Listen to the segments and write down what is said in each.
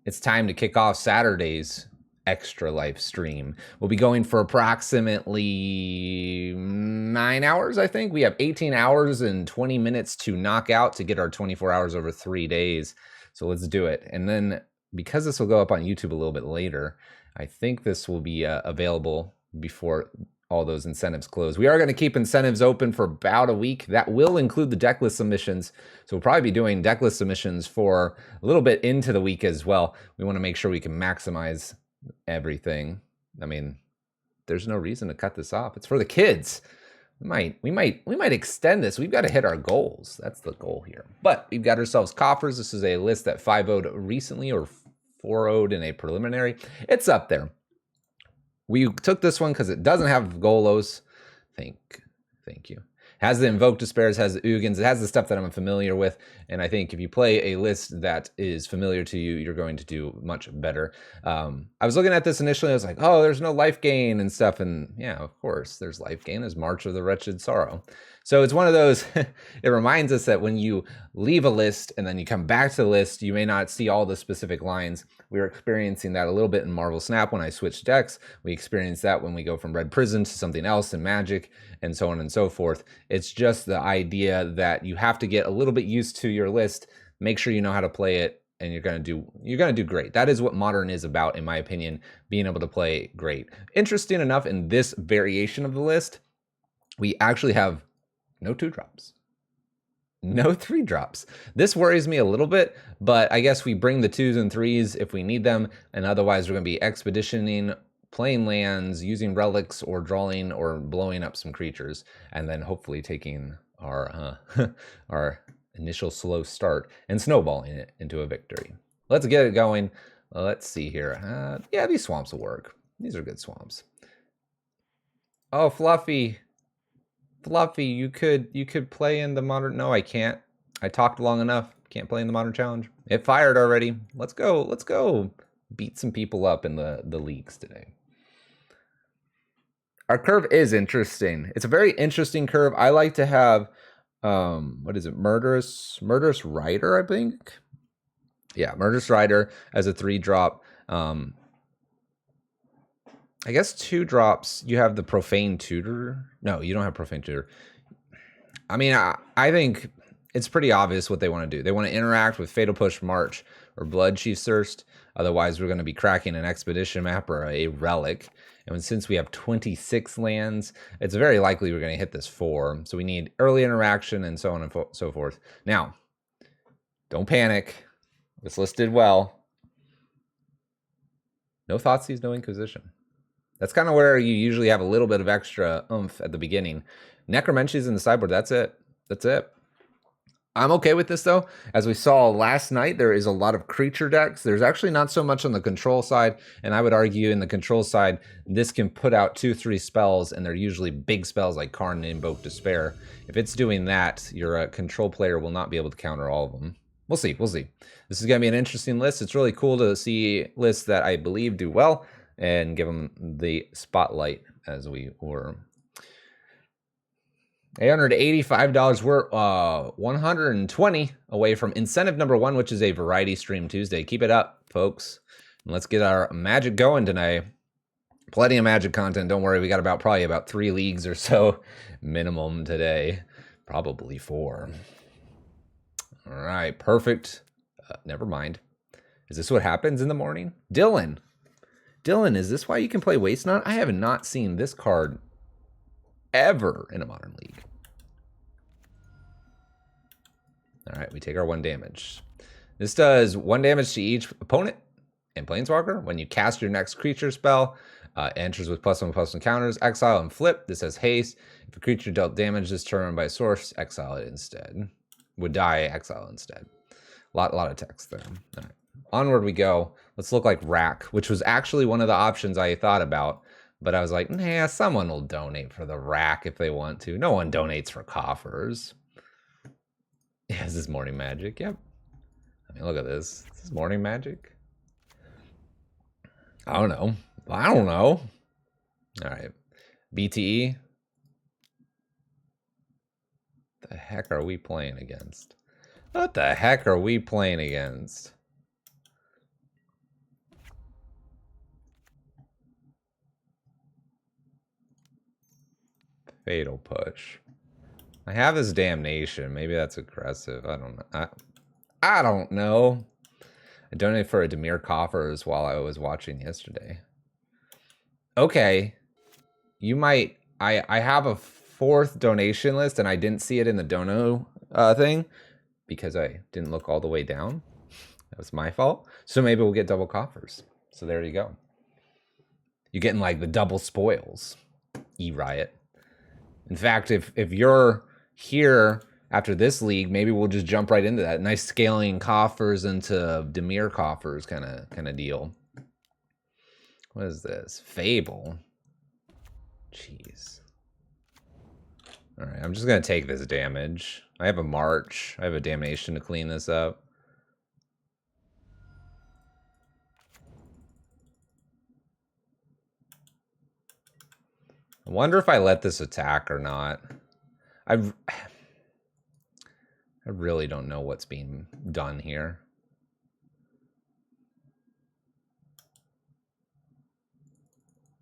it's time to kick off Saturday's Extra Life stream. We'll be going for approximately 9 hours, I think. We have 18 hours and 20 minutes to knock out to get our 24 hours over 3 days. So let's do it. And then because this will go up on YouTube a little bit later, I think this will be available before all those incentives close. We are going to keep incentives open for about a week. That will include the deck list submissions. So we'll probably be doing deck list submissions for a little bit into the week as well. We want to make sure we can maximize everything. I mean, there's no reason to cut this off. It's for the kids. We might extend this. We've got to hit our goals. That's the goal here. But we've got ourselves Coffers. This is a list that 5-0'd recently or 4-0'd in a preliminary. It's up there. We took this one because it doesn't have Golos. Thank you. Has the Invoke Despairs, has the Ugins. It has the stuff that I'm familiar with. And I think if you play a list that is familiar to you, you're going to do much better. I was looking at this initially. I was like, oh, there's no life gain and stuff. And yeah, of course, there's life gain. There's March of the Wretched Sorrow. So it's one of those, it reminds us that when you leave a list and then you come back to the list, you may not see all the specific lines. We were experiencing that a little bit in Marvel Snap when I switched decks. We experienced that when we go from Red Prison to something else in Magic and so on and so forth. It's just the idea that you have to get a little bit used to your list, make sure you know how to play it, and you're gonna do great. That is what Modern is about, in my opinion, being able to play great. Interesting enough, in this variation of the list, we actually have no 2-drops. No 3-drops. This worries me a little bit, but I guess we bring the 2s and 3s if we need them, and otherwise we're going to be expeditioning, playing lands, using relics, or drawing or blowing up some creatures, and then hopefully taking our our initial slow start and snowballing it into a victory. Let's get it going. Let's see here. Yeah, these swamps will work. These are good swamps. Oh, Fluffy. Fluffy, you could play in the Modern. No, I can't. I talked long enough. Can't play in the Modern Challenge. It fired already. Let's go beat some people up in the leagues today. Our curve is interesting. It's a very interesting curve. I like to have what is it? Murderous Rider, I think. Yeah, Murderous Rider as a 3-drop. I guess 2-drops, you have the Profane Tutor. No, you don't have Profane Tutor. I mean, I think it's pretty obvious what they want to do. They want to interact with Fatal Push, March, or Blood Chief's Thirst. Otherwise, we're going to be cracking an Expedition map or a Relic. And since we have 26 lands, it's very likely we're going to hit this 4. So we need early interaction and so on and so forth. Now, don't panic. This list did well. No Thoughtseize, no Inquisition. That's kind of where you usually have a little bit of extra oomph at the beginning. Necromencies in the sideboard, that's it. That's it. I'm okay with this, though. As we saw last night, there is a lot of creature decks. There's actually not so much on the control side, and I would argue in the control side, this can put out 2-3 spells, and they're usually big spells like Karn and Invoke Despair. If it's doing that, your control player will not be able to counter all of them. We'll see. We'll see. This is going to be an interesting list. It's really cool to see lists that I believe do well and give them the spotlight as we were. $885. We're 120 away from incentive number 1, which is a Variety Stream Tuesday. Keep it up, folks. And let's get our Magic going tonight. Plenty of Magic content. Don't worry. We got probably about 3 leagues or so minimum today. Probably 4. All right. Perfect. Never mind. Is this what happens in the morning? Dylan, is this why you can play Waste Not? I have not seen this card ever in a Modern League. All right, we take our 1 damage. This does 1 damage to each opponent and Planeswalker. When you cast your next creature spell, enters with +1/+1 counters, exile and flip. This has haste. If a creature dealt damage this turn by source, exile it instead. Would die, exile instead. Lot of text there. All right. Onward we go. Let's look like Rack, which was actually one of the options I thought about. But I was like, nah, someone will donate for the Rack if they want to. No one donates for Coffers. Yeah, is this Morning Magic? Yep. I mean, look at this. Is this Morning Magic? I don't know. All right. BTE. The heck are we playing against? What the heck are we playing against? Fatal push. I have this damnation. Maybe that's aggressive. I don't know. I don't know. I donated for a Demir Coffers while I was watching yesterday. Okay. You might... I have a 4th donation list, and I didn't see it in the dono thing because I didn't look all the way down. That was my fault. So maybe we'll get double Coffers. So there you go. You're getting like the double spoils. E-Riot. In fact, if you're here after this league, maybe we'll just jump right into that. Nice scaling Coffers into Demir Coffers kind of deal. What is this? Fable. Jeez. All right, I'm just going to take this damage. I have a March. I have a Damnation to clean this up. I wonder if I let this attack or not. I really don't know what's being done here.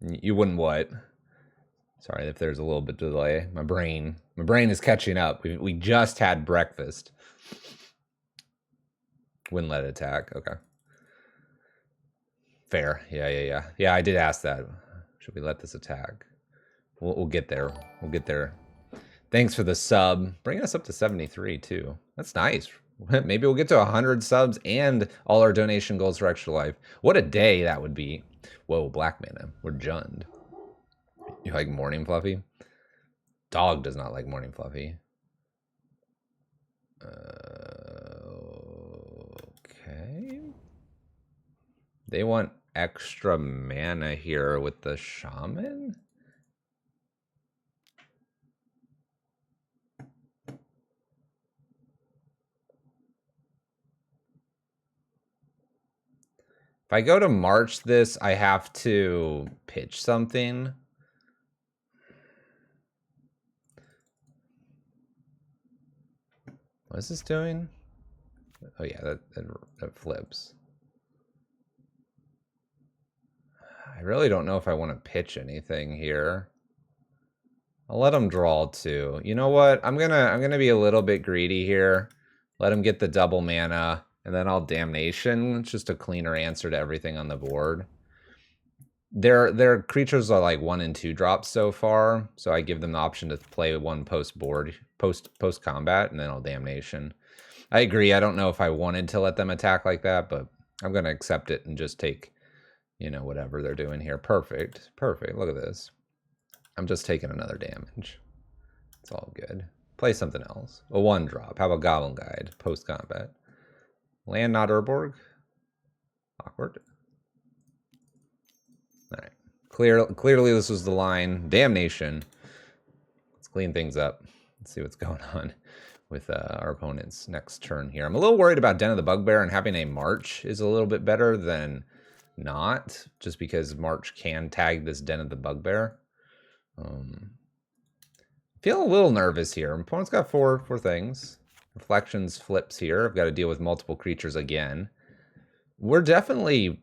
You wouldn't what? Sorry if there's a little bit of delay. My brain is catching up. We just had breakfast. Wouldn't let it attack. Okay. Fair. Yeah. Yeah, I did ask that. Should we let this attack? We'll get there. We'll get there. Thanks for the sub. Bring us up to 73 too. That's nice. Maybe we'll get to 100 subs and all our donation goals for Extra Life. What a day that would be. Whoa, black mana. We're Jund. You like Morning Fluffy? Dog does not like Morning Fluffy. Okay. They want extra mana here with the Shaman? If I go to March this, I have to pitch something. What is this doing? Oh yeah, that flips. I really don't know if I want to pitch anything here. I'll let him draw 2. You know what? I'm gonna be a little bit greedy here. Let him get the double mana. And then I'll Damnation. It's just a cleaner answer to everything on the board. Their creatures are like 1 and 2 drops so far, so I give them the option to play 1 post combat, and then I'll Damnation. I agree. I don't know if I wanted to let them attack like that, but I'm gonna accept it and just take, you know, whatever they're doing here. Perfect. Look at this. I'm just taking another damage. It's all good. Play something else. A 1 drop. How about Goblin Guide post combat? Land not Urborg. Awkward. All right. Clearly this was the line. Damnation. Let's clean things up. Let's see what's going on with our opponent's next turn here. I'm a little worried about Den of the Bugbear, and having a March is a little bit better than not, just because March can tag this Den of the Bugbear. Feel a little nervous here. My opponent's got four things. Reflections flips here. I've got to deal with multiple creatures again. We're definitely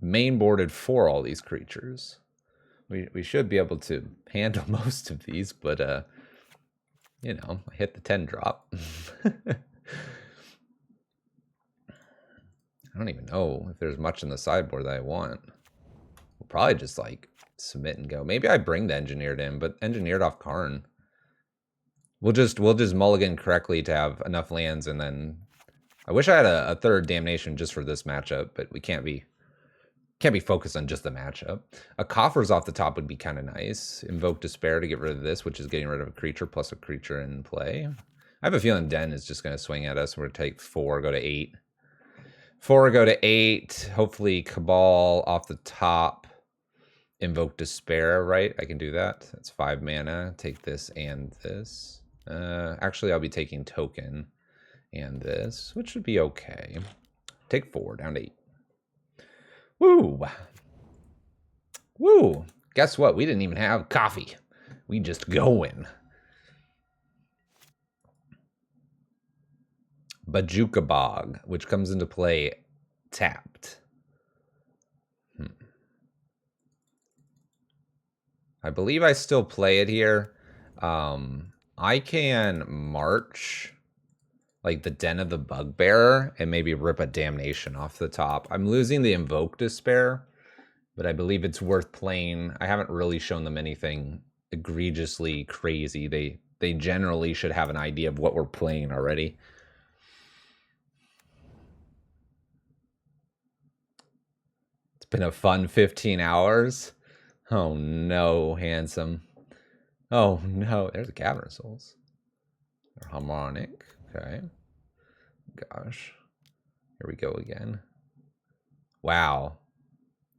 mainboarded for all these creatures. We should be able to handle most of these, but you know, I hit the 10 drop. I don't even know if there's much in the sideboard that I want. We'll probably just like submit and go. Maybe I bring the engineered in, but engineered off Karn. We'll just mulligan correctly to have enough lands, and then I wish I had a third damnation just for this matchup, but we can't be focused on just the matchup. A Coffers off the top would be kind of nice. Invoke Despair to get rid of this, which is getting rid of a creature plus a creature in play. I have a feeling Den is just going to swing at us. We're going to take 4, go to 8. 4, go to 8. Hopefully Cabal off the top. Invoke Despair, right? I can do that. That's 5 mana. Take this and this. Actually, I'll be taking Token and this, which should be okay. Take 4, down to 8. Woo! Woo! Guess what? We didn't even have coffee. We just going. Bajuka Bog, which comes into play tapped. I believe I still play it here. I can march like the Den of the Bugbearer and maybe rip a Damnation off the top. I'm losing the Invoke Despair, but I believe it's worth playing. I haven't really shown them anything egregiously crazy. They generally should have an idea of what we're playing already. It's been a fun 15 hours. Oh no, handsome. Oh no, there's the Cavern Souls. They're harmonic. Okay. Gosh. Here we go again. Wow.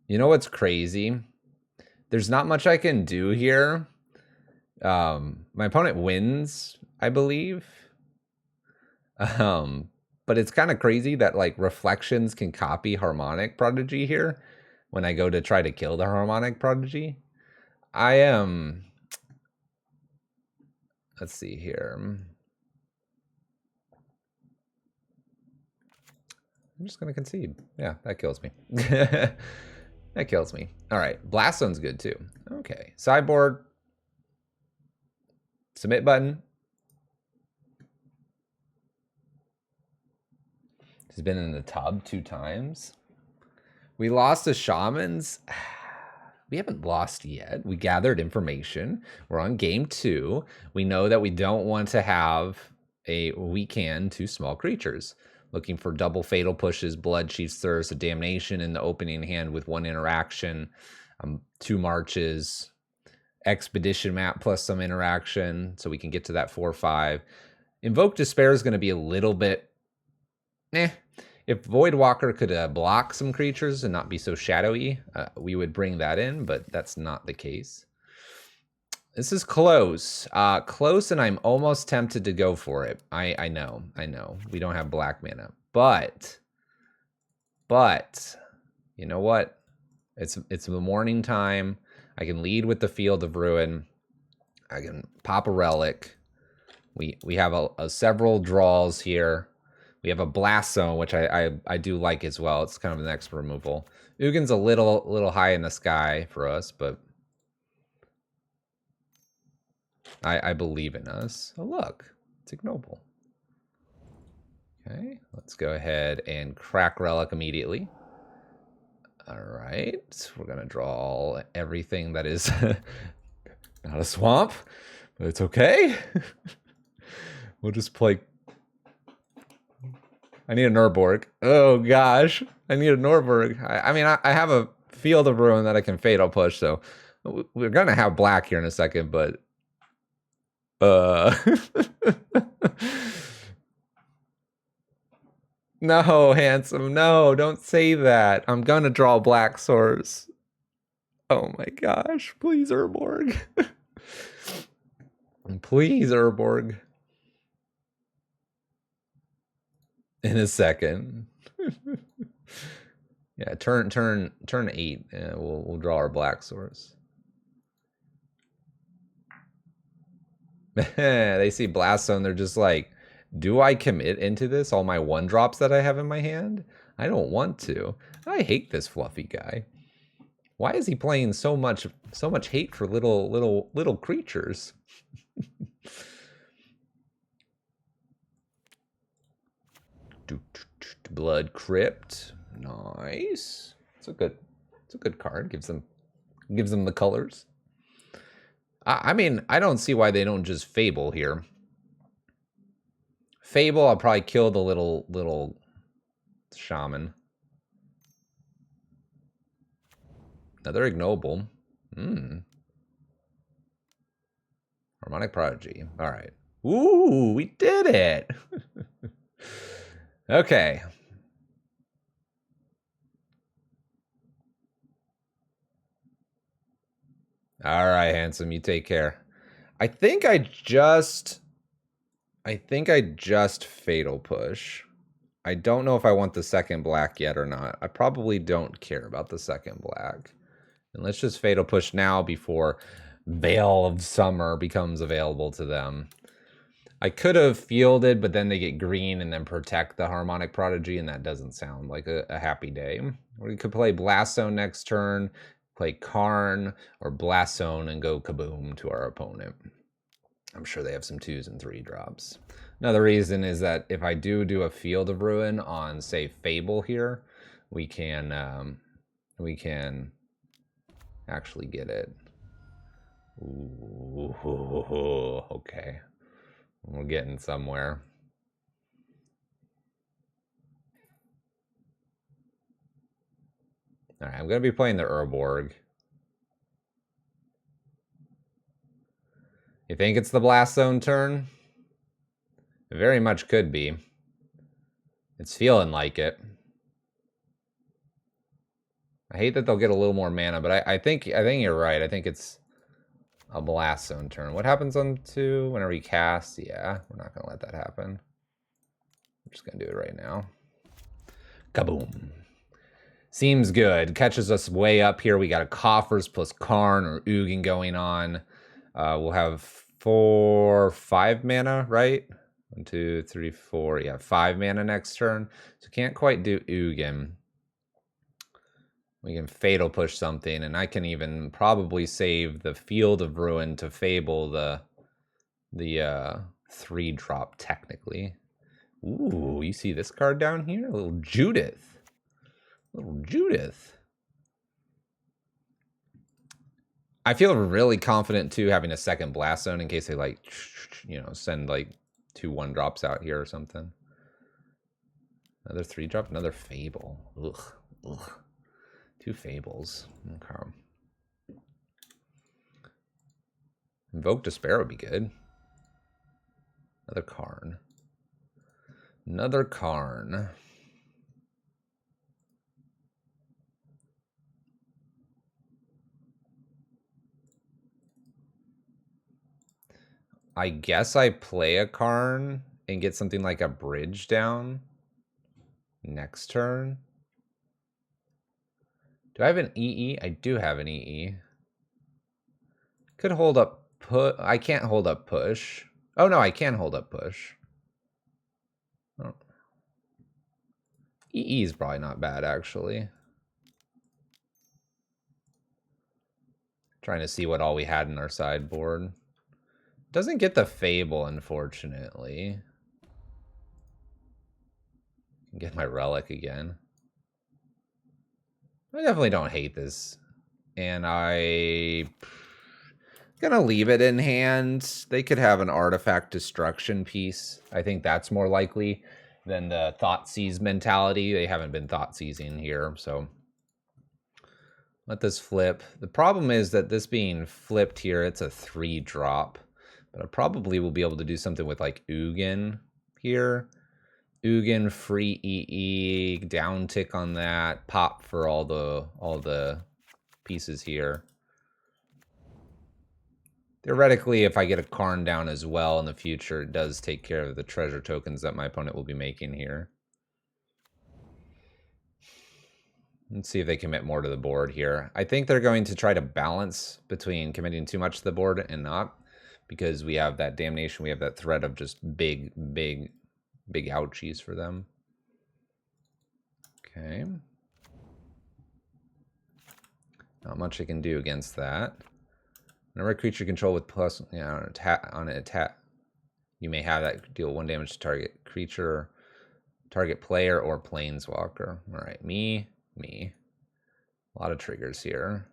You know what's crazy? There's not much I can do here. My opponent wins, I believe. But it's kind of crazy that like Reflections can copy Harmonic Prodigy here when I go to try to kill the Harmonic Prodigy. I am... Let's see here. I'm just going to concede. Yeah, that kills me. That kills me. All right, Blast Zone's good too. Okay, sideboard. Submit button. He's been in the tub 2 times. We lost to Shamans. We haven't lost yet. We gathered information. We're on game 2. We know that we don't want to have a weekend to small creatures. Looking for double fatal pushes, Blood Chief's Thirst, a Damnation in the opening hand with 1 interaction, 2 marches, Expedition map plus some interaction, so we can get to that 4/5. Invoke Despair is going to be a little bit If Voidwalker could block some creatures and not be so shadowy, we would bring that in, but that's not the case. This is close. Close, and I'm almost tempted to go for it. I know. We don't have black mana. But, you know what? It's the morning time. I can lead with the Field of Ruin. I can pop a relic. We have several draws here. We have a Blast Zone, which I do like as well. It's kind of the next removal. Ugin's a little high in the sky for us, but I believe in us. Oh, look. It's ignoble. Okay, let's go ahead and crack Relic immediately. All right, we're going to draw everything that is not a swamp, but it's okay. We'll just play... I need a Nurborg. Oh, gosh. I need a Nurborg. I mean, I have a Field of Ruin that I can Fatal Push, so we're going to have black here in a second, but... No, handsome. No, don't say that. I'm going to draw black source. Oh, my gosh. Please, Urborg. Please, Urborg. In a second. Yeah, turn 8. We'll draw our black source. They see Blast Zone, they're just like, do I commit into this? All my 1-drops that I have in my hand? I don't want to. I hate this fluffy guy. Why is he playing so much hate for little creatures? Blood Crypt. Nice. It's a good card. Gives them the colors. I mean, I don't see why they don't just Fable here. Fable, I'll probably kill the little shaman. Another ignoble. Harmonic Prodigy. All right. Ooh, we did it. Okay. All right, handsome, you take care. I think I just Fatal Push. I don't know if I want the second black yet or not. I probably don't care about the second black. And let's just Fatal Push now before Veil of Summer becomes available to them. I could have fielded, but then they get green and then protect the Harmonic Prodigy, and that doesn't sound like a happy day. We could play Blast Zone next turn, play Karn or Blast Zone and go kaboom to our opponent. I'm sure they have some 2s and 3 drops. Another reason is that if I do a Field of Ruin on, say, Fable here, we can actually get it. Ooh, okay. We're getting somewhere. All right, I'm going to be playing the Urborg. You think it's the Blast Zone turn? It very much could be. It's feeling like it. I hate that they'll get a little more mana, but I think you're right. I think it's a Blast Zone turn. What happens on 2 whenever we cast? Yeah, we're not going to let that happen. I'm just going to do it right now. Kaboom. Seems good. Catches us way up here. We got a Coffers plus Karn or Ugin going on. We'll have 5 mana, right? 1, 2, 3, 4. Yeah, 5 mana next turn. So can't quite do Ugin. We can Fatal Push something, and I can even probably save the Field of Ruin to Fable the 3-drop technically. Ooh, you see this card down here? A little Judith. Little Judith. I feel really confident too having a second Blast Zone in case they like, you know, send like 2 1-drops out here or something. Another 3-drop, another Fable. Ugh, ugh. 2 Fables. Okay. Invoke Despair would be good. Another Karn. Another Karn. I guess I play a Karn and get something like a bridge down next turn. Do I have an EE? I do have an EE. Could hold up I can't hold up push. Oh no, I can hold up push. Oh. EE is probably not bad actually. Trying to see what all we had in our sideboard. Doesn't get the Fable, unfortunately. Get my Relic again. I definitely don't hate this. And I'm gonna leave it in hand. They could have an Artifact Destruction piece. I think that's more likely than the Thoughtseize mentality. They haven't been Thoughtseizing here, so let this flip. The problem is that this being flipped here, it's a 3-drop. But I probably will be able to do something with like Ugin here. Ugin, free EE, down tick on that, pop for all the pieces here. Theoretically, if I get a Karn down as well in the future, it does take care of the treasure tokens that my opponent will be making here. Let's see if they commit more to the board here. I think they're going to try to balance between committing too much to the board and not, because we have that damnation, we have that threat of just big ouchies for them. Okay. Not much I can do against that. Whenever a creature control with plus, you know, on an attack, you may have that deal 1 damage to target creature, target player, or planeswalker. All right, me. A lot of triggers here.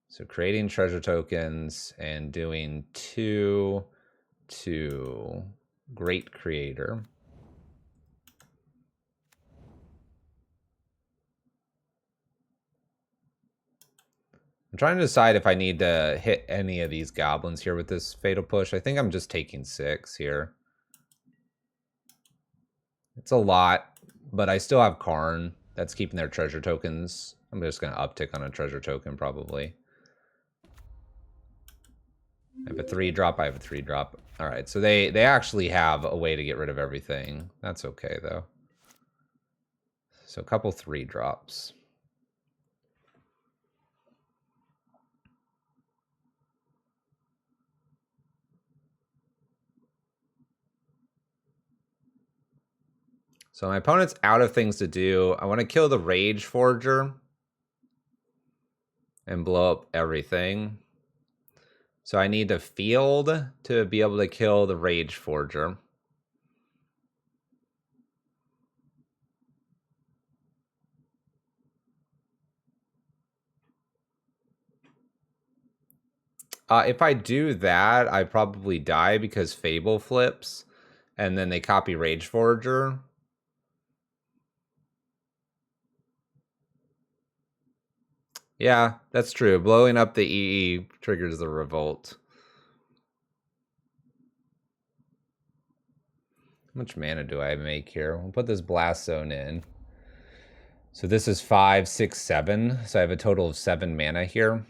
So creating treasure tokens and doing 2 to Great Creator. I'm trying to decide if I need to hit any of these goblins here with this Fatal Push. I think I'm just taking 6 here. It's a lot, but I still have Karn. That's keeping their treasure tokens. I'm just going to uptick on a treasure token probably. I have a 3-drop, I have a 3-drop. All right, so they actually have a way to get rid of everything. That's okay, though. So a couple 3-drops. So my opponent's out of things to do. I want to kill the Rage Forger. and blow up everything. So I need a field to be able to kill the Rage Forger. If I do that, I probably die because Fable flips, and then they copy Rage Forger. Yeah, that's true. Blowing up the EE triggers the revolt. How much mana do I make here? We'll put this Blast Zone in. So this is 5, 6, 7. So I have a total of 7 mana here.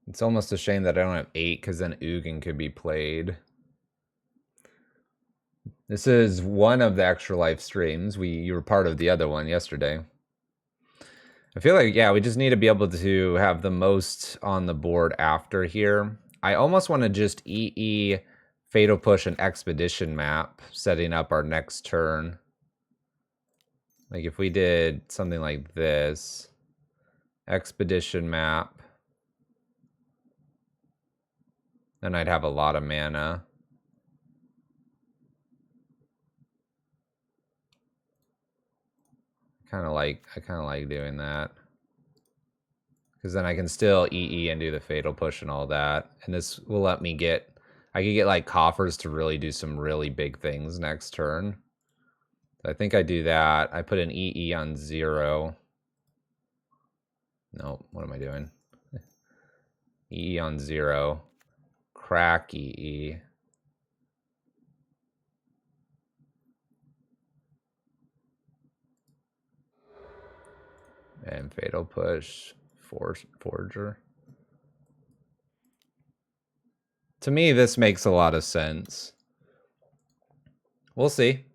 It's almost a shame that I don't have 8, because then Ugin could be played. This is one of the extra life streams. You were part of the other one yesterday. I feel like, yeah, we just need to be able to have the most on the board after here. I almost want to just EE Fatal Push an Expedition map, setting up our next turn. Like if we did something like this, Expedition map, then I'd have a lot of mana. I kind of like doing that. Because then I can still EE and do the Fatal Push and all that. And this will let me get, I could get like Coffers to really do some really big things next turn. So I think I do that. I put an EE on 0. No, what am I doing? EE on 0. Crack EE. And Fatal Push, Forger. To me, this makes a lot of sense. We'll see.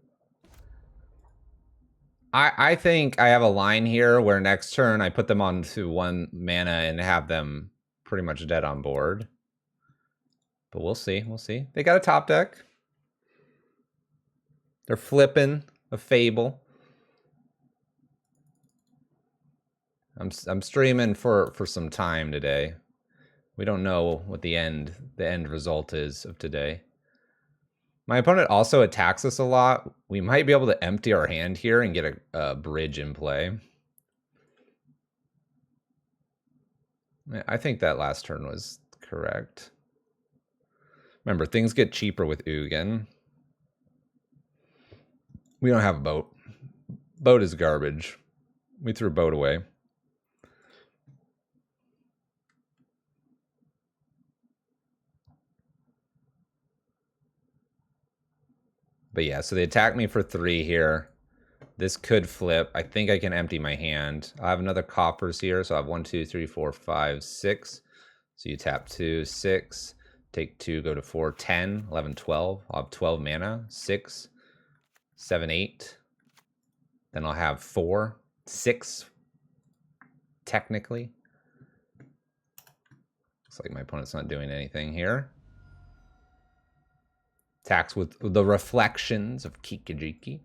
I think I have a line here where next turn I put them onto 1 mana and have them pretty much dead on board. But we'll see. We'll see. They got a top deck. They're flipping a Fable. I'm streaming for some time today. We don't know what the end result is of today. My opponent also attacks us a lot. We might be able to empty our hand here and get a bridge in play. I think that last turn was correct. Remember, things get cheaper with Ugin. We don't have a boat. Boat is garbage. We threw boat away. But yeah, so they attack me for 3 here. This could flip. I think I can empty my hand. I have another Coffers here, so I have 1, 2, 3, 4, 5, 6. So you tap 2, 6. Take 2, go to 4, 10, 11, 12. I'll have 12 mana. 6, 7, 8. Then I'll have 4, 6, technically. Looks like my opponent's not doing anything here. Attacks with the reflections of Kikijiki.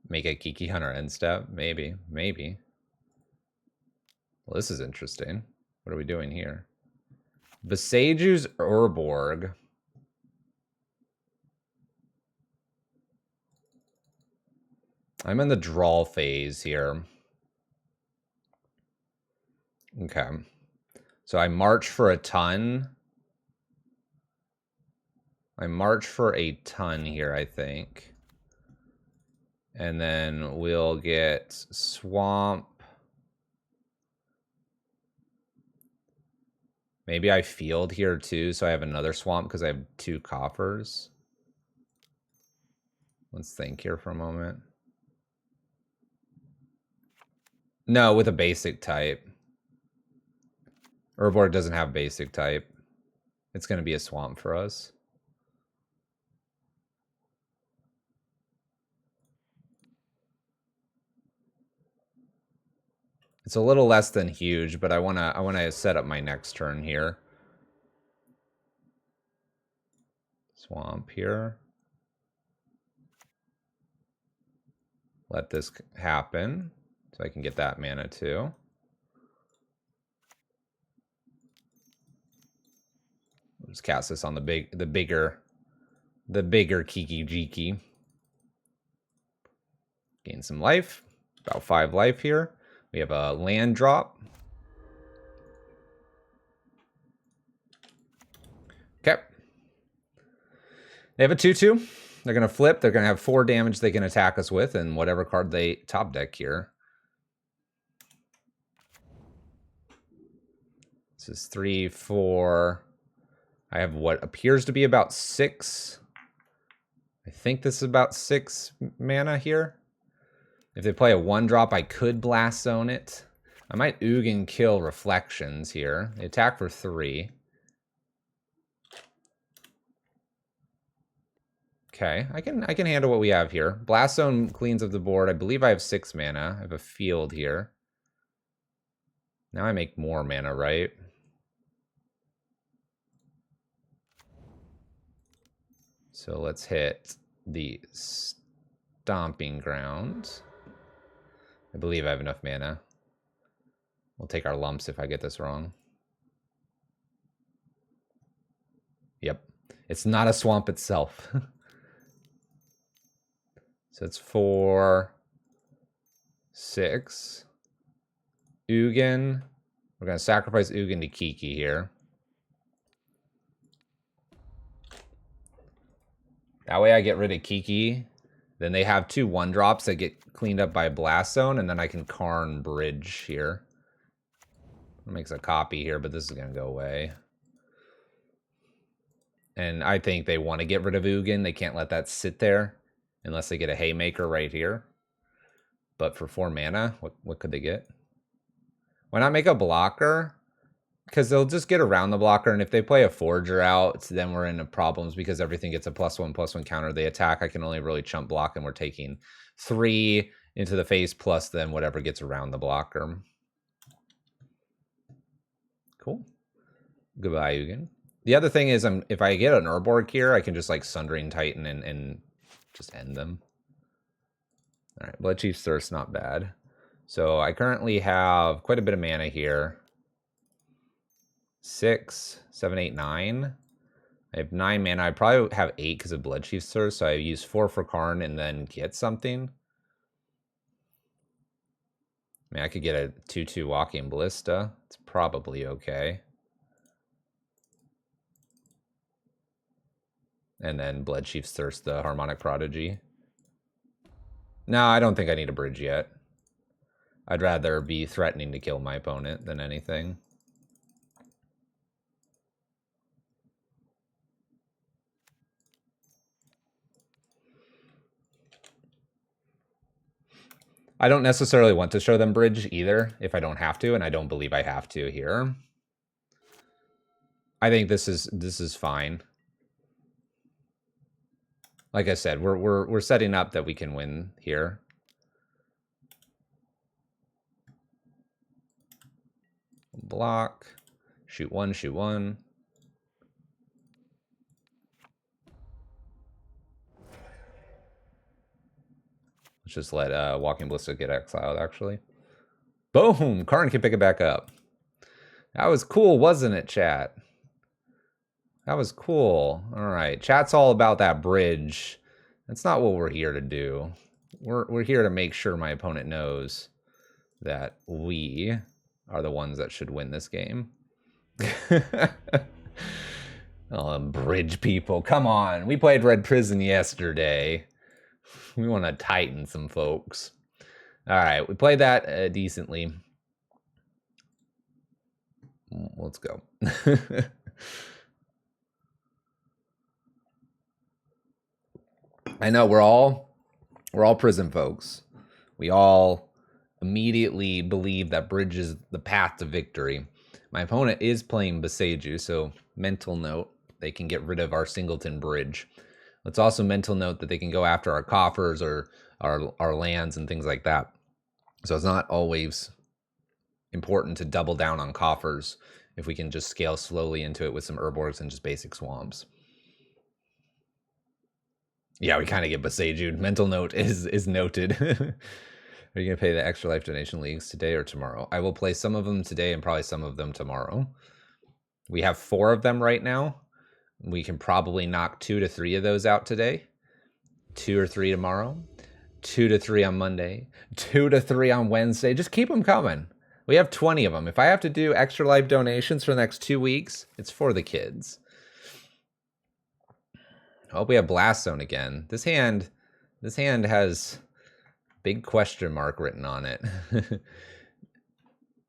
Make a Kiki Hunter end step? Maybe. Maybe. Well, this is interesting. What are we doing here? Besaju's Urborg. I'm in the draw phase here. Okay. So I march for a ton. I march for a ton here, I think. And then we'll get Swamp. Maybe I field here too, so I have another Swamp because I have 2 Coffers. Let's think here for a moment. No, with a basic type. Urborg doesn't have basic type. It's going to be a swamp for us. It's a little less than huge, but I wanna set up my next turn here. Swamp here. Let this happen so I can get that mana too. Just cast this on the bigger Kiki Jiki. Gain some life. About 5 life here. We have a land drop. Okay. They have a 2/2. They're going to flip. They're going to have 4 damage they can attack us with, and whatever card they top deck here. This is 3, 4. I have what appears to be about 6. I think this is about 6 mana here. If they play a 1-drop, I could Blast Zone it. I might Ugin kill Reflections here. They attack for 3. Okay, I can handle what we have here. Blast Zone cleans up the board. I believe I have 6 mana. I have a field here. Now I make more mana, right? So let's hit the Stomping Grounds. I believe I have enough mana. We'll take our lumps if I get this wrong. Yep. It's not a swamp itself. So it's 4, 6. Ugin. We're going to sacrifice Ugin to Kiki here. That way I get rid of Kiki. Then they have 2 1-drops that get cleaned up by Blast Zone, and then I can Karn Bridge here. It makes a copy here, but this is going to go away. And I think they want to get rid of Ugin. They can't let that sit there unless they get a Haymaker right here. But for 4 mana, what could they get? Why not make a blocker? Because they'll just get around the blocker, and if they play a Forger out, then we're into problems because everything gets a +1/+1 counter. They attack, I can only really chump block, and we're taking 3 into the face plus then whatever gets around the blocker. Cool. Goodbye, Ugin. The other thing is, if I get an Urborg here, I can just like Sundering Titan and just end them. All right, Bloodchief's Thirst, not bad. So I currently have quite a bit of mana here. 6, 7, 8, 9. I have 9 mana. I probably have 8 because of Bloodchief's Thirst, so I use 4 for Karn and then get something. I mean, I could get a 2/2 Walking Ballista. It's probably okay. And then Bloodchief's Thirst, the Harmonic Prodigy. No, I don't think I need a bridge yet. I'd rather be threatening to kill my opponent than anything. I don't necessarily want to show them bridge either if I don't have to, and I don't believe I have to here. I think this is fine. Like I said, we're setting up that we can win here. Block, shoot 1, shoot 1. Let's just let Walking Ballista get exiled, actually. Boom! Karn can pick it back up. That was cool, wasn't it, chat? That was cool. All right, chat's all about that bridge. That's not what we're here to do. We're here to make sure my opponent knows that we are the ones that should win this game. Oh, bridge people, come on. We played Red Prison yesterday. We want to tighten some folks. All right, we played that decently. Let's go. I know we're all prison folks. We all immediately believe that bridge is the path to victory. My opponent is playing Beseju, so mental note, they can get rid of our Singleton Bridge. Let's also mental note that they can go after our coffers or our lands and things like that. So it's not always important to double down on coffers if we can just scale slowly into it with some Urborgs and just basic swamps. Yeah, we kind of get Beseju'd. Mental note is noted. Are you going to pay the extra life donation leagues today or tomorrow? I will play some of them today and probably some of them tomorrow. We have 4 of them right now. We can probably knock 2 to 3 of those out today. 2 or 3 tomorrow. 2 to 3 on Monday. 2 to 3 on Wednesday. Just keep them coming. We have 20 of them. If I have to do extra life donations for the next 2 weeks, it's for the kids. I hope we have Blast Zone again. This hand has big question mark written on it.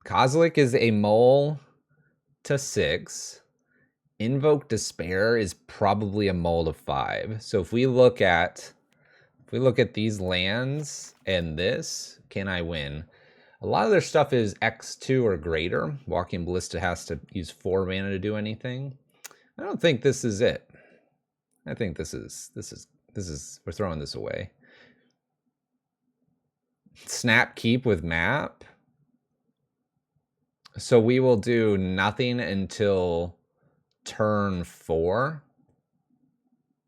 Kozilek is a mole to 6. Invoke Despair is probably a mole to 5. So if we look at these lands and this, can I win? A lot of their stuff is X2 or greater. Walking Ballista has to use 4 mana to do anything. I don't think this is it. I think this is we're throwing this away. Snap Keep with map. So we will do nothing until turn 4.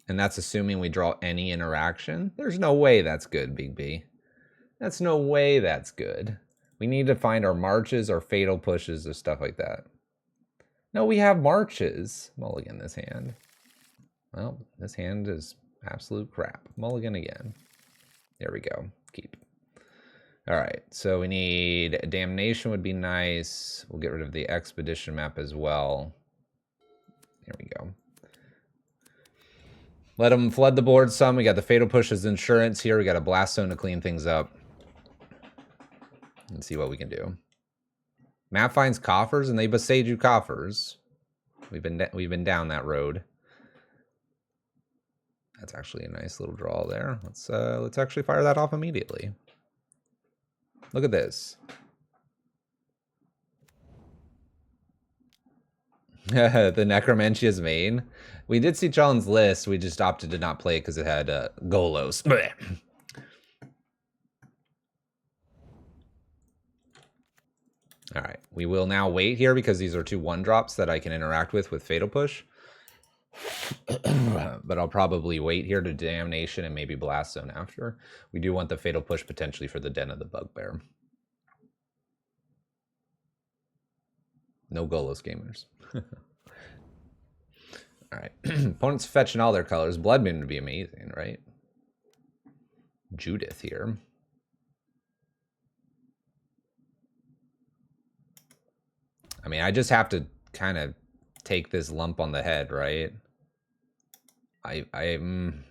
And that's assuming we draw any interaction. There's no way that's good, Big B. That's no way that's good. We need to find our marches, our fatal pushes, or stuff like that. No, we have marches. Mulligan this hand. Well, this hand is absolute crap. Mulligan again. There we go. Keep. All right, so we need Damnation would be nice. We'll get rid of the Expedition map as well. There we go. Let them flood the board some. We got the Fatal Push as insurance here. We got a Blast Zone to clean things up. Let's see what we can do. Map finds Coffers, and they Beseju Coffers. We've been down that road. That's actually a nice little draw there. Let's actually fire that off immediately. Look at this. The Necromentia's main. We did see John's list. We just opted to not play it because it had Golos. All right, we will now wait here because these are 2 1-drops that I can interact with Fatal Push. But I'll probably wait here to Damnation and maybe Blast Zone after. We do want the Fatal Push potentially for the Den of the Bugbear. No Golos gamers. All right. Opponents fetching all their colors. Blood Moon would be amazing, right? Judith here. I mean, I just have to kind of take this lump on the head, right? I'm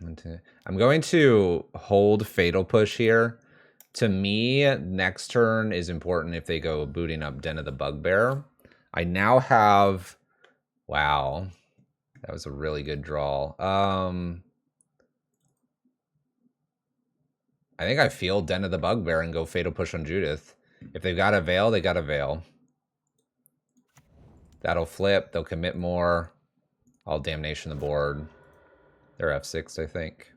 going to hold Fatal Push here. To me, next turn is important if they go booting up Den of the Bugbear. I now have... Wow. That was a really good draw. I think I feel Den of the Bugbear and go Fatal Push on Judith. If they've got a Veil, they got a Veil. That'll flip. They'll commit more. I'll Damnation the board. They're F6, I think.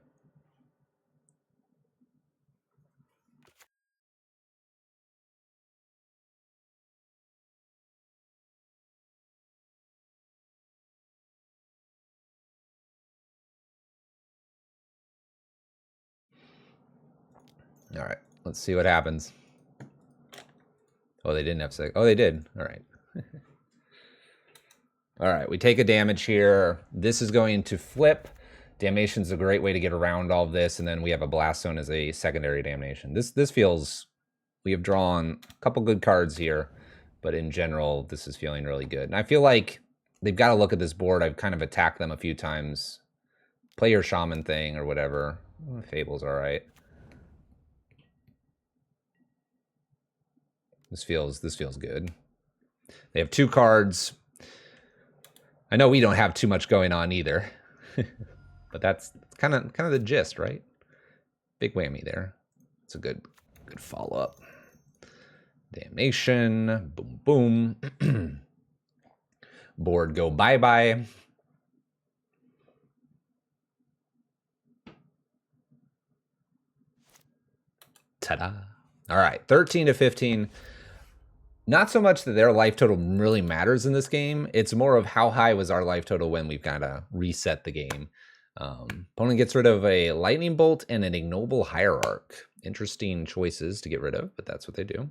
All right, let's see what happens. Oh, they didn't F6. Oh, they did. All right. All right, we take a damage here. This is going to flip. Damnation's a great way to get around all of this, and then we have a Blast Zone as a secondary Damnation. This feels... We have drawn a couple good cards here, but in general, this is feeling really good. And I feel like they've got to look at this board. I've kind of attacked them a few times. Play your Shaman thing or whatever. Fable's all right. This feels good. They have 2 cards. I know we don't have too much going on either. But that's kind of the gist, right? Big whammy there. It's a good follow-up. Damnation. Boom, boom. board go bye-bye. Ta-da. All right, 13 to 15. Not so much that their life total really matters in this game. It's more of how high was our life total when we've kind of reset the game. Opponent gets rid of a lightning bolt and an ignoble hierarch. Interesting choices to get rid of, but that's what they do.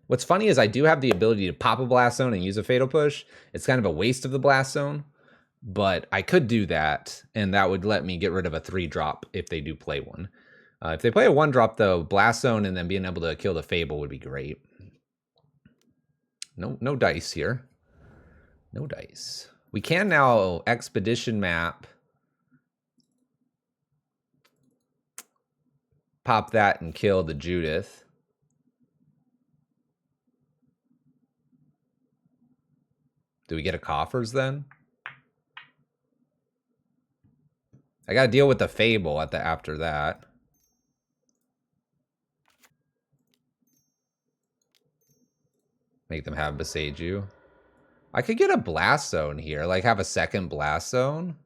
What's funny is I do have the ability to pop a blast zone and use a fatal push. It's kind of a waste of the blast zone, but I could do that, and that would let me get rid of a 3-drop if they do play one. If they play a 1-drop, though, blast zone and then being able to kill the Fable would be great. No dice here. No dice. We can now expedition map. Pop that and kill the Judith. Do we get a Coffers then? I gotta deal with the Fable after that. Make them have Besage You. I could get a blast zone here, like have a second blast zone.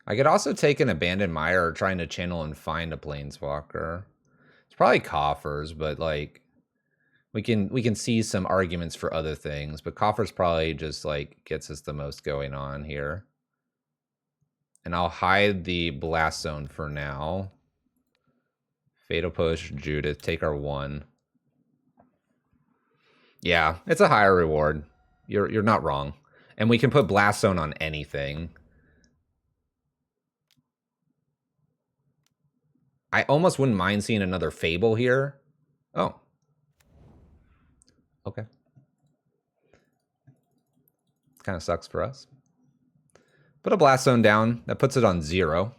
I could also take an Abandoned Mire trying to channel and find a Planeswalker. It's probably Coffers, but like we can see some arguments for other things, but Coffers probably just like gets us the most going on here. And I'll hide the blast zone for now. Fatal Push, Judith, take our 1. Yeah, it's a higher reward. You're not wrong. And we can put blast zone on anything. I almost wouldn't mind seeing another Fable here. Oh. Okay. Kind of sucks for us. Put a blast zone down. That puts it on 0.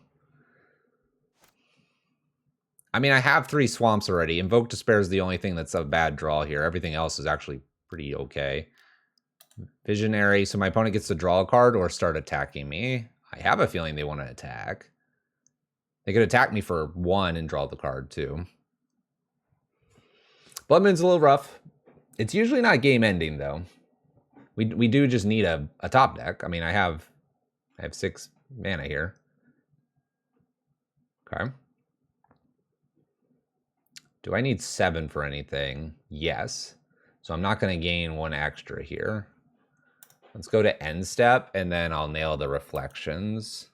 I mean, I have 3 swamps already. Invoke Despair is the only thing that's a bad draw here. Everything else is actually pretty okay. Visionary. So my opponent gets to draw a card or start attacking me. I have a feeling they want to attack. They could attack me for 1 and draw the card too. Blood Moon's a little rough. It's usually not game ending though. We do just need a top deck. I mean, I have 6 mana here. Okay. Do I need 7 for anything? Yes. So I'm not going to gain 1 extra here. Let's go to end step, and then I'll nail the reflections.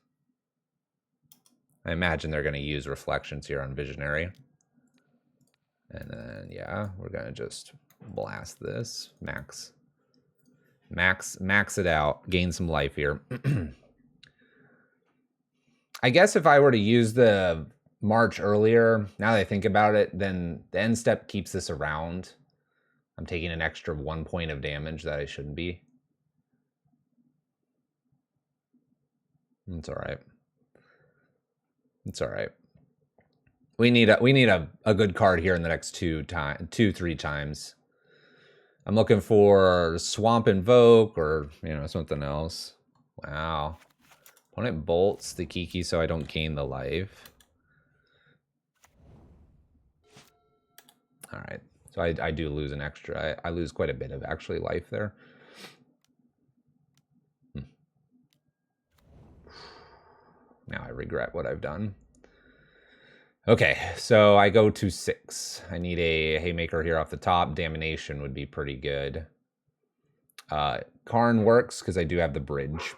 I imagine they're going to use reflections here on Visionary. And then, yeah, we're going to just blast this. Max it out. Gain some life here. I guess if I were to use the March earlier, now that I think about it, then the end step keeps this around. I'm taking an extra 1 point of damage that I shouldn't be. It's all right. It's all right. We need a good card here in the next 3 times. I'm looking for Swamp Invoke or, you know, something else. Wow. Opponent bolts the Kiki so I don't gain the life. All right. So I do lose an extra. I lose quite a bit of actually life there. Now I regret what I've done. Okay, so I go to 6. I need a Haymaker here off the top. Damnation would be pretty good. Karn works because I do have the bridge.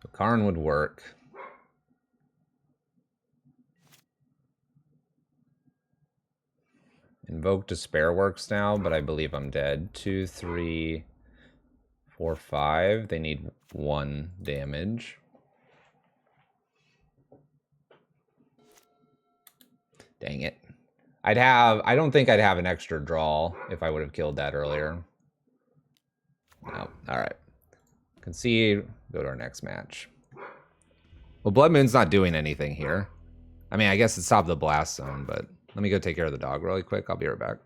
So Karn would work. Invoke Despair works now, but I believe I'm dead. 2, 3, 4, 5. They need 1 damage. Dang it. I don't think I'd have an extra draw if I would have killed that earlier. No. Alright. Concede. Go to our next match. Well, Blood Moon's not doing anything here. I mean, I guess it's top of the blast zone, but Let me go take care of the dog really quick. I'll be right back.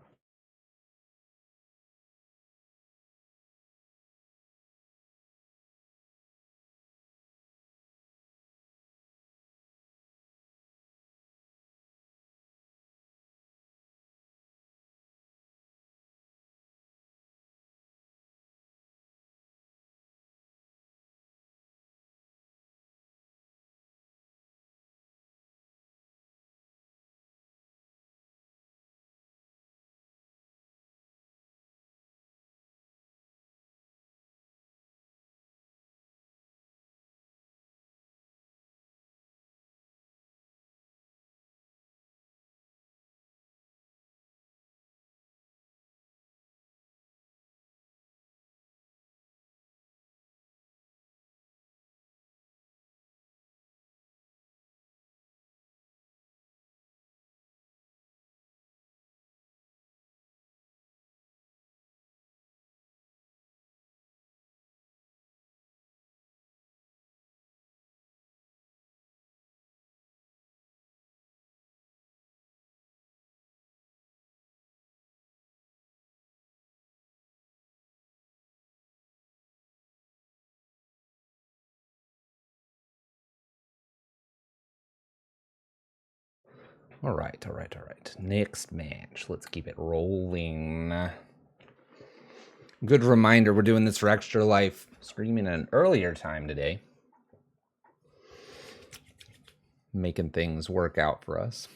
All right. Next match. Let's keep it rolling. Good reminder, we're doing this for Extra Life, streaming at an earlier time today. Making things work out for us.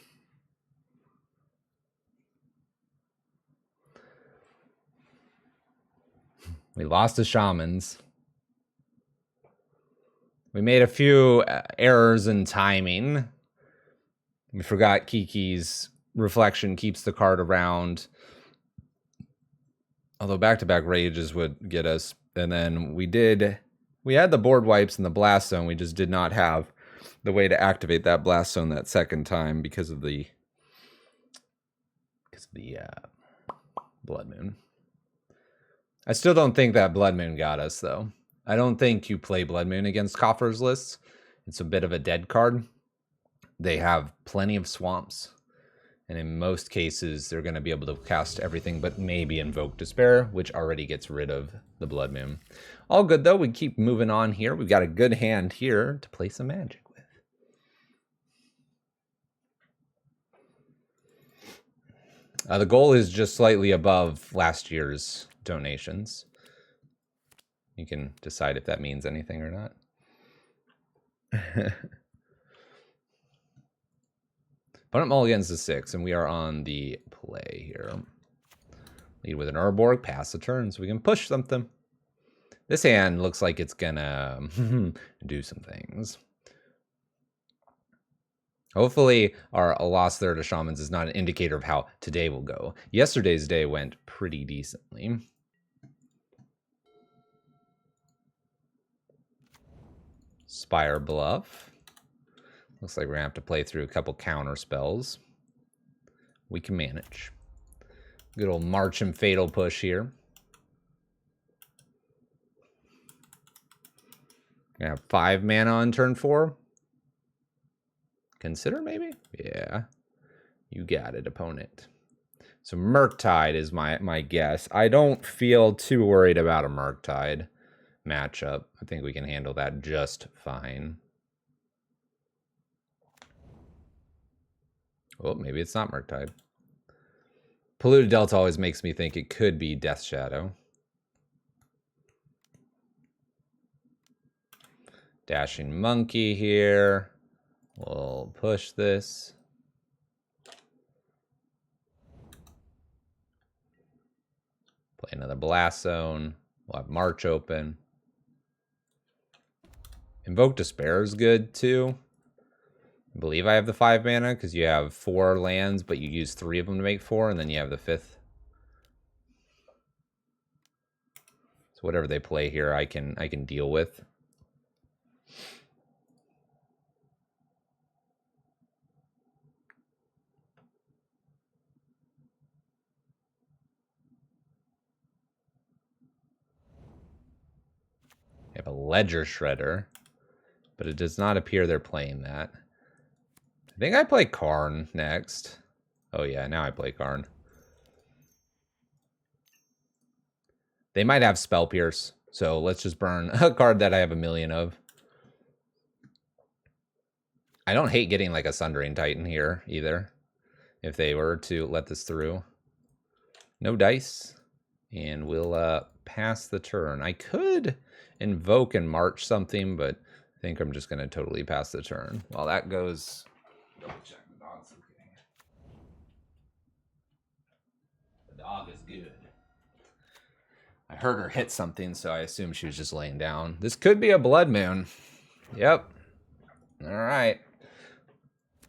We lost to Shamans. We made a few errors in timing. We forgot Kiki's reflection keeps the card around. Although back-to-back rages would get us. And then we had the board wipes and the blast zone. We just did not have the way to activate that blast zone that second time because of the Blood Moon. I still don't think that Blood Moon got us, though. I don't think you play Blood Moon against Coffers lists. It's a bit of a dead card. They have plenty of swamps. And in most cases, they're going to be able to cast everything but maybe Invoke Despair, which already gets rid of the Blood Moon. All good, though. We keep moving on here. We've got a good hand here to play some Magic with. The goal is just slightly above last year's donations. You can decide if that means anything or not. Opponent mulligans to 6, and we are on the play here. Lead with an Urborg, pass the turn, so we can push something. This hand looks like it's gonna do some things. Hopefully, our loss there to Shamans is not an indicator of how today will go. Yesterday's day went pretty decently. Spire Bluff. Looks like we're going to have to play through a couple counter spells. We can manage. Good old March and Fatal push here. Gonna have 5 mana on turn 4. Consider maybe? Yeah. You got it, opponent. So Murktide is my guess. I don't feel too worried about a Murktide matchup. I think we can handle that just fine. Oh, maybe it's not Murktide. Polluted Delta always makes me think it could be Death Shadow. Dashing Monkey here. We'll push this. Play another Blast Zone. We'll have March open. Invoke Despair is good too. I believe I have the 5 mana because you have 4 lands, but you use 3 of them to make 4, and then you have the 5th. So whatever they play here, I can deal with. I have a Ledger Shredder, but it does not appear they're playing that. I think I play Karn next. Oh yeah, now I play Karn. They might have Spell Pierce, so let's just burn a card that I have a million of. I don't hate getting like a Sundering Titan here either, if they were to let this through. No dice, and we'll pass the turn. I could invoke and march something, but I think I'm just going to totally pass the turn. While that goes... Double check the dog's okay. The dog is good. I heard her hit something, so I assumed she was just laying down. This could be a Blood Moon. Yep. All right.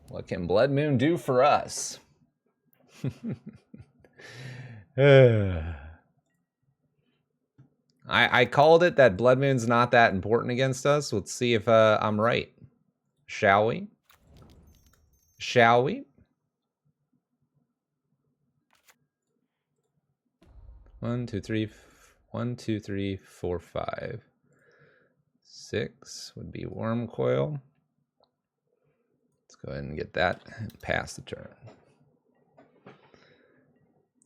What can Blood Moon do for us? I called it that Blood Moon's not that important against us. Let's see if I'm right. Shall we? Shall we? 1, 2, 3, 1, 2, 3, 4, 5. 6 would be Worm Coil. Let's go ahead and get that and pass the turn.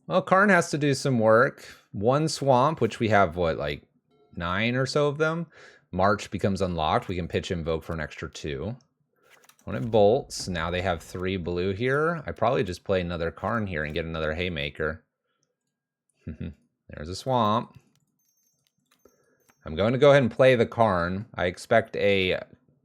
Well, Karn has to do some work. 1 swamp, which we have, what, like 9 or so of them. March becomes unlocked. We can pitch Invoke for an extra 2. When it bolts, now they have 3 blue here. I probably just play another Karn here and get another Haymaker. There's a swamp. I'm going to go ahead and play the Karn. I expect a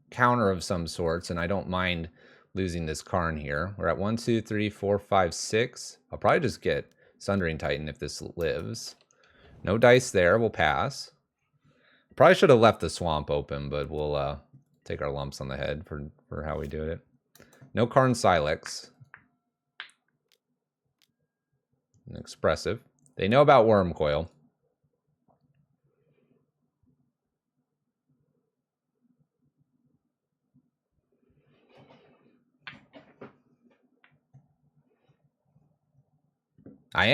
counter of some sorts, and I don't mind losing this Karn here. We're at 1, 2, 3, 4, 5, 6. I'll probably just get Sundering Titan if this lives. No dice there. We'll pass. Probably should have left the swamp open, but we'll take our lumps on the head for how we do it. No Karn Silex. Expressive. They know about Worm Coil. I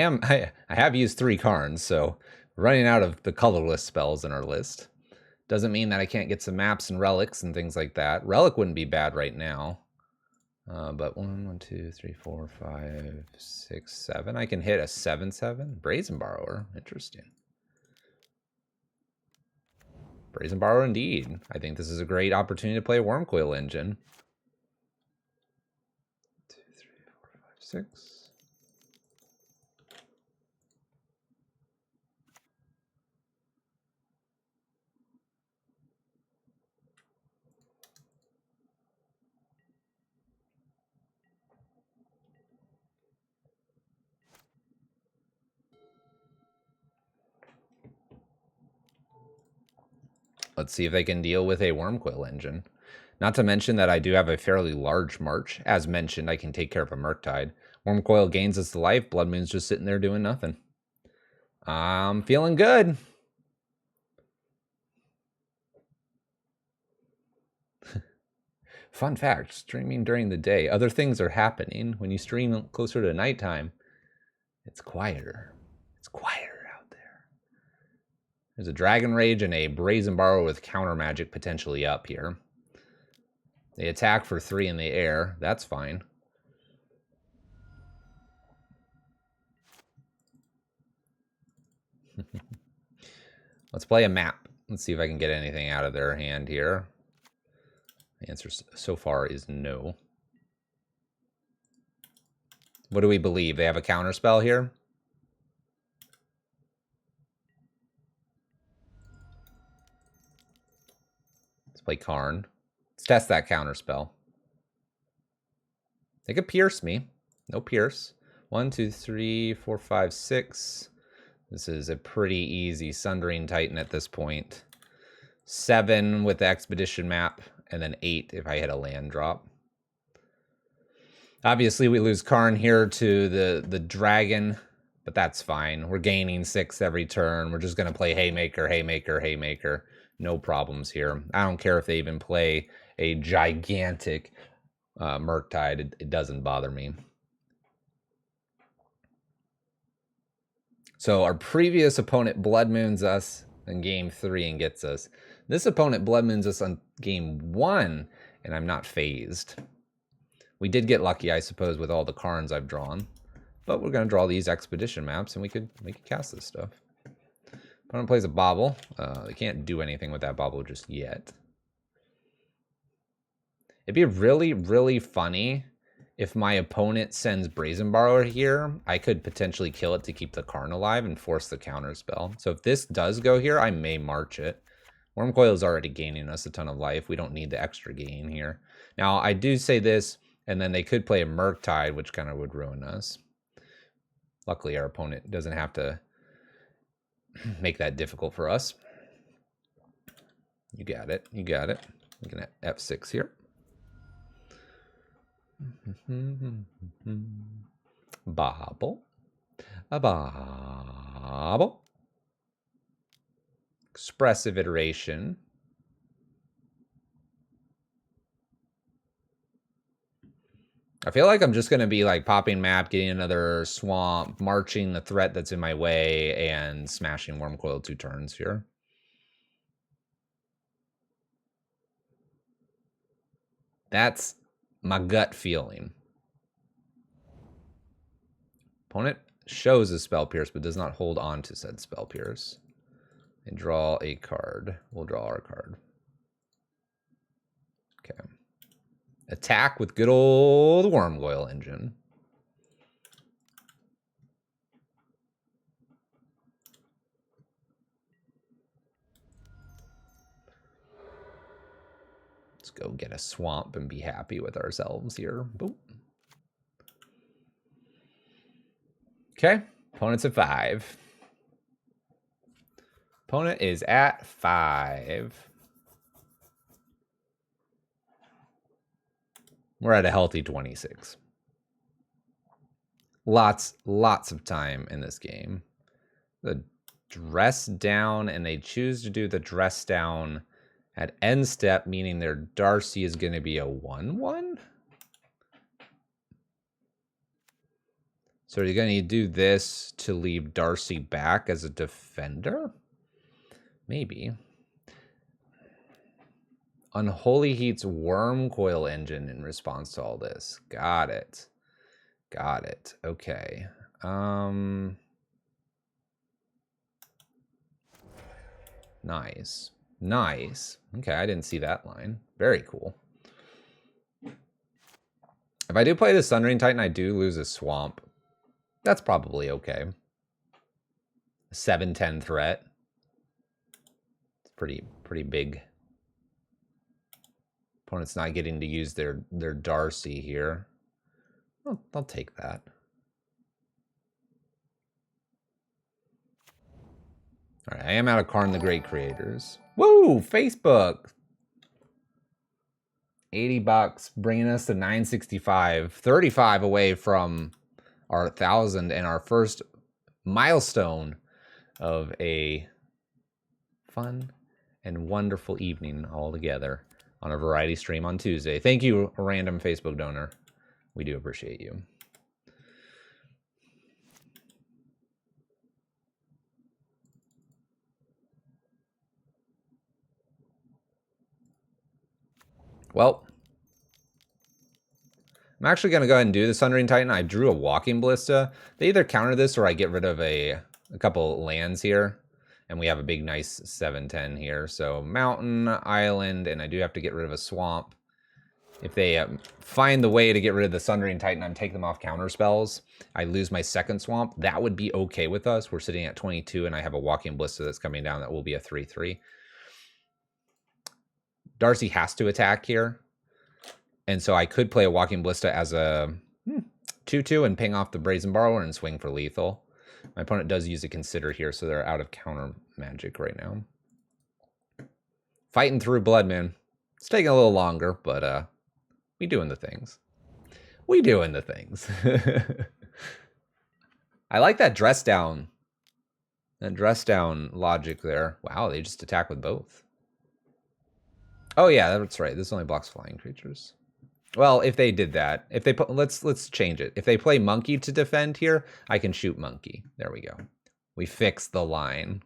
have used 3 Karns, so running out of the colorless spells in our list. Doesn't mean that I can't get some maps and relics and things like that. Relic wouldn't be bad right now. But 1, 2, 3, 4, 5, 6, 7. I can hit a 7/7. Brazen Borrower. Interesting. Brazen Borrower indeed. I think this is a great opportunity to play a Worm Coil engine. 2, 3, 4, 5, 6. Let's see if they can deal with a Worm Coil engine. Not to mention that I do have a fairly large march. As mentioned, I can take care of a Murktide. Worm Coil gains us the life. Blood Moon's just sitting there doing nothing. I'm feeling good. Fun fact, streaming during the day, other things are happening. When you stream closer to nighttime, it's quieter. It's quieter out there. There's a Dragon Rage and a Brazen Borrower with counter magic potentially up here. They attack for 3 in the air. That's fine. Let's play a map. Let's see if I can get anything out of their hand here. The answer so far is no. What do we believe? They have a counter spell here? Let's play Karn. Let's test that counter spell. They could pierce me. No pierce. 1, 2, 3, 4, 5, 6. This is a pretty easy Sundering Titan at this point. 7 with the Expedition map, and then 8 if I hit a land drop. Obviously, we lose Karn here to the Dragon, but that's fine. We're gaining 6 every turn. We're just going to play Haymaker, Haymaker, Haymaker. No problems here. I don't care if they even play a gigantic Murktide. It doesn't bother me. So our previous opponent Blood Moons us in game 3 and gets us. This opponent Blood Moons us on game 1, and I'm not phased. We did get lucky, I suppose, with all the Karns I've drawn. But we're going to draw these expedition maps, and we could cast this stuff. Opponent plays a bobble. They can't do anything with that bobble just yet. It'd be really, really funny if my opponent sends Brazen Borrower here. I could potentially kill it to keep the Karn alive and force the counter spell. So if this does go here, I may march it. Wormcoil is already gaining us a ton of life. We don't need the extra gain here. Now, I do say this, and then they could play a Murktide, which kind of would ruin us. Luckily, our opponent doesn't have to make that difficult for us. You got it. You got it. We can F6 here. Bobble. A bobble. Expressive iteration. I feel like I'm just going to be like popping map, getting another swamp, marching the threat that's in my way, and smashing Wormcoil 2 turns here. That's my gut feeling. Opponent shows a Spell Pierce, but does not hold on to said Spell Pierce. And draw a card. We'll draw our card. Okay. Attack with good old Wormcoil engine. Let's go get a swamp and be happy with ourselves here. Boom. Okay, opponent's at 5. Opponent is at 5. We're at a healthy 26. Lots of time in this game. The dress down, and they choose to do the dress down at end step, meaning their Darcy is going to be a 1/1. So are you going to do this to leave Darcy back as a defender? Maybe. Unholy Heat's Wormcoil engine in response to all this. Got it. Got it. Okay. Nice. Nice. Okay, I didn't see that line. Very cool. If I do play the Sundering Titan, I do lose a swamp. That's probably okay. 7/10 threat. It's pretty big. Opponent's not getting to use their Darcy here. I'll take that. All right, I am out of Karn the Great Creators. Woo! Facebook! $80, bringing us to 965. 35 away from our 1,000 and our first milestone of a fun and wonderful evening all together on a variety stream on Tuesday. Thank you, random Facebook donor. We do appreciate you. Well, I'm actually going to go ahead and do the Sundering Titan. I drew a Walking Ballista. They either counter this or I get rid of a couple lands here. And we have a big, nice 7/10 here. So mountain, island, and I do have to get rid of a swamp. If they find the way to get rid of the Sundering Titan and take them off counter spells, I lose my second swamp. That would be okay with us. We're sitting at 22, and I have a Walking Ballista that's coming down. That will be a 3/3. Darcy has to attack here. And so I could play a Walking Ballista as a 2/2 and ping off the Brazen Borrower and swing for lethal. My opponent does use a Consider here, so they're out of counter magic right now. Fighting through blood, man. It's taking a little longer, but we doing the things. We doing the things. I like that dress down. That dress down logic there. Wow, they just attack with both. Oh yeah, that's right. This only blocks flying creatures. Well, if they did that, if they put, let's change it. If they play monkey to defend here, I can shoot monkey. There we go. We fixed the line.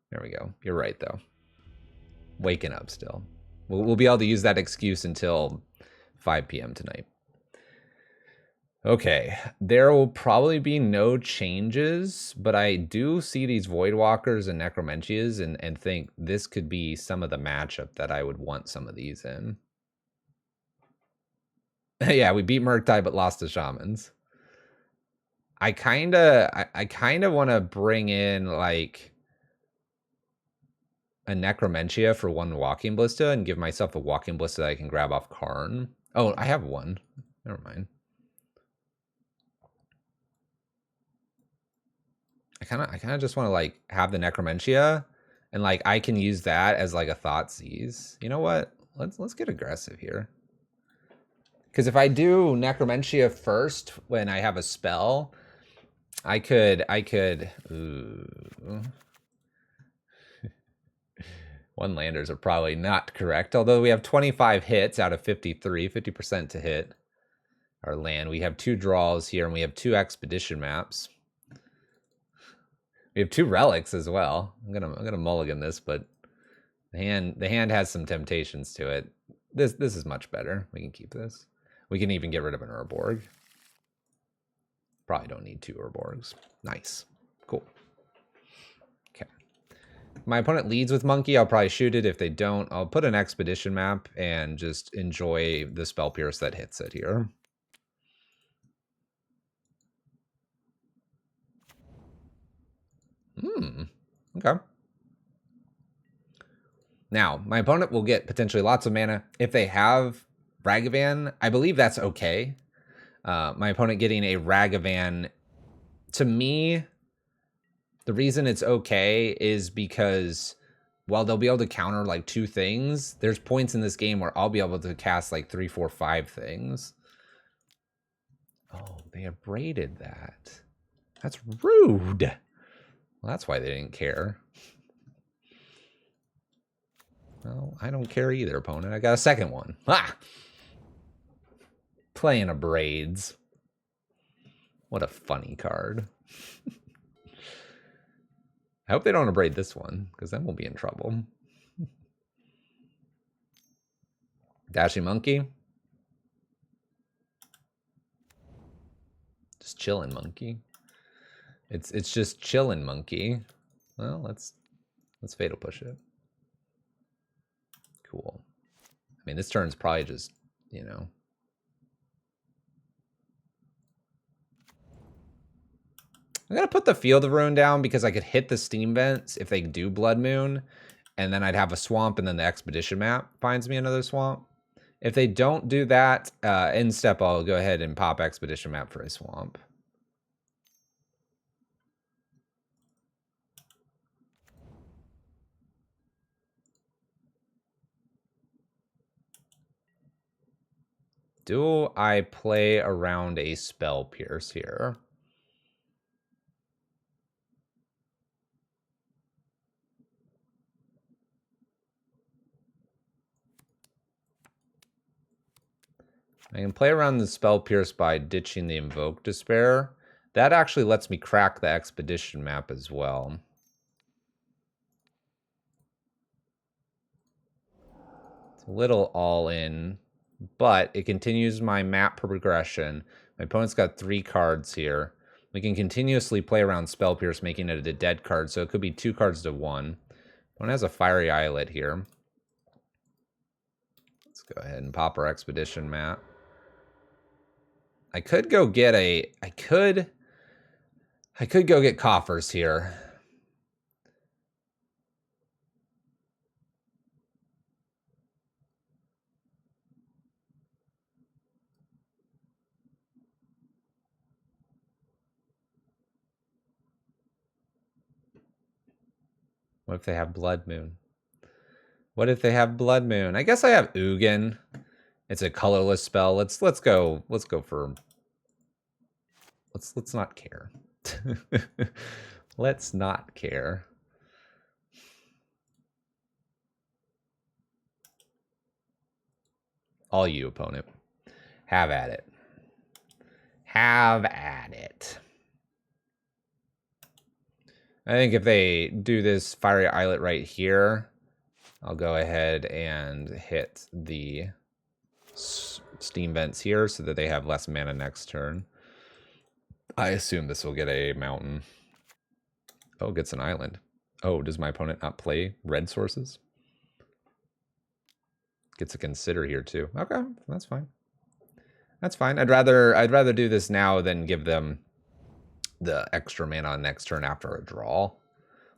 There we go. You're right though. Waking up still. We'll be able to use that excuse until 5 p.m. tonight. Okay, there will probably be no changes, but I do see these Voidwalkers and Necromencias and think this could be some of the matchup that I would want some of these in. Yeah, we beat Murktide but lost to Shamans. I kinda want to bring in like a Necromentia for one Walking Ballista and give myself a Walking Ballista that I can grab off Karn. Oh, I have one. Never mind. I kind of just want to like have the Necromentia, and like I can use that as like a Thoughtseize. You know what? Let's get aggressive here. Because if I do Necromentia first when I have a spell, I could. Ooh. One landers are probably not correct, although we have 25 hits out of 53, 50% to hit our land. We have 2 draws here, and we have 2 expedition maps. We have 2 relics as well. I'm gonna mulligan this, but the hand has some temptations to it. This is much better. We can keep this. We can even get rid of an Urborg. Probably don't need 2 Urborgs. Nice. Cool. Okay. If my opponent leads with Monkey, I'll probably shoot it. If they don't, I'll put an expedition map and just enjoy the Spell Pierce that hits it here. Okay. Now, my opponent will get potentially lots of mana. If they have Ragavan, I believe that's okay. My opponent getting a Ragavan, to me, the reason it's okay is because while they'll be able to counter like 2 things, there's points in this game where I'll be able to cast like 3, 4, 5 things. Oh, they have braided that. That's rude. Well, that's why they didn't care. Well, I don't care either, opponent. I got a second one. Ah! Playing a braids. What a funny card. I hope they don't braid this one, because then we'll be in trouble. Dashing Monkey. Just chilling Monkey. It's just chilling Monkey. Well, let's Fatal Push it. Cool. I mean, this turn's probably just, you know. I'm going to put the Field of Ruin down because I could hit the Steam Vents if they do Blood Moon, and then I'd have a swamp, and then the Expedition map finds me another swamp. If they don't do that, in step, I'll go ahead and pop Expedition map for a swamp. Do I play around a Spell Pierce here? I can play around the Spell Pierce by ditching the Invoke Despair. That actually lets me crack the Expedition map as well. It's a little all in, but it continues my map progression. My opponent's got 3 cards here. We can continuously play around Spell Pierce, making it a dead card, so it could be 2 cards to 1. One has a Fiery Islet here. Let's go ahead and pop our Expedition map. I could go get a... I could go get Coffers here. What if they have Blood Moon? What if they have Blood Moon? I guess I have Ugin. It's a colorless spell. Let's go for... Let's not care. Let's not care. All you, opponent. Have at it. Have at it. I think if they do this Fiery Islet right here, I'll go ahead and hit the Steam Vents here so that they have less mana next turn. I assume this will get a mountain. Oh, it gets an island. Oh, does my opponent not play red sources? Gets a consider here too. Okay, that's fine. That's fine. I'd rather do this now than give them the extra mana on next turn after a draw.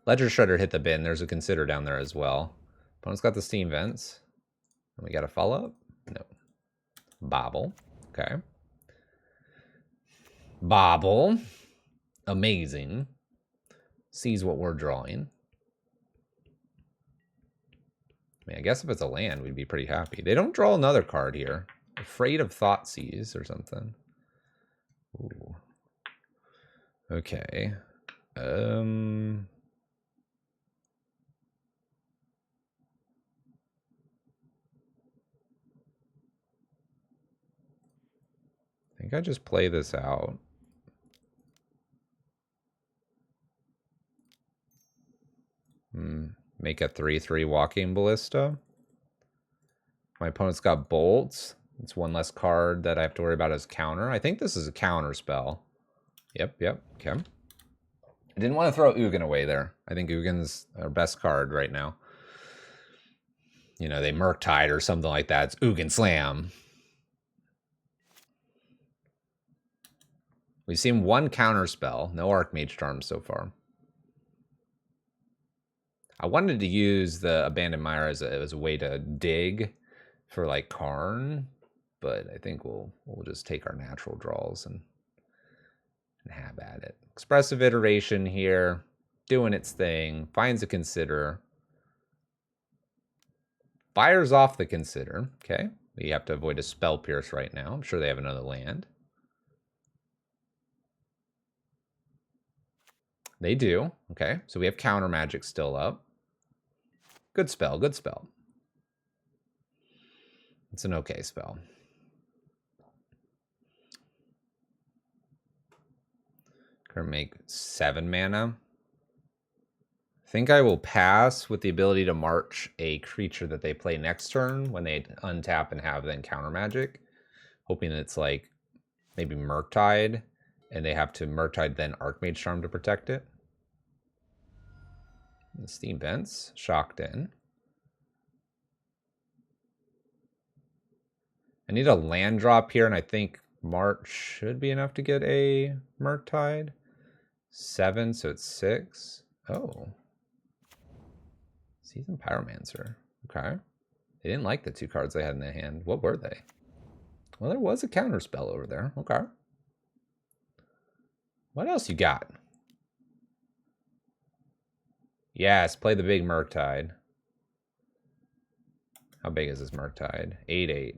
Ledger Shredder hit the bin. There's a consider down there as well. Opponent's got the Steam Vents. And we got a follow-up? No. Bobble. Okay. Bobble. Amazing. Sees what we're drawing. I mean, I guess if it's a land, we'd be pretty happy. They don't draw another card here. Afraid of Thoughtseize or something. Ooh. Okay. I think I just play this out. Make a 3/3 Walking Ballista. My opponent's got bolts. It's one less card that I have to worry about as counter. I think this is a counter spell. Yep. Okay. I didn't want to throw Ugin away there. I think Ugin's our best card right now. You know, they Murktide or something like that. It's Ugin Slam. We've seen one counter spell. No Archmage Charm so far. I wanted to use the Abandoned Mire as a way to dig for like Karn, but I think we'll just take our natural draws and have at it. Expressive Iteration here, doing its thing, finds a consider, fires off the consider. Okay, we have to avoid a Spell Pierce right now. I'm sure they have another land. They do. Okay, so we have counter magic still up. Good spell, good spell. It's an okay spell. Gonna make 7 mana. I think I will pass with the ability to march a creature that they play next turn when they untap and have then counter magic. Hoping it's like maybe Murktide, and they have to Murktide then Archmage Charm to protect it. The Steam Vents, shocked in. I need a land drop here, and I think March should be enough to get a Murktide. 7, so it's 6. Oh. Seasoned Pyromancer. Okay. They didn't like the 2 cards they had in their hand. What were they? Well, there was a counter spell over there. Okay. What else you got? Yes, play the big Murktide. How big is this Murktide? 8/8.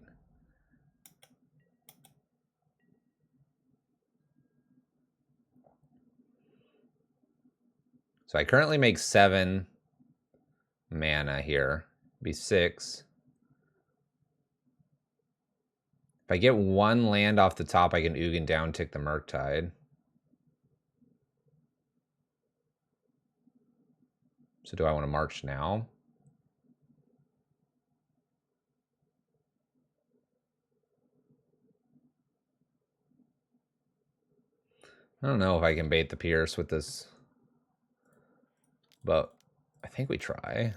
So I currently make 7 mana here. Be 6. If I get 1 land off the top, I can Ugin down tick the Murktide. So do I want to march now? I don't know if I can bait the Pierce with this, but I think we try.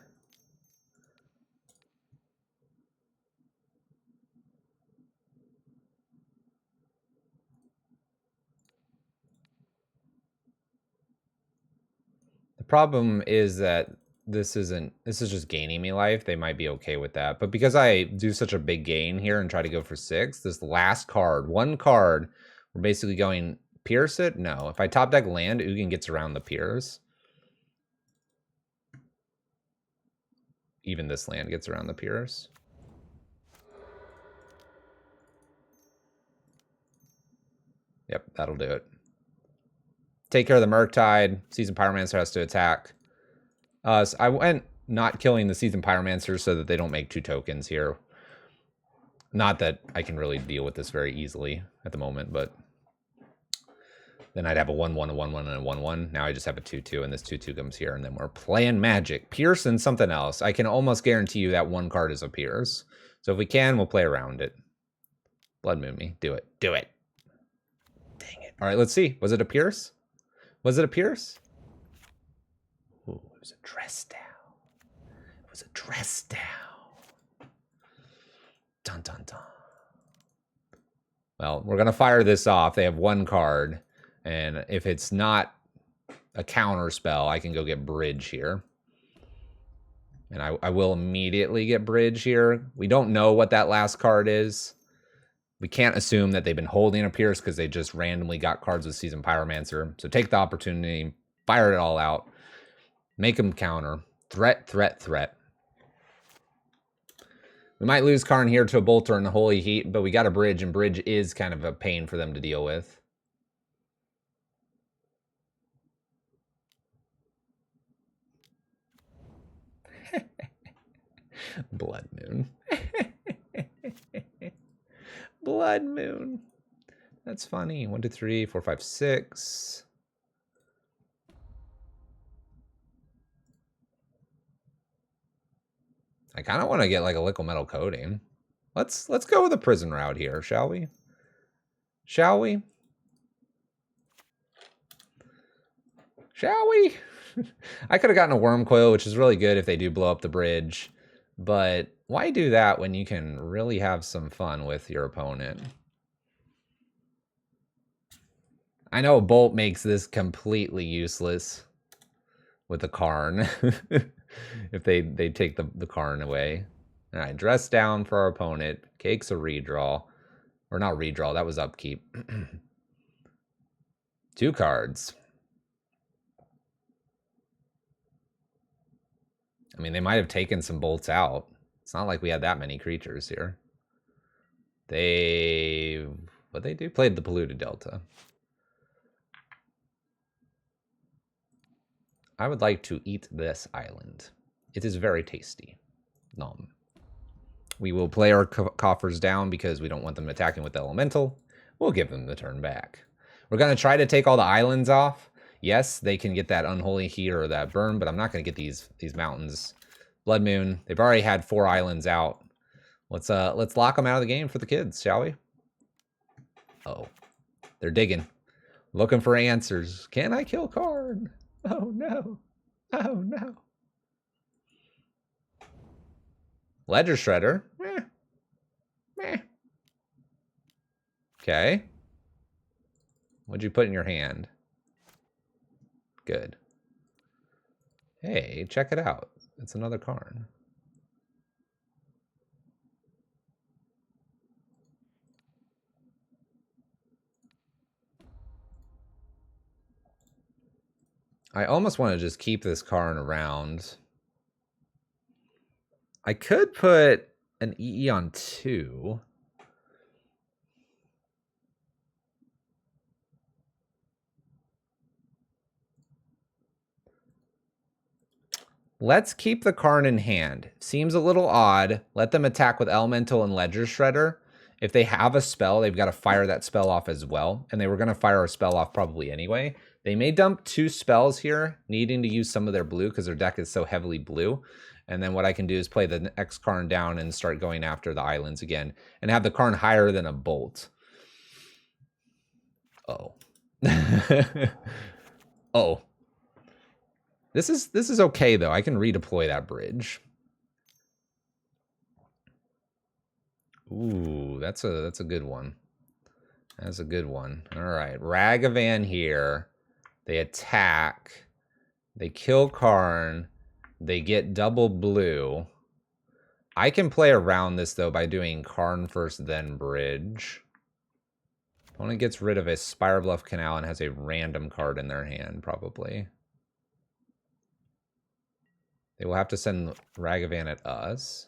The problem is that this is just gaining me life. They might be okay with that. But because I do such a big gain here and try to go for 6, this last card, 1 card, we're basically going Pierce it? No. If I top deck land, Ugin gets around the Pierce. Even this land gets around the Pierce. Yep, that'll do it. Take care of the Murktide. Seasoned Pyromancer has to attack. So I went not killing the Seasoned Pyromancer so that they don't make 2 tokens here. Not that I can really deal with this very easily at the moment, but then I'd have a 1/1, a 1/1, and a 1/1. Now I just have a 2/2, and this 2/2 comes here, and then we're playing magic. Pierce and something else. I can almost guarantee you that 1 card is a Pierce. So if we can, we'll play around it. Blood Moon me. Do it. Do it. Dang it. All right, let's see. Was it a Pierce? Was it a Pierce? Ooh, it was a dress down. It was a dress down. Dun, dun, dun. Well, we're going to fire this off. They have one card. And if it's not a counter spell, I can go get Bridge here. And I will immediately get Bridge here. We don't know what that last card is. We can't assume that they've been holding a Pierce because they just randomly got cards with Seasoned Pyromancer. So take the opportunity, fire it all out, make them counter. Threat, threat, threat. We might lose Karn here to a Bolter in the Holy Heat, but we got a Bridge, and Bridge is kind of a pain for them to deal with. Blood Moon. Blood Moon. That's funny. 1, 2, 3, 4, 5, 6. I kind of want to get like a Liquid Metal Coating. Let's go with a Prison route here, shall we? Shall we? Shall we? I could have gotten a Worm Coil, which is really good if they do blow up the Bridge. But why do that when you can really have some fun with your opponent? I know Bolt makes this completely useless with the Karn. If they take the Karn away. All right, dress down for our opponent. Cake's a redraw. Or not redraw, that was upkeep. 2 cards. I mean, they might have taken some bolts out. It's not like we had that many creatures here. What they do? Played the Polluted Delta. I would like to eat this island. It is very tasty. Nom. We will play our Coffers down because we don't want them attacking with the Elemental. We'll give them the turn back. We're going to try to take all the islands off. Yes, they can get that Unholy Heat or that burn, but I'm not going to get these mountains. Blood Moon. They've already had 4 islands out. Let's lock them out of the game for the kids, shall we? Oh, they're digging, looking for answers. Can I kill Karn? Oh no! Oh no! Ledger Shredder. Meh. Meh. Okay. What'd you put in your hand? Good. Hey, check it out. It's another Karn. I almost want to just keep this Karn around. I could put an EE on 2. Let's keep the Karn in hand. Seems a little odd. Let them attack with Elemental and Ledger Shredder. If they have a spell, they've got to fire that spell off as well. And they were going to fire a spell off probably anyway. They may dump 2 spells here, needing to use some of their blue because their deck is so heavily blue. And then what I can do is play the next Karn down and start going after the islands again. And have the Karn higher than a Bolt. Oh. Oh. This is okay though. I can redeploy that Bridge. Ooh, that's a good one. That's a good one. All right, Ragavan here. They attack. They kill Karn. They get double blue. I can play around this though by doing Karn first, then Bridge. Opponent gets rid of a Spirebluff Canal and has a random card in their hand, probably. They will have to send Ragavan at us.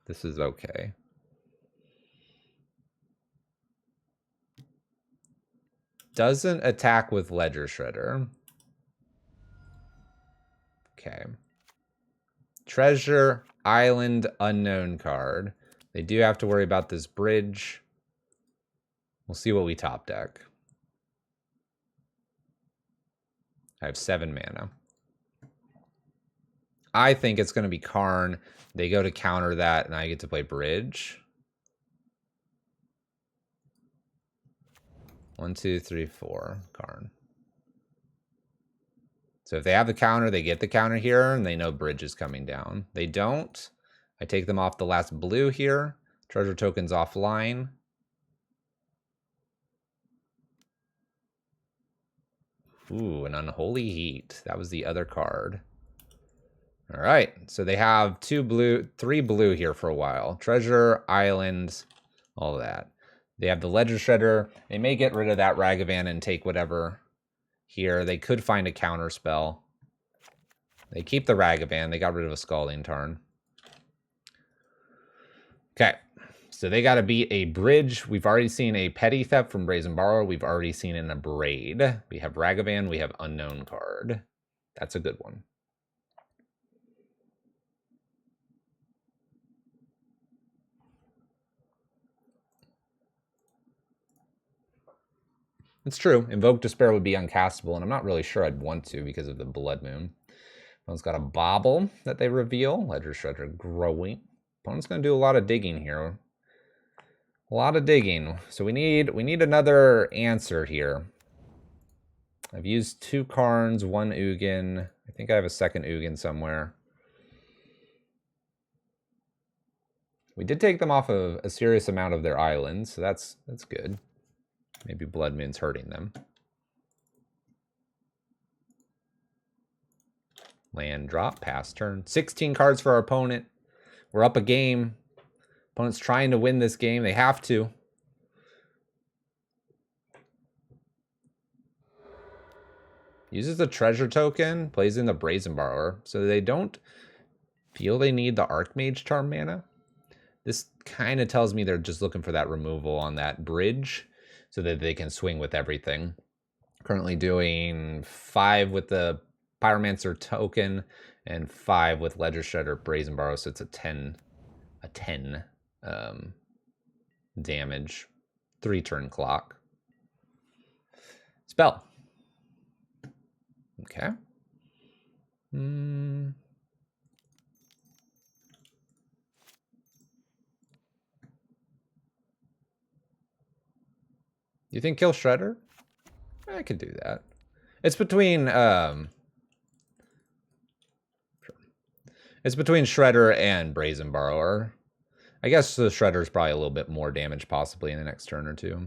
This is okay. Doesn't attack with Ledger Shredder. Okay. Treasure, Island, Unknown card. They do have to worry about this Bridge. We'll see what we top deck. I have 7 mana. I think it's going to be Karn. They go to counter that, and I get to play Bridge. 1, 2, 3, 4. Karn. So if they have the counter, they get the counter here, and they know bridge is coming down. They don't. I take them off the last blue here. Treasure tokens offline. Ooh, an Unholy Heat. That was the other card. All right, so they have 3 blue here for a while. Treasure, islands, all of that. They have the Ledger Shredder. They may get rid of that Ragavan and take whatever here. They could find a counter spell. They keep the Ragavan. They got rid of a Scalding Tarn. Okay, so they got to beat a bridge. We've already seen a Petty Theft from Brazen Borrower. We've already seen an Abrade. We have Ragavan. We have Unknown card. That's a good one. It's true. Invoke Despair would be uncastable, and I'm not really sure I'd want to because of the Blood Moon. Opponent's got a Bobble that they reveal. Ledger Shredder growing. Opponent's going to do a lot of digging here. A lot of digging. So we need another answer here. I've used 2 Karns, 1 Ugin. I think I have a second Ugin somewhere. We did take them off of a serious amount of their islands, so that's good. Maybe Blood Moon's hurting them. Land drop, pass turn. 16 cards for our opponent. We're up a game. Opponent's trying to win this game. They have to. Uses the treasure token, plays in the Brazen Borrower, so they don't feel they need the Archmage Charm mana. This kind of tells me they're just looking for that removal on that bridge so that they can swing with everything. Currently doing 5 with the Pyromancer token and 5 with Ledger Shredder Brazen Borrower, so it's a 10 damage. 3 turn clock. Spell. Okay. You think kill Shredder? I could do that. It's between it's between Shredder and Brazen Borrower. I guess the Shredder's probably a little bit more damage possibly in the next turn or two.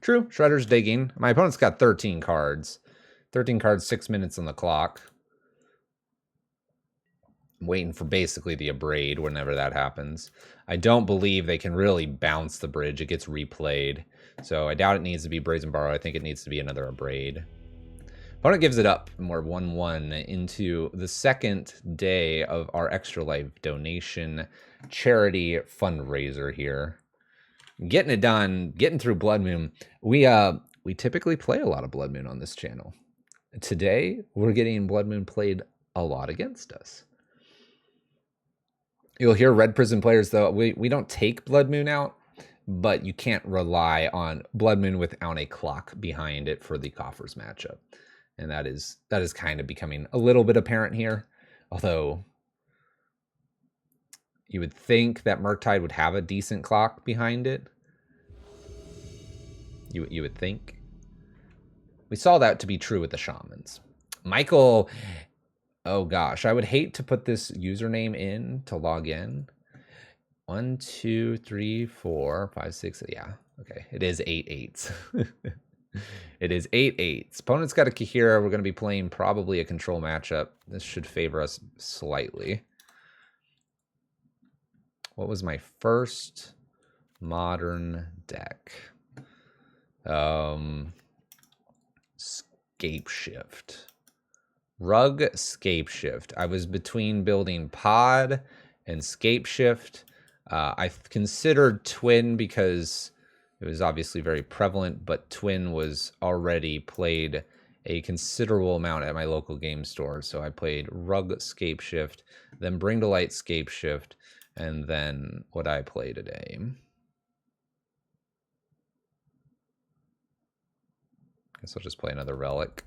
True, Shredder's digging. My opponent's got 13 cards. 13 cards, 6 minutes on the clock. I'm waiting for basically the Abrade whenever that happens. I don't believe they can really bounce the bridge. It gets replayed. So I doubt it needs to be Brazen Borrower. I think it needs to be another Abrade. Opponent gives it up, and we're 1-1 into the second day of our Extra Life donation charity fundraiser here. Getting it done, getting through Blood Moon. We typically play a lot of Blood Moon on this channel. Today, we're getting Blood Moon played a lot against us. You'll hear Red Prison players, though, we don't take Blood Moon out, but you can't rely on Blood Moon without a clock behind it for the Coffers matchup. And that is kind of becoming a little bit apparent here. Although you would think that Murktide would have a decent clock behind it. You would think. We saw that to be true with the Shamans. Michael, oh gosh, I would hate to put this username in to log in. 1, 2, 3, 4, 5, 6, yeah. Okay, it is 8 8s. It is 8 8s. Opponent's got a Kahira. We're going to be playing probably a control matchup. This should favor us slightly. What was my first modern deck? Scape Shift. Rug Scape Shift. I was between building Pod and Scape Shift. I considered Twin because it was obviously very prevalent, but Twin was already played a considerable amount at my local game store. So I played Rug Scape Shift, then Bring to Light Scape Shift, and then what I play today. Guess I'll just play another Relic.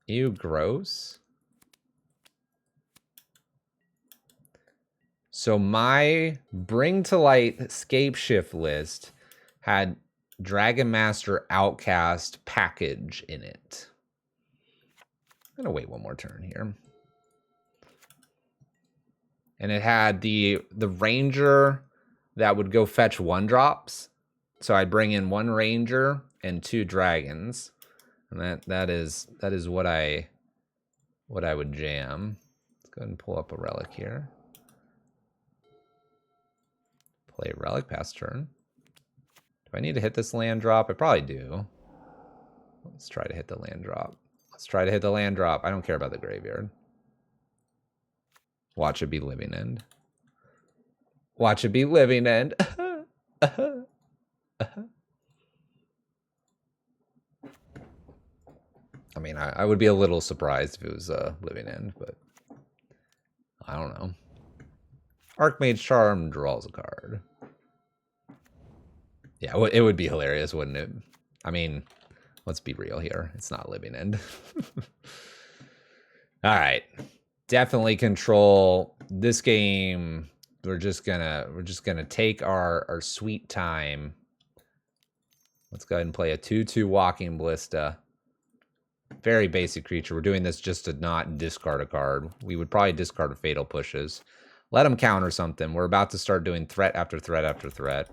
Ew, gross. So my Bring to Light Scape Shift list had Dragon Master Outcast package in it. I'm gonna wait one more turn here. And it had the ranger that would go fetch 1-drops. So I'd bring in 1 ranger and 2 dragons. And that is what I would jam. Let's go ahead and pull up a relic here. Play relic past turn. Do I need to hit this land drop? I probably do. Let's try to hit the land drop. Let's try to hit the land drop. I don't care about the graveyard. Watch it be living end. Watch it be living end. I mean, I would be a little surprised if it was a living end, but I don't know. Archmage Charm draws a card. Yeah, it would be hilarious, wouldn't it? I mean, let's be real here. It's not living end. All right. Definitely control this game. We're just gonna take our sweet time. Let's go ahead and play a 2/2 Walking Ballista. Very basic creature. We're doing this just to not discard a card. We would probably discard a Fatal Pushes. Let them counter something. We're about to start doing threat after threat after threat.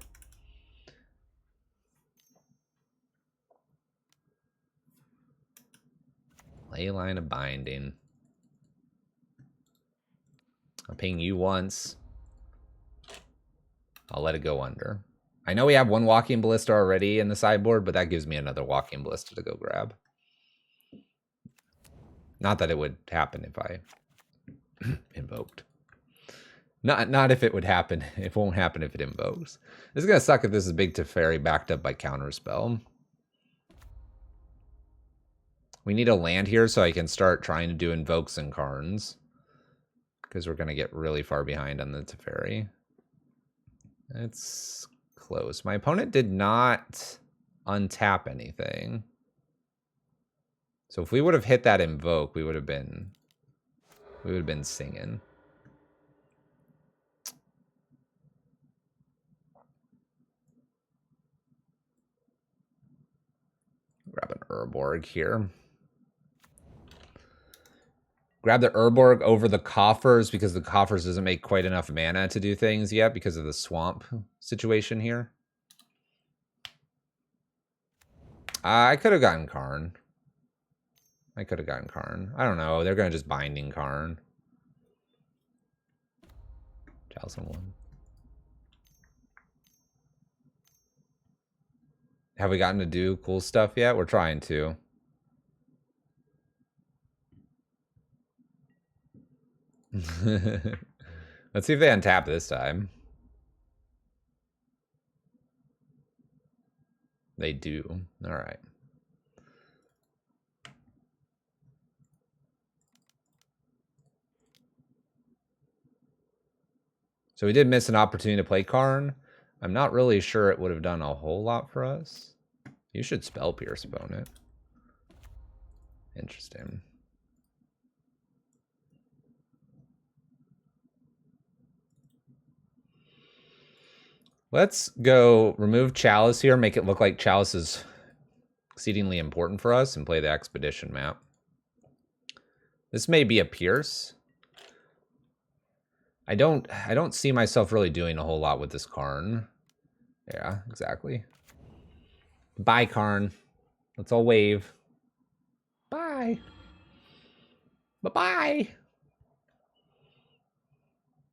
Leyline of Binding. I'll ping you once. I'll let it go under. I know we have 1 Walking Ballista already in the sideboard, but that gives me another Walking Ballista to go grab. Not that it would happen if I invoked. Not if it would happen. It won't happen if it invokes. This is going to suck if this is Big Teferi backed up by Counterspell. We need a land here so I can start trying to do invokes and Karns. Because we're going to get really far behind on the Teferi. It's close. My opponent did not untap anything. So if we would have hit that invoke, we would have been singing. Grab an Urborg here. Grab the Urborg over the Coffers because the Coffers doesn't make quite enough mana to do things yet because of the swamp situation here. I could have gotten Karn. I don't know. They're going to just Binding Karn. Chalice 1. Have we gotten to do cool stuff yet? We're trying to. Let's see if they untap this time. They do. All right. So we did miss an opportunity to play Karn. I'm not really sure it would have done a whole lot for us. You should Spell Pierce opponent. Interesting. Let's go remove Chalice here, make it look like Chalice is exceedingly important for us, and play the Expedition map. This may be a Pierce. I don't see myself really doing a whole lot with this Karn. Yeah, exactly. Bye, Karn. Let's all wave. Bye. Bye-bye.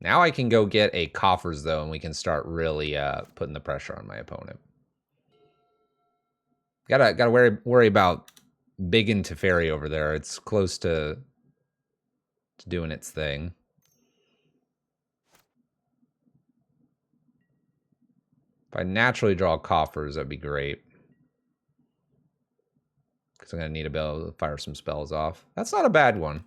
Now I can go get a Coffers, though, and we can start really putting the pressure on my opponent. Gotta worry about Big and Teferi over there. It's close to doing its thing. If I naturally draw Coffers, that'd be great. Because I'm going to need to be able to fire some spells off. That's not a bad one.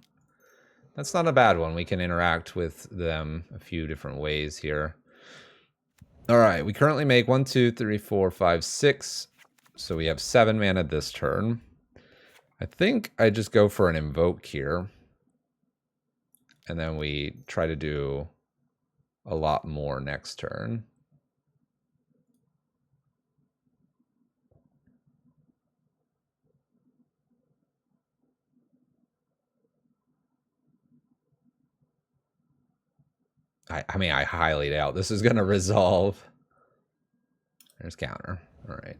That's not a bad one. We can interact with them a few different ways here. All right, we currently make 1, 2, 3, 4, 5, 6. So we have 7 mana this turn. I think I just go for an invoke here. And then we try to do a lot more next turn. I mean, I highly doubt this is going to resolve. There's counter. All right.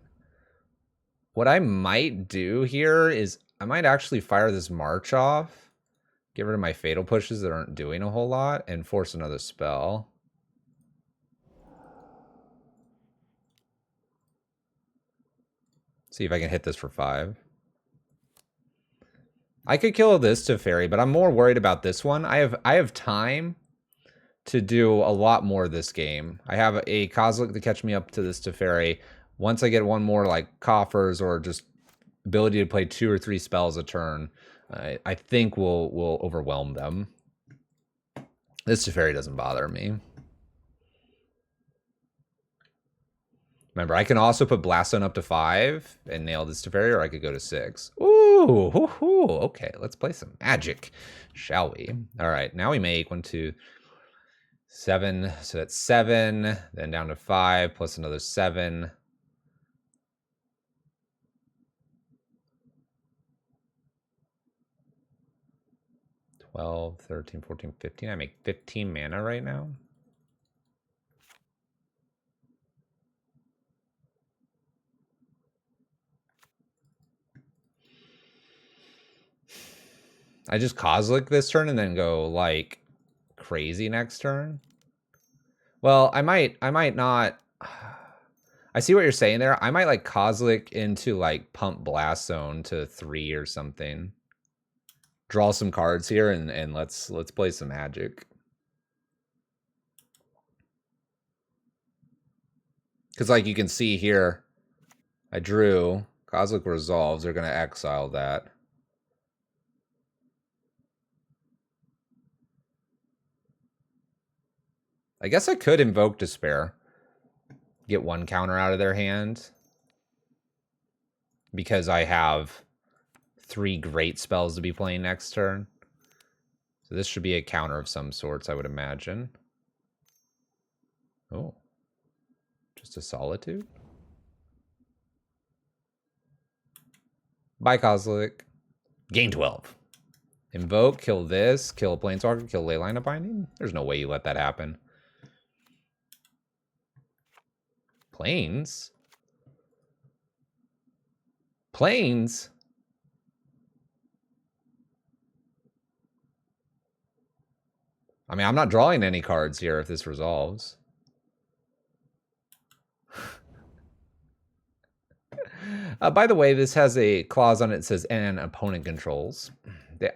What I might do here is I might actually fire this March off, get rid of my fatal pushes that aren't doing a whole lot, and force another spell. See if I can hit this for 5. I could kill this Teferi, but I'm more worried about this one. I have time to do a lot more this game. I have a Kozilek to catch me up to this Teferi. Once I get one more like Coffers or just ability to play 2 or 3 spells a turn, I think we'll overwhelm them. This Teferi doesn't bother me. Remember, I can also put Blast Zone up to 5 and nail this Teferi, or I could go to 6. Ooh, hoo, hoo. Okay, let's play some Magic, shall we? All right, now we make 1, 2, 7. So that's 7, then down to 5, plus another 7. $12, $13, $14, $15. I make 15 mana right now. I just Kozilek this turn and then go like crazy next turn. Well, I might not. I see what you're saying there. I might like Kozilek into like pump Blast Zone to 3 or something. Draw some cards here and let's play some Magic. Because like you can see here, I drew Kozilek resolves. They're gonna exile that. I guess I could invoke Despair. Get 1 counter out of their hand. Because I have 3 great spells to be playing next turn. So this should be a counter of some sorts, I would imagine. Oh. Just a Solitude? Bye, Kozilek. Gain 12. Invoke, kill this, kill a Planeswalker, kill Leyline of Binding? There's no way you let that happen. Planes? Planes? I mean, I'm not drawing any cards here if this resolves. By the way, this has a clause on it that says, and opponent controls.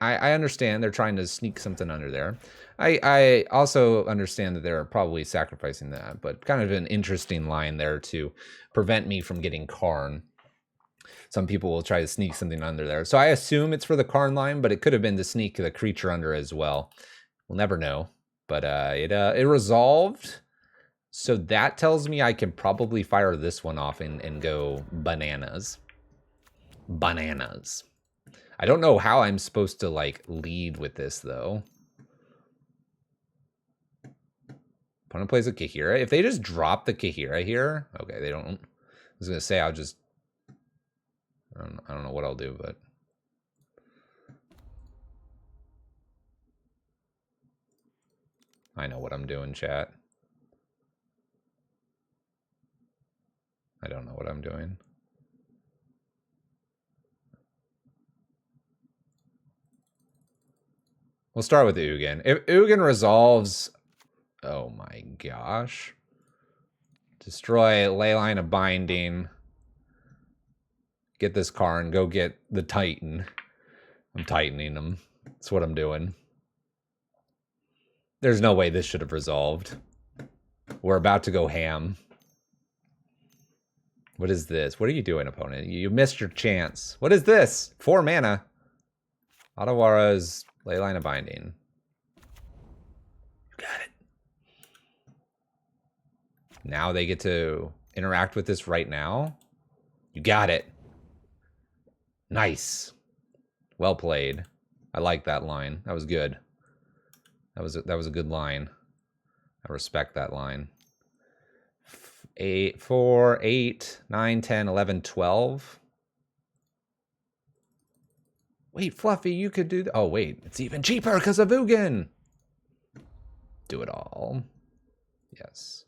I understand they're trying to sneak something under there. I also understand that they're probably sacrificing that, but kind of an interesting line there to prevent me from getting Karn. Some people will try to sneak something under there. So I assume it's for the Karn line, but it could have been to sneak the creature under as well. We'll never know. But it resolved. So that tells me I can probably fire this one off and go bananas. Bananas. I don't know how I'm supposed to, like, lead with this, though. Opponent plays a Kahira. If they just drop the Kahira here... Okay, they don't... I was going to say, I'll just... I don't know what I'll do, but... I know what I'm doing, chat. I don't know what I'm doing. We'll start with Ugin. If Ugin resolves... Oh my gosh. Destroy Leyline of Binding. Get this Karn. Go get the Titan. I'm tightening them. That's what I'm doing. There's no way this should have resolved. We're about to go ham. What is this? What are you doing, opponent? You missed your chance. What is this? 4 mana. Otawara's Leyline of Binding. You got it. Now they get to interact with this right now. You got it. Nice. Well played. I like that line. That was good. That was a good line. I respect that line. 8, 4, 8, 9, 10, 11, 12. Wait, Fluffy, you could do... Oh, wait. It's even cheaper because of Ugin. Do it all. Yes.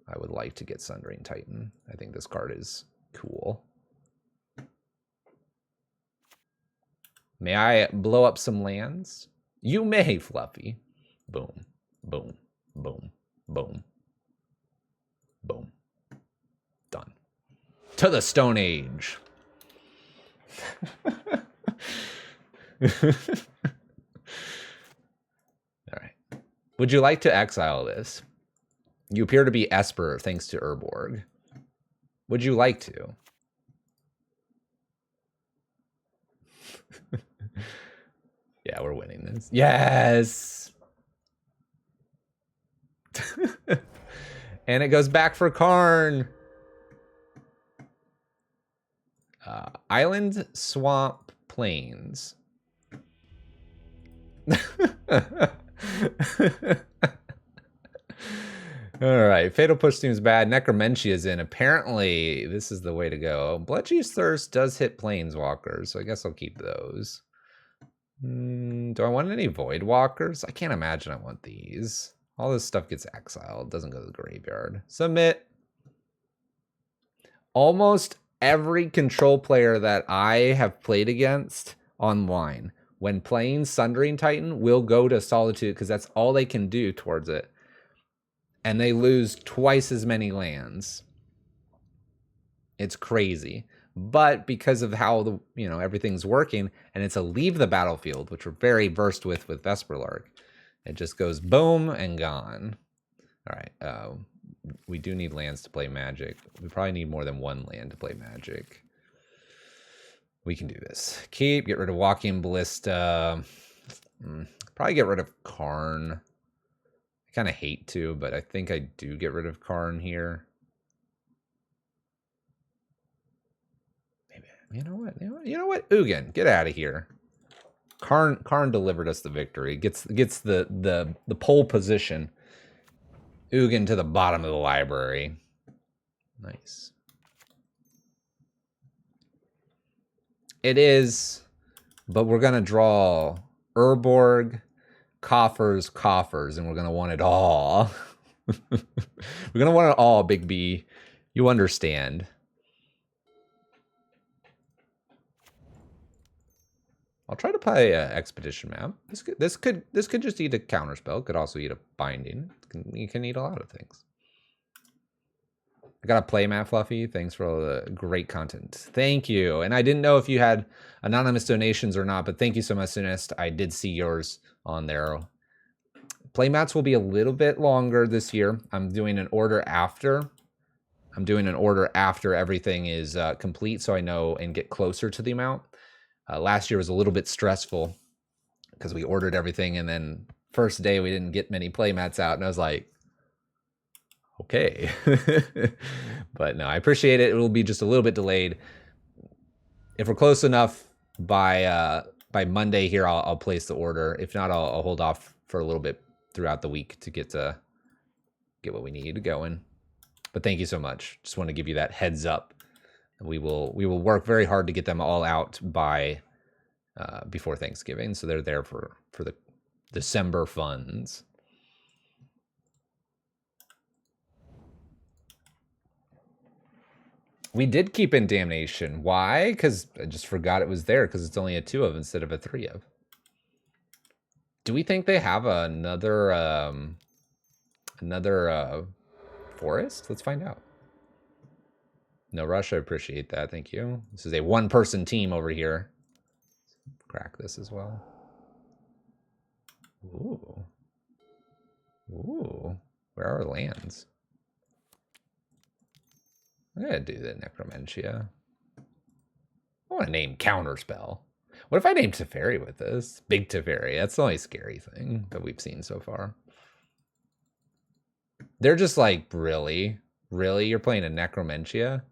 I would like to get Sundering Titan. I think this card is cool. May I blow up some lands? You may, Fluffy. Boom. Boom. Boom. Boom. Boom. Done. To the Stone Age. All right. Would you like to exile this? You appear to be Esper thanks to Urborg. Would you like to? Yeah, we're winning this. Yes! And it goes back for Karn. Island, swamp, plains. All right, Fatal Push seems bad. Necromentia is in. Apparently, this is the way to go. Bloodjuice Thirst does hit Planeswalkers, so I guess I'll keep those. Do I want any Void Walkers? I can't imagine I want these. All this stuff gets exiled. Doesn't go to the graveyard. Submit. Almost every control player that I have played against online, when playing Sundering Titan, will go to Solitude because that's all they can do towards it. And they lose twice as many lands. It's crazy. But because of how the everything's working, and it's a leave the battlefield, which we're very versed with Vesperlark, it just goes boom and gone. All right, we do need lands to play Magic. We probably need more than one land to play Magic. We can do this. Keep, get rid of Walking Ballista. Probably get rid of Karn. I kind of hate to, but I think I do get rid of Karn here. Maybe, you know what? Ugin, get out of here. Karn delivered us the victory. Gets the pole position. Ugin to the bottom of the library. Nice. It is, but we're gonna draw Urborg, Coffers, and we're gonna want it all. We're gonna want it all, Big B. You understand. I'll try to play Expedition Map. This could just eat a counterspell. Could also eat a binding. You can eat a lot of things. I got a play mat, Fluffy. Thanks for all the great content. Thank you. And I didn't know if you had anonymous donations or not, but thank you so much, Sunist. I did see yours on there. Playmats will be a little bit longer this year. I'm doing an order after. Everything is complete, so I know and get closer to the amount. Last year was a little bit stressful because we ordered everything, and then first day we didn't get many playmats out, and I was like, okay. But no, I appreciate it. It will be just a little bit delayed. If we're close enough by Monday here, I'll place the order. If not, I'll hold off for a little bit throughout the week to get what we need going. But thank you so much. Just want to give you that heads up. We will work very hard to get them all out by before Thanksgiving, so they're there for the December funds. We did keep in Damnation. Why? Because I just forgot it was there because it's only a 2 of instead of a 3 of. Do we think they have another forest? Let's find out. No rush, I appreciate that. Thank you. This is a one-person team over here. Crack this as well. Ooh. Ooh. Where are our lands? I'm gonna do the Necromentia. I want to name Counterspell. What if I named Teferi with this? Big Teferi. That's the only scary thing that we've seen so far. They're just like, really? Really? You're playing a Necromentia?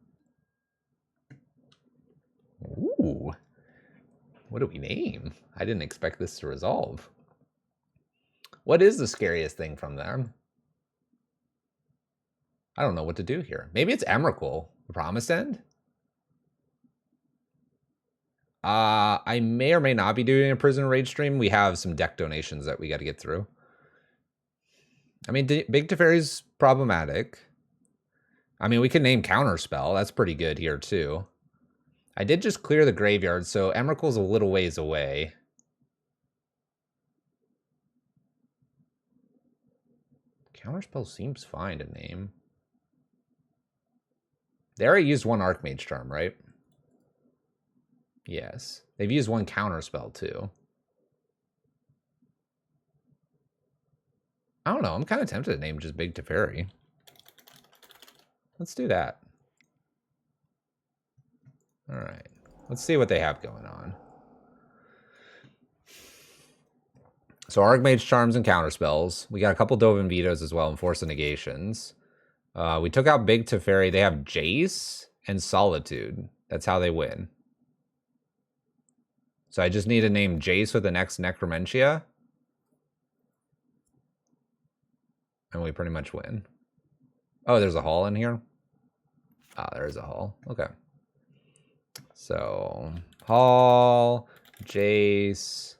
Ooh. What do we name? I didn't expect this to resolve. What is the scariest thing from them? I don't know what to do here. Maybe it's Emrakul, the Promised End? I may or may not be doing a Prison Raid stream. We have some deck donations that we got to get through. I mean, Big Teferi's problematic. I mean, we can name Counterspell. That's pretty good here, too. I did just clear the graveyard, so Emrakul's a little ways away. Counterspell seems fine to name. They already used one Archmage Charm, right? Yes. They've used one Counterspell, too. I don't know. I'm kind of tempted to name just Big Teferi. Let's do that. All right. Let's see what they have going on. So Archmage Charms and Counterspells. We got a couple Dovin Vetoes as well and Force of Negations. We took out Big Teferi. They have Jace and Solitude. That's how they win. So I just need to name Jace with the next Necromentia. And we pretty much win. Oh, there's a hall in here? Ah, there's a hall. Okay. So, hall, Jace.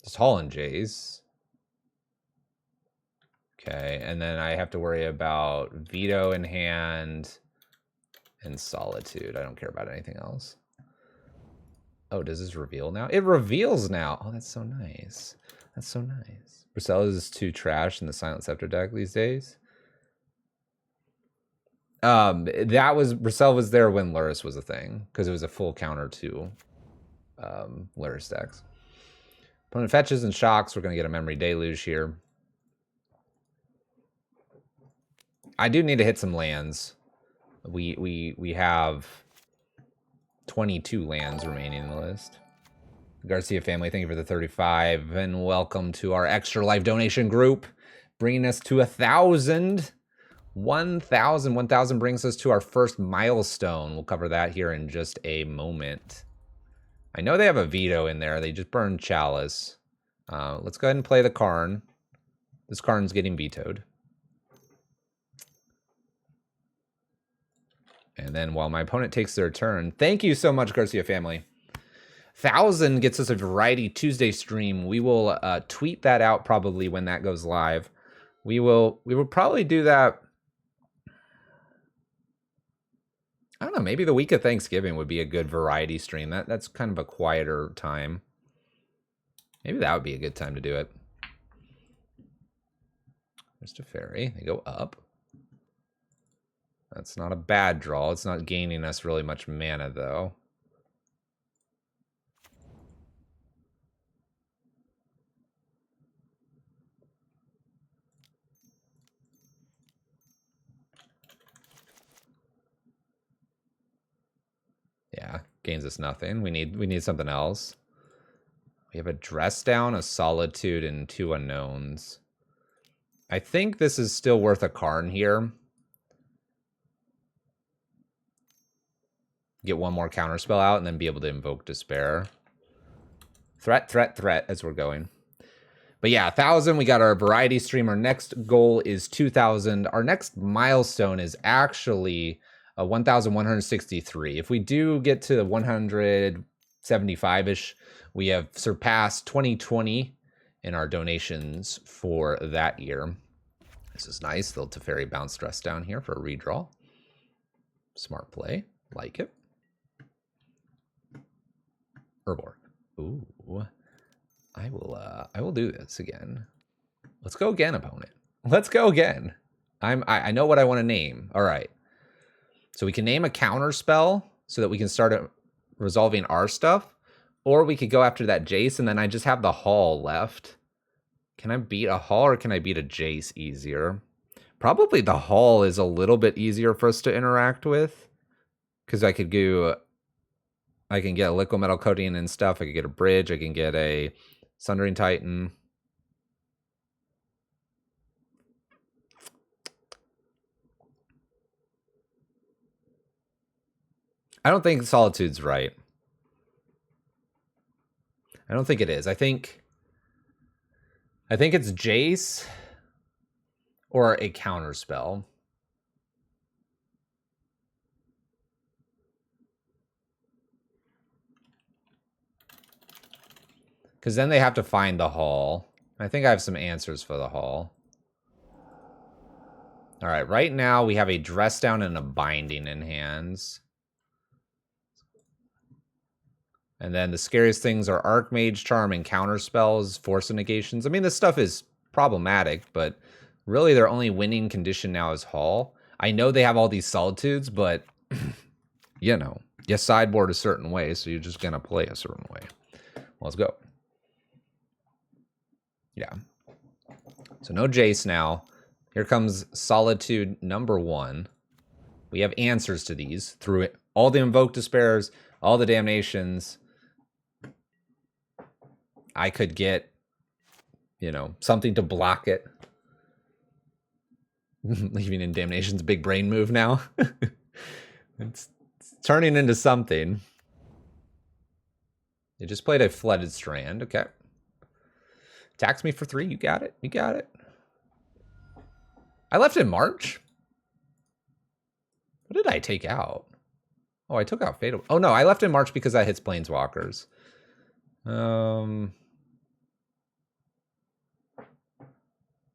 Just hall and Jace. Okay, and then I have to worry about Veto in hand and Solitude. I don't care about anything else. Oh, does this reveal now? It reveals now. Oh, that's so nice. That's so nice. Bracella is too trash in the Silent Scepter deck these days. Bracella was there when Lurrus was a thing, because it was a full counter to Lurrus decks. Opponent fetches and shocks. We're going to get a Memory Deluge here. I do need to hit some lands. We have 22 lands remaining in the list. Garcia family, thank you for the 35, and welcome to our extra life donation group, bringing us to 1,000. 1,000 brings us to our first milestone. We'll cover that here in just a moment. I know they have a veto in there. They just burned Chalice. Let's go ahead and play the Karn. This Karn's getting vetoed. And then while my opponent takes their turn, thank you so much, Garcia family. 1,000 gets us a Variety Tuesday stream. We will tweet that out probably when that goes live. We will probably do that. I don't know, maybe the week of Thanksgiving would be a good variety stream. That's kind of a quieter time. Maybe that would be a good time to do it. There's Teferi. They go up. That's not a bad draw. It's not gaining us really much mana, though. Yeah, gains us nothing. We need something else. We have a Dress Down, a Solitude, and 2 Unknowns. I think this is still worth a Karn here. Get one more counterspell out and then be able to invoke Despair. Threat, threat, threat as we're going. But yeah, 1,000, we got our variety stream. Our next goal is 2,000. Our next milestone is actually 1,163. If we do get to the 175-ish, we have surpassed 2020 in our donations for that year. This is nice. Little Teferi bounce Dress Down here for a redraw. Smart play. Like it. Urborg. Ooh. I will do this again. Let's go again, opponent. Let's go again. I know what I want to name. All right. So we can name a counter spell so that we can start resolving our stuff. Or we could go after that Jace, and then I just have the Hall left. Can I beat a Hall, or can I beat a Jace easier? Probably the Hall is a little bit easier for us to interact with. Because I can get a Liquid Metal Coating and stuff. I could get a Bridge. I can get a Sundering Titan. I don't think Solitude's right. I don't think it is. I think I think it's Jace or a counter spell. Because then they have to find the hall. I think I have some answers for the hall. All right, right now we have a dress down and a binding in hands. And then the scariest things are Archmage Charm and counter spells, force and negations. I mean, this stuff is problematic, but really their only winning condition now is hall. I know they have all these solitudes, but you know, you sideboard a certain way, so you're just gonna play a certain way. Let's go. Yeah. So no Jace now. Here comes Solitude number 1. We have answers to these through it. All the Invoke Despairs, all the Damnations. I could get, you know, something to block it. Leaving in Damnation's big brain move now. It's turning into something. They just played a Flooded Strand. Okay. Tax me for 3. You got it. You got it. I left in March. What did I take out? Oh, I took out Fatal. Oh, no. I left in March because that hits Planeswalkers.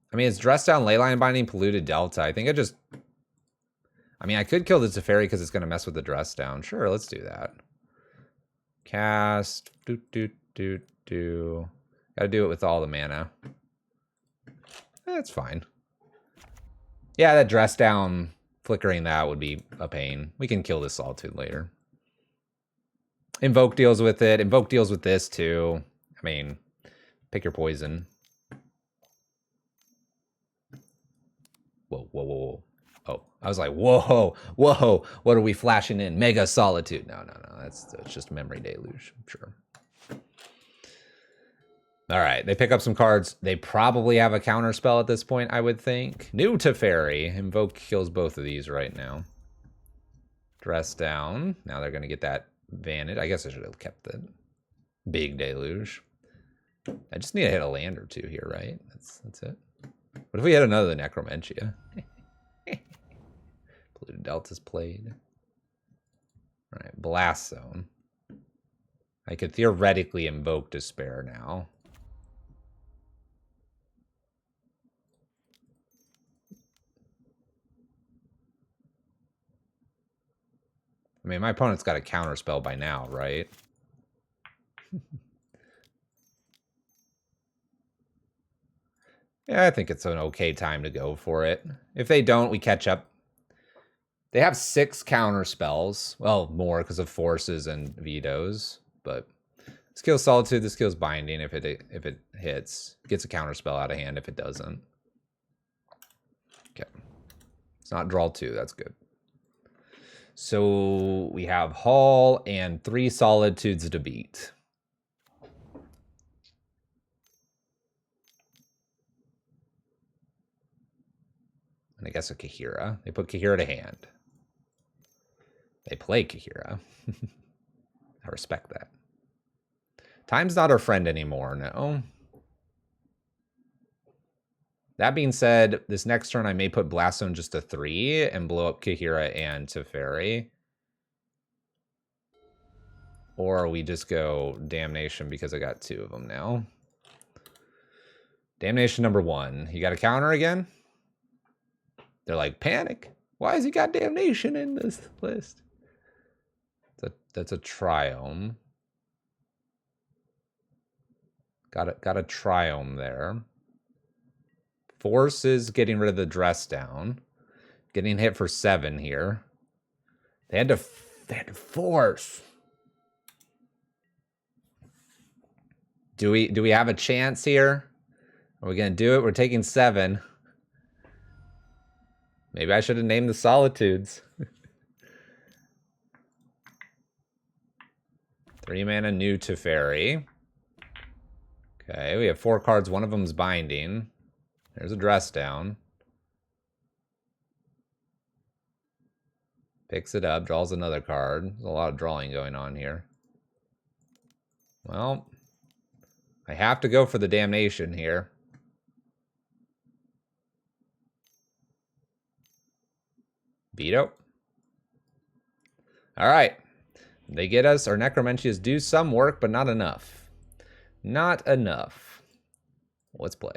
I mean, it's Dress Down, Leyline Binding, Polluted Delta. I think I mean, I could kill the Teferi because it's going to mess with the Dress Down. Sure, let's do that. Cast. Got to do it with all the mana. That's fine. Yeah, that Dress Down, flickering that would be a pain. We can kill this Solitude later. Invoke deals with it. Invoke deals with this, too. I mean, pick your poison. Whoa, whoa, whoa, whoa. Oh, I was like, whoa, whoa. What are we flashing in? Mega Solitude. No. That's just Memory Deluge. Sure. All right, they pick up some cards. They probably have a counter spell at this point, I would think. New Teferi. Invoke kills both of these right now. Dress Down. Now they're going to get that Vantage. I guess I should have kept the big Deluge. I just need to hit a land or two here, right? That's it. What if we had another Necromentia? Polluted Delta's played. All right, Blast Zone. I could theoretically invoke Despair now. I mean, my opponent's got a counter spell by now, right? Yeah, I think it's an okay time to go for it. If they don't, we catch up. They have 6 counter spells. Well, more because of forces and vetoes. But this kills Solitude, this kills Binding if it hits. Gets a counter spell out of hand if it doesn't. Okay. It's not draw 2, that's good. So we have Hall and 3 Solitudes to beat. And I guess a Kahira. They put Kahira to hand. They play Kahira. I respect that. Time's not our friend anymore, no. That being said, this next turn I may put Blast Zone just to 3 and blow up Kahira and Teferi. Or we just go Damnation because I got 2 of them now. Damnation number 1. You got a counter again? They're like, panic. Why has he got Damnation in this list? That's a Triome. Got a Triome there. Force is getting rid of the Dress Down. Getting hit for 7 here. They had to force. Do we have a chance here? Are we gonna do it? We're taking 7. Maybe I should have named the Solitudes. 3 mana new Teferi. Okay, we have 4 cards. One of them's Binding. There's a Dress Down. Picks it up, draws another card. There's a lot of drawing going on here. Well, I have to go for the Damnation here. Veto. All right. They get us. Our Necromencias do some work, but not enough. Not enough. Let's play.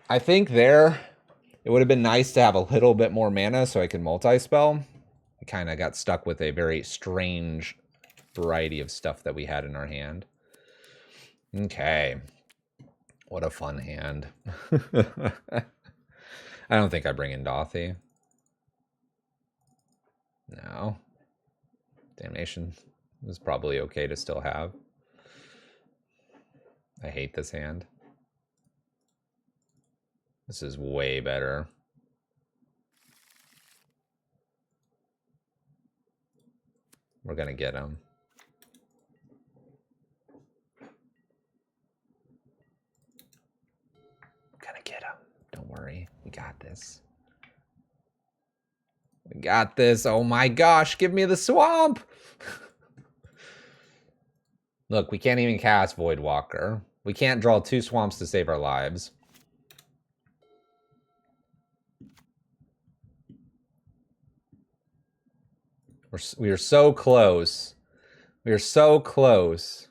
I think there, it would have been nice to have a little bit more mana so I could multi-spell. I kind of got stuck with a very strange variety of stuff that we had in our hand. Okay. What a fun hand. I don't think I bring in Dothy. No. Damnation is probably okay to still have. I hate this hand. This is way better. We're going to get him. Gonna get him. Don't worry. We got this. We got this. Oh my gosh. Give me the swamp. Look, we can't even cast Voidwalker. We can't draw 2 swamps to save our lives. We are so close. We are so close.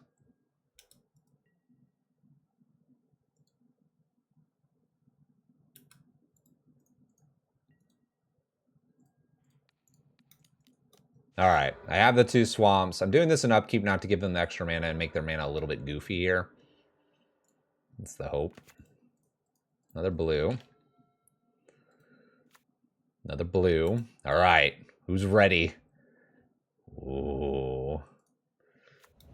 All right, I have the 2 swamps. I'm doing this in upkeep not to give them the extra mana and make their mana a little bit goofy here. That's the hope. Another blue. Another blue. All right, who's ready? Ooh.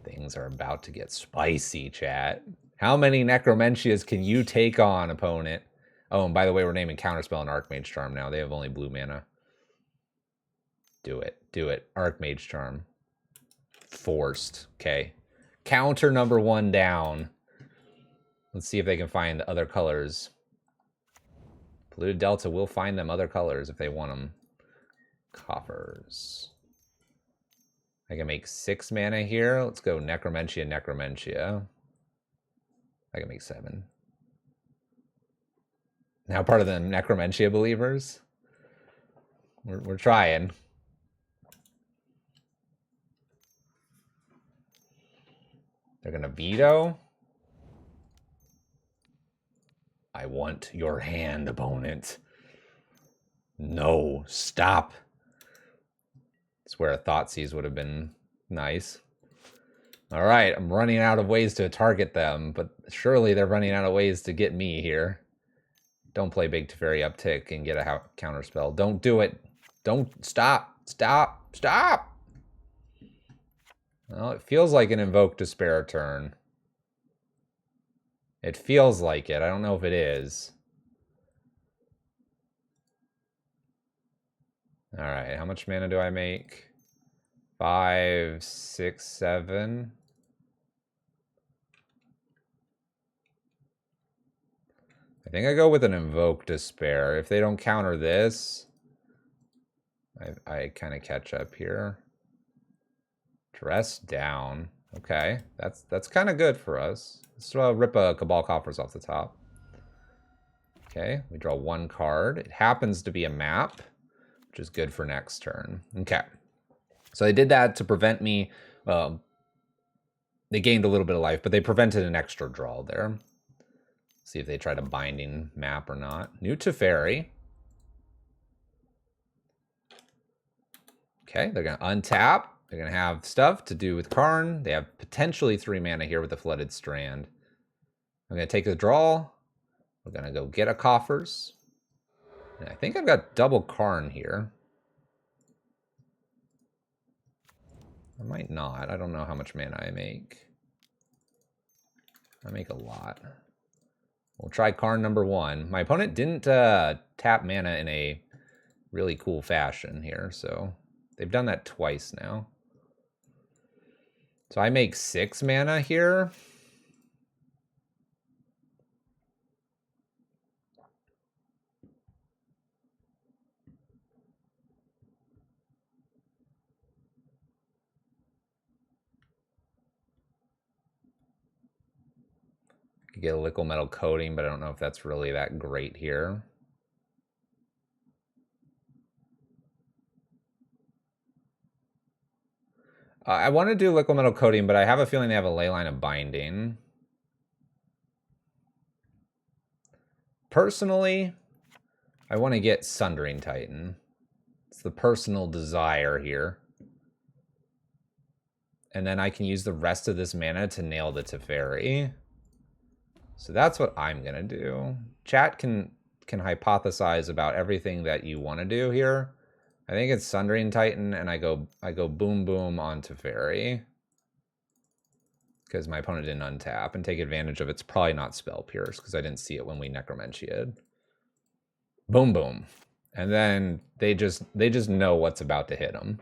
Things are about to get spicy, chat. How many Necromencias can you take on, opponent? Oh, and by the way, we're naming Counterspell and Archmage Charm now. They have only blue mana. Do it. Do it. Archmage Charm. Forced. Okay. Counter number 1 down. Let's see if they can find other colors. Polluted Delta will find them other colors if they want them. Coffers. I can make 6 mana here. Let's go Necromentia, Necromentia. I can make 7. Now part of the Necromentia believers. We're trying. They're going to veto. I want your hand, opponent. No, stop. That's where a Thoughtseize would have been nice. All right, I'm running out of ways to target them, but surely they're running out of ways to get me here. Don't play Big Teferi Uptick and get a counterspell. Don't do it. Don't. Stop. Stop. Stop. Well, it feels like an Invoke Despair turn. It feels like it. I don't know if it is. All right, how much mana do I make? 5, 6, 7. I think I go with an Invoke Despair. If they don't counter this, I kind of catch up here. Dress down. Okay, that's kind of good for us. Let's rip a Cabal Coffers off the top. Okay, we draw 1 card. It happens to be a map, which is good for next turn. Okay, so they did that to prevent me. They gained a little bit of life, but they prevented an extra draw there. See if they try to binding map or not. New Teferi. Okay, they're going to untap. They're going to have stuff to do with Karn. They have potentially 3 mana here with the Flooded Strand. I'm going to take the draw. We're going to go get a Coffers. And I think I've got double Karn here. I might not. I don't know how much mana I make. I make a lot. We'll try Karn number 1. My opponent didn't tap mana in a really cool fashion here, so they've done that twice now. So I make 6 mana here. I could get a liquid metal coating, but I don't know if that's really that great here. I want to do liquid metal coating, but I have a feeling they have a ley line of binding. Personally, I want to get Sundering Titan. It's the personal desire here. And then I can use the rest of this mana to nail the Teferi. So that's what I'm going to do. Chat can hypothesize about everything that you want to do here. I think it's Sundering Titan, and I go boom boom on Teferi. Because my opponent didn't untap and take advantage of it's probably not Spell Pierce, because I didn't see it when we Necromentia'd. Boom boom. And then they just know what's about to hit them.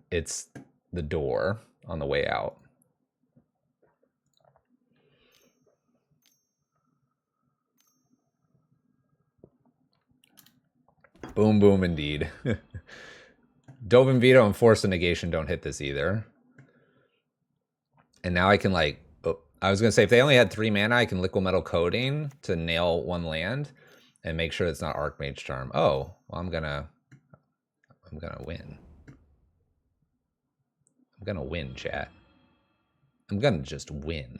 It's the door on the way out. Boom, boom, indeed. Dovin Veto and Force of Negation don't hit this either. And now I can, like... Oh, I was going to say, if they only had 3 mana, I can Liquid Metal Coating to nail 1 land and make sure it's not Archmage Charm. Oh, well, I'm gonna win. I'm gonna win, chat. I'm gonna just win.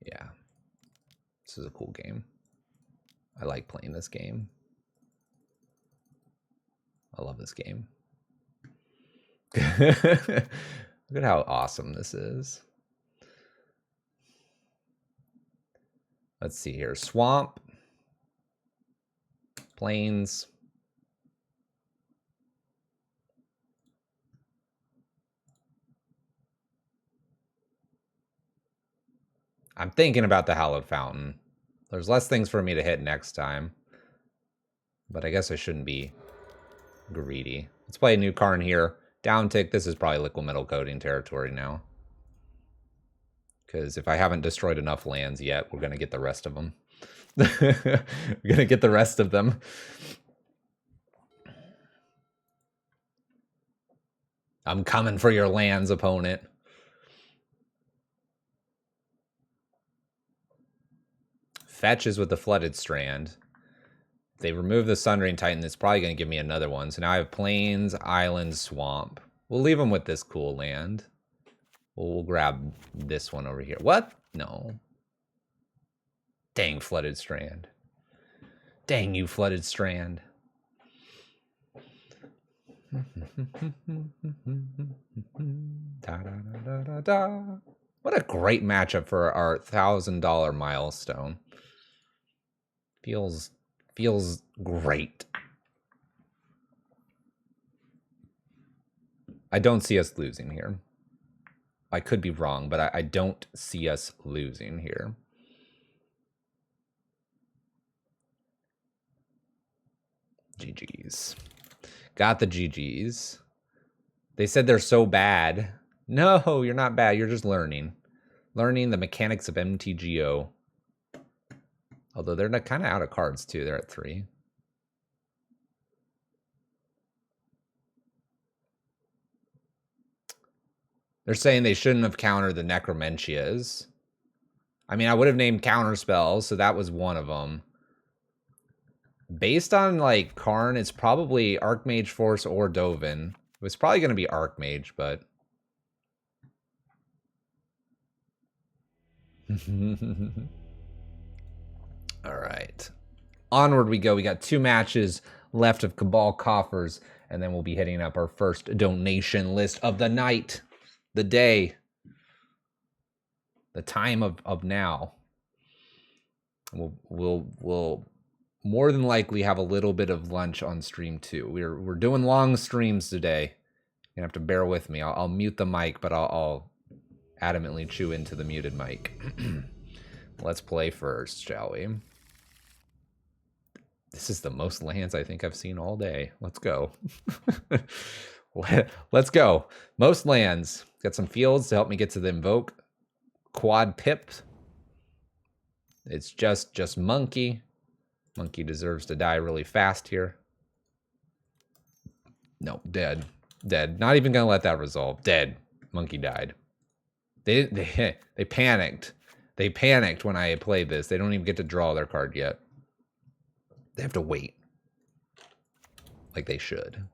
Yeah. This is a cool game. I like playing this game. I love this game. Look at how awesome this is. Let's see here. Swamp. Plains. I'm thinking about the Hallowed Fountain. There's less things for me to hit next time. But I guess I shouldn't be greedy. Let's play a new Karn here. Down tick. This is probably Liquid Metal Coating territory now. Because if I haven't destroyed enough lands yet, we're going to get the rest of them. We're going to get the rest of them. I'm coming for your lands, opponent. Fetches with the Flooded Strand. If they remove the Sundering Titan, it's probably going to give me another one. So now I have Plains, Island, Swamp. We'll leave them with this cool land. We'll grab this one over here. What? No. Dang, Flooded Strand. Dang you, Flooded Strand. Da, da, da, da, da. What a great matchup for our $1,000 milestone. Feels great. I don't see us losing here. I could be wrong, but I don't see us losing here. GG's. Got the GG's. They said they're so bad. No, you're not bad. You're just learning. Learning the mechanics of MTGO. Although they're kind of out of cards, too. They're at 3. They're saying they shouldn't have countered the Necromentias. I mean, I would have named counter spells, so that was one of them. Based on, like, Karn, it's probably Archmage Force or Dovin. It was probably going to be Archmage, but... All right. Onward we go. We got 2 matches left of Cabal Coffers, and then we'll be hitting up our first donation list of the night, the day, the time of now. We'll more than likely have a little bit of lunch on stream too. We're doing long streams today. You're gonna have to bear with me. I'll mute the mic, but I'll adamantly chew into the muted mic. Let's play first, shall we? This is the most lands I think I've seen all day. Let's go. Let's go. Most lands. Got some fields to help me get to the invoke. Quad pip. It's just monkey. Monkey deserves to die really fast here. No, dead. Dead. Not even gonna let that resolve. Dead. Monkey died. They panicked. They panicked when I played this. They don't even get to draw their card yet. They have to wait. Like they should.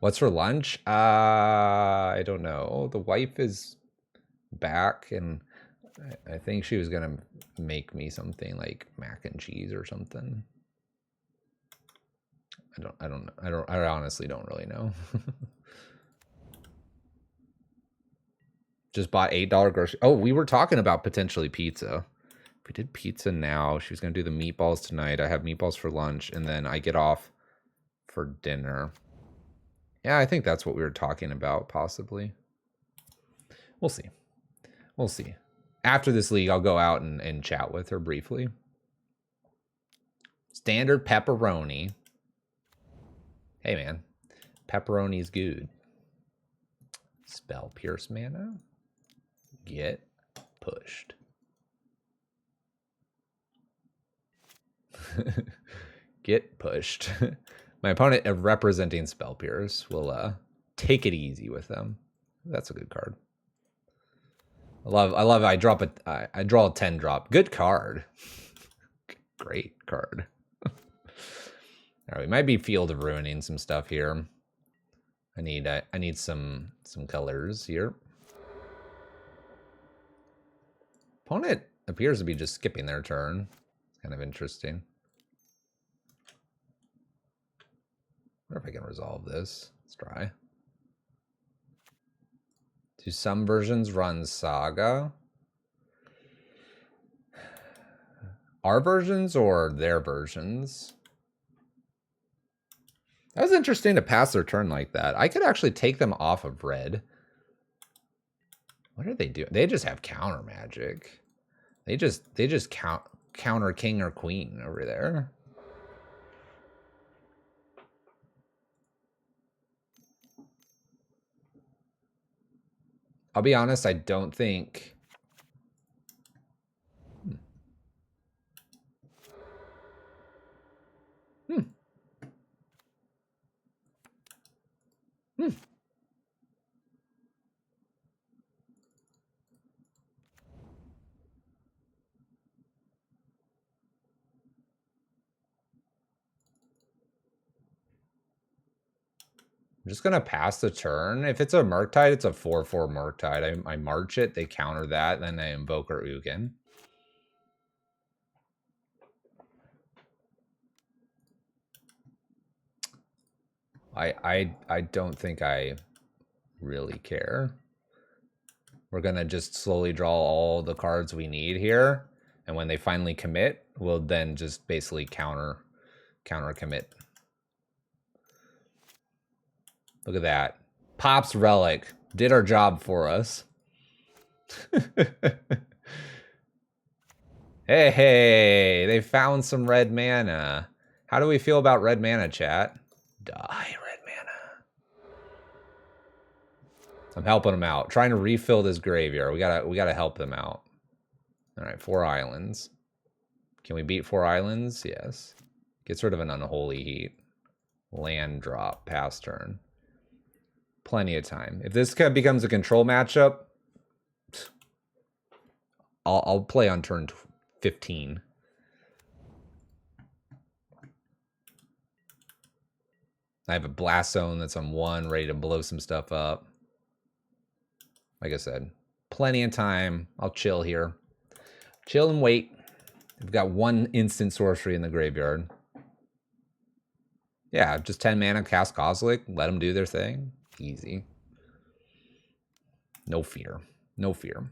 What's for lunch? I don't know. The wife is back, and I think she was gonna make me something like mac and cheese or something. I honestly don't really know. Just bought $8 grocery. Oh, we were talking about potentially pizza. If we did pizza now, she was gonna do the meatballs tonight. I have meatballs for lunch, and then I get off for dinner. Yeah, I think that's what we were talking about, possibly. We'll see. We'll see. After this league, I'll go out and chat with her briefly. Standard pepperoni. Hey, man. Pepperoni's good. Spell Pierce mana. Get pushed. Get pushed. My opponent representing Spell Pierce will take it easy with them. That's a good card. I love I draw a 10 drop. Good card. Great card. All right, we might be Field of Ruining some stuff here. I need some colors here. Opponent appears to be just skipping their turn. It's kind of interesting. I wonder if I can resolve this. Let's try. Do some versions run Saga? Our versions or their versions? That was interesting to pass their turn like that. I could actually take them off of red. What are they doing? They just have counter magic. They just counter king or queen over there. I'll be honest, I don't think... I'm just going to pass the turn. If it's a Murktide, it's a 4/4 Murktide. I march it, they counter that, then I invoke or Ugin. I don't think I really care. We're going to just slowly draw all the cards we need here. And when they finally commit, we'll then just basically counter commit. Look at that. Pop's Relic did our job for us. Hey, they found some red mana. How do we feel about red mana, chat? Die, red mana. I'm helping them out. Trying to refill this graveyard. We gotta help them out. All right, 4 islands. Can we beat 4 islands? Yes. Gets rid of an Unholy Heat. Land drop, pass turn. Plenty of time. If this becomes a control matchup, I'll play on turn 15. I have a Blast Zone that's on 1, ready to blow some stuff up. Like I said, plenty of time. I'll chill here. Chill and wait. We've got 1 instant sorcery in the graveyard. Yeah, just 10 mana, cast Kozilek, let them do their thing. Easy. No fear. No fear.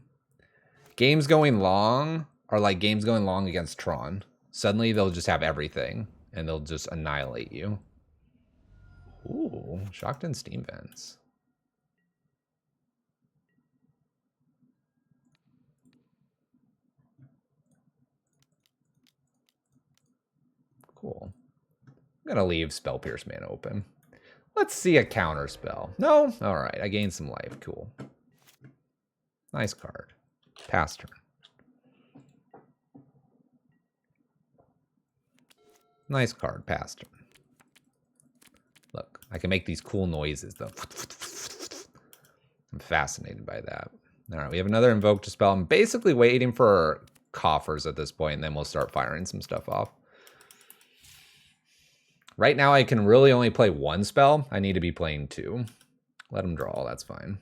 Games going long are like games going long against Tron. Suddenly they'll just have everything, and they'll just annihilate you. Ooh, Shocked in Steam Vents. Cool. I'm gonna leave Spell Pierce mana open. Let's see a counter spell. No? Alright, I gained some life. Cool. Nice card. Pass turn. Nice card. Pass turn. Look, I can make these cool noises though. I'm fascinated by that. Alright, we have another Invoke to spell. I'm basically waiting for Coffers at this point, and then we'll start firing some stuff off. Right now I can really only play one spell. I need to be playing two. Let him draw, that's fine.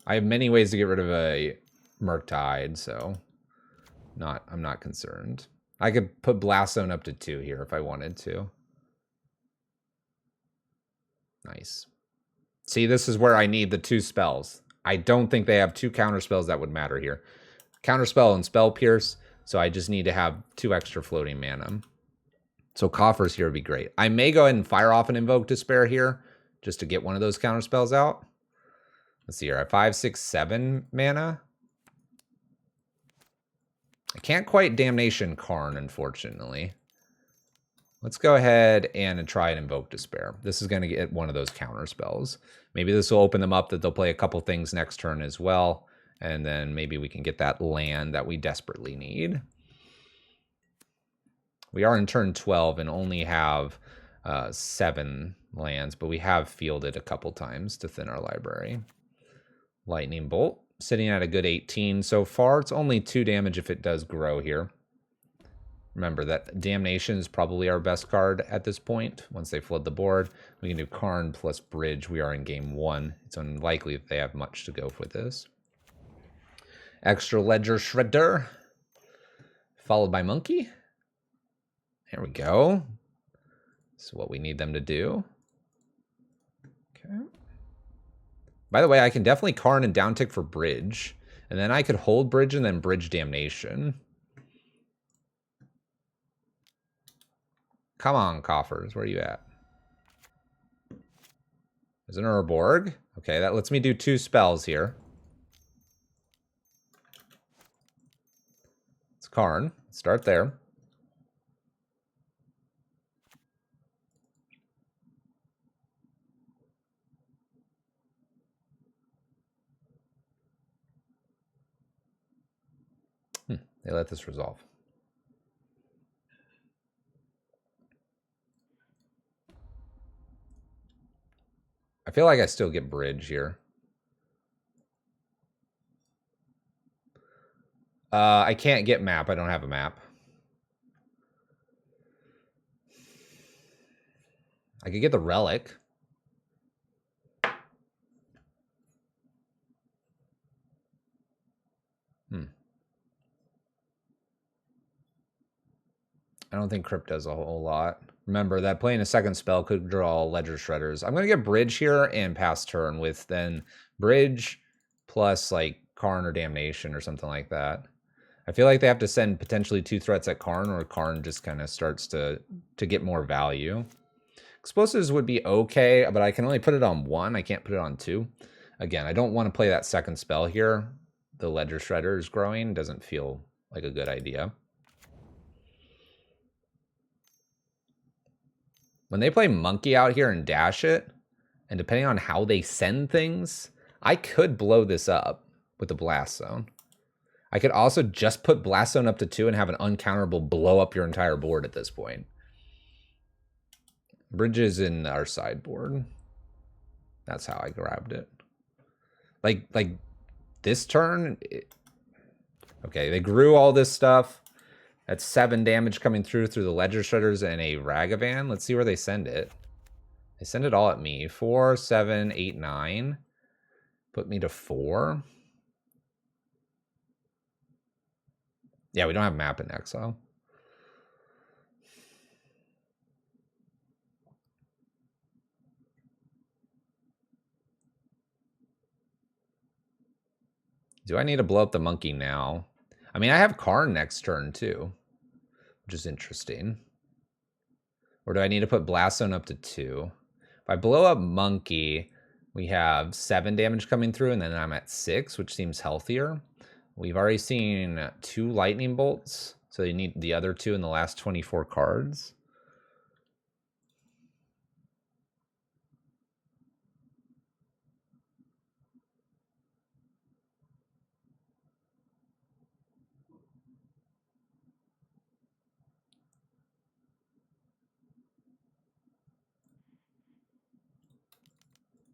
I have many ways to get rid of a Murktide, so I'm not concerned. I could put Blast Zone up to 2 here if I wanted to. Nice. See, this is where I need the 2 spells. I don't think they have 2 counter spells that would matter here. Counterspell and Spell Pierce, so I just need to have 2 extra floating mana. So Coffers here would be great. I may go ahead and fire off an Invoke Despair here, just to get one of those counter spells out. Let's see here, I have 5, 6, 7 mana. I can't quite Damnation Karn, unfortunately. Let's go ahead and try and Invoke Despair. This is going to get one of those counter spells. Maybe this will open them up that they'll play a couple things next turn as well. And then maybe we can get that land that we desperately need. We are in turn 12 and only have 7 lands, but we have fielded a couple times to thin our library. Lightning Bolt, sitting at a good 18 so far. It's only 2 damage if it does grow here. Remember that Damnation is probably our best card at this point. Once they flood the board, we can do Karn plus Bridge. We are in game 1. It's unlikely that they have much to go with this. Extra Ledger Shredder, followed by Monkey. There we go. This is what we need them to do. Okay. By the way, I can definitely Karn and downtick for Bridge. And then I could hold Bridge and then Bridge Damnation. Come on, Coffers. Where are you at? There's an Urborg. Okay, that lets me do 2 spells here. It's Karn. Start there. They let this resolve. I feel like I still get Bridge here. I can't get map. I don't have a map. I could get the Relic. I don't think Crypt does a whole lot. Remember that playing a second spell could draw Ledger Shredders. I'm going to get Bridge here and pass turn with then Bridge plus like Karn or Damnation or something like that. I feel like they have to send potentially 2 threats at Karn, or Karn just kind of starts to get more value. Explosives would be okay, but I can only put it on 1. I can't put it on 2. Again, I don't want to play that second spell here. The Ledger Shredder is growing. Doesn't feel like a good idea. When they play Monkey out here and dash it, and depending on how they send things, I could blow this up with the Blast Zone. I could also just put Blast Zone up to 2 and have an uncounterable blow up your entire board at this point. Bridges in our sideboard. That's how I grabbed it. Like this turn. Okay, they grew all this stuff. That's 7 damage coming through the Ledger Shredders and a Ragavan. Let's see where they send it. They send it all at me. 4, 7, 8, 9. Put me to 4. Yeah, we don't have map in exile. Do I need to blow up the Monkey now? I mean, I have Karn next turn too, which is interesting. Or do I need to put Blast Zone up to 2? If I blow up Monkey, we have 7 damage coming through, and then I'm at 6, which seems healthier. We've already seen 2 Lightning Bolts, so you need the other 2 in the last 24 cards.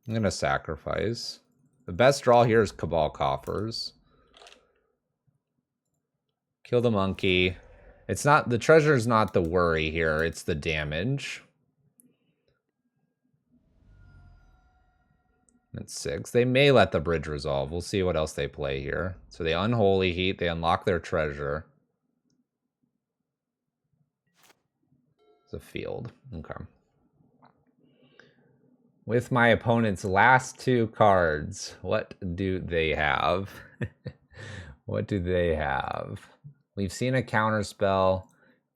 I'm going to sacrifice. The best draw here is Cabal Coffers. Kill the Monkey. It's not, the treasure's not the worry here, it's the damage. That's 6. They may let the bridge resolve. We'll see what else they play here. So they Unholy Heat, they unlock their treasure. It's a field. Okay. With my opponent's last 2 cards, what do they have? What do they have? We've seen a counter spell.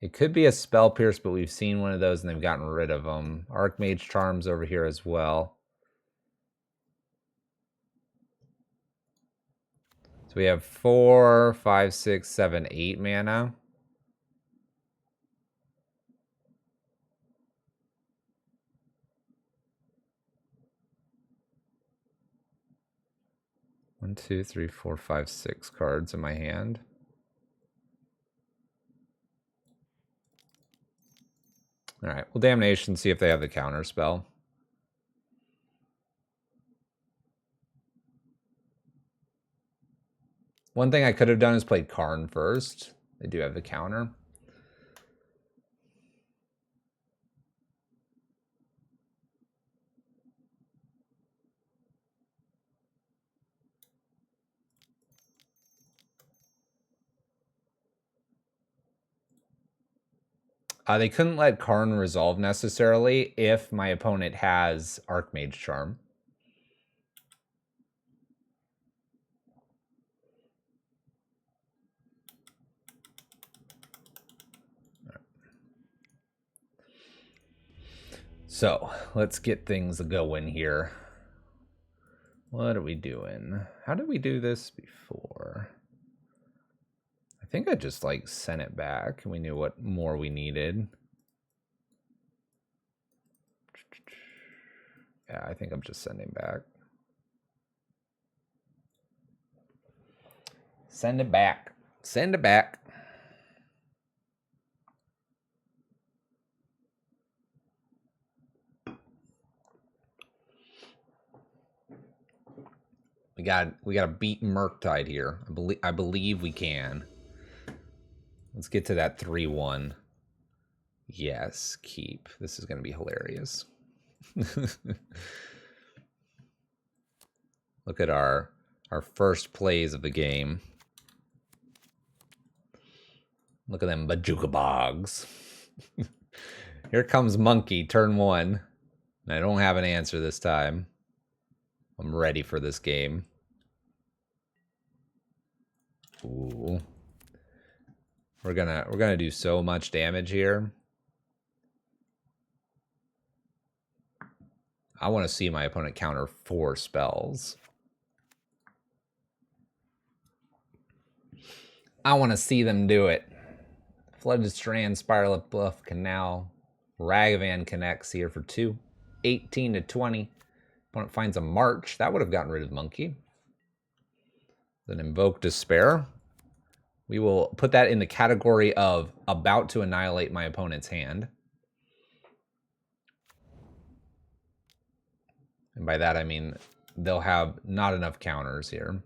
It could be a Spell Pierce, but we've seen one of those and they've gotten rid of them. Archmage Charms over here as well. So we have 4, 5, 6, 7, 8 mana. One, 2, 3, 4, 5, 6 cards in my hand. All right, well, Damnation, see if they have the counter spell. One thing I could have done is played Karn first. They do have the counter. They couldn't let Karn resolve necessarily if my opponent has Archmage Charm. So let's get things going here. What are we doing? How did we do this before? I think I just like sent it back and we knew what more we needed. Yeah, I think I'm just sending back. Send it back. Send it back. We gotta beat Murktide here. I believe we can. Let's get to that 3-1. Yes, keep. This is gonna be hilarious. Look at our first plays of the game. Look at them Bajuka Bogs. Here comes Monkey, turn 1. I don't have an answer this time. I'm ready for this game. Ooh. We're gonna do so much damage here. I want to see my opponent counter 4 spells. I want to see them do it. Flooded Strand, Spiral of Bluff, Canal, Ragavan connects here for 2. 18 to 20. Opponent finds a March. That would have gotten rid of Monkey. Then Invoke Despair. We will put that in the category of about to annihilate my opponent's hand. And by that I mean they'll have not enough counters here.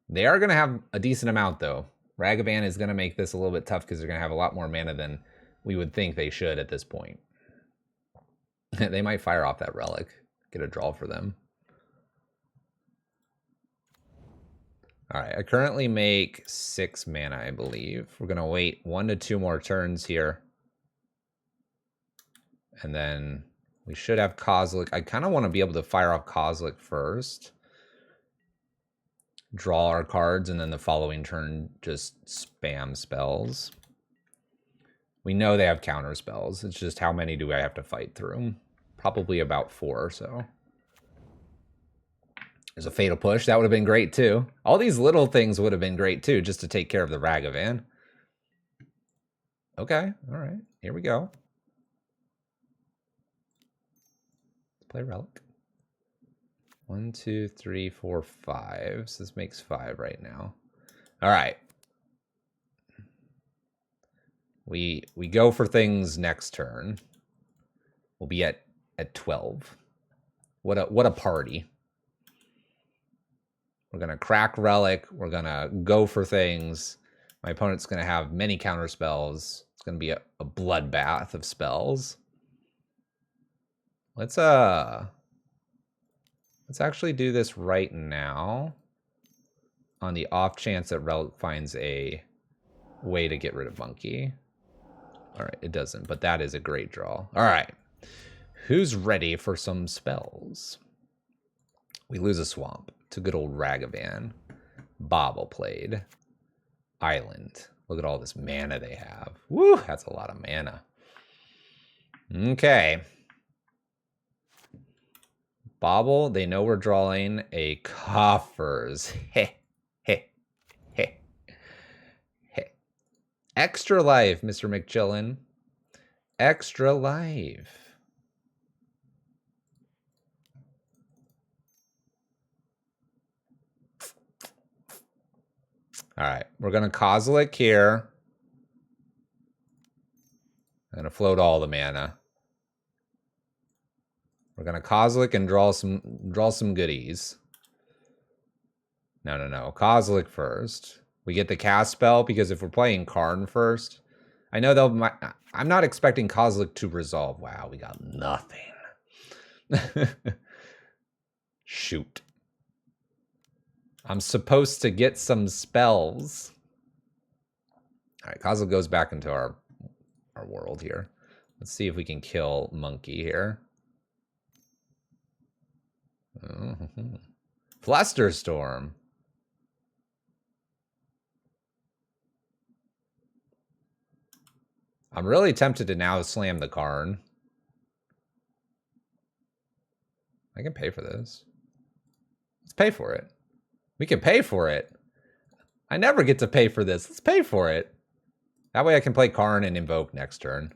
They are going to have a decent amount though. Ragavan is going to make this a little bit tough because they're going to have a lot more mana than we would think they should at this point. They might fire off that relic. Get a draw for them. Alright, I currently make 6 mana, I believe. We're going to wait 1 to 2 more turns here. And then we should have Kozilek. I kind of want to be able to fire off Kozilek first. Draw our cards, and then the following turn just spam spells. We know they have counter spells. It's just how many do I have to fight through? Probably about 4 or so. There's a Fatal Push. That would have been great too. All these little things would have been great too, just to take care of the Ragavan. Okay, all right. Here we go. Let's play Relic. 1, 2, 3, 4, 5. So this makes 5 right now. All right. We go for things next turn. We'll be at 12. What a party. We're gonna crack Relic. We're gonna go for things. My opponent's going to have many counter spells. It's going to be a bloodbath of spells. Let's actually do this right now on the off chance that Relic finds a way to get rid of Monkey. All right, it doesn't, but that is a great draw. All right, who's ready for some spells? We lose a swamp to good old Ragavan. Bobble played. Island. Look at all this mana they have. Woo, that's a lot of mana. Okay. Bobble, they know we're drawing a Coffers. Heh, heh, heh, heh. Extra life, Mr. McChillin. Extra life. All right, we're going to Kozilek here. I'm going to float all the mana. We're going to Kozilek and draw some goodies. No. Kozilek first. We get the cast spell because if we're playing Karn first, I know I'm not expecting Kozilek to resolve. Wow, we got nothing. Shoot. I'm supposed to get some spells. All right, Kozilek goes back into our world here. Let's see if we can kill Monkey here. Flusterstorm. I'm really tempted to now slam the Karn. I can pay for this. Let's pay for it. We can pay for it. I never get to pay for this. Let's pay for it. That way I can play Karn and invoke next turn.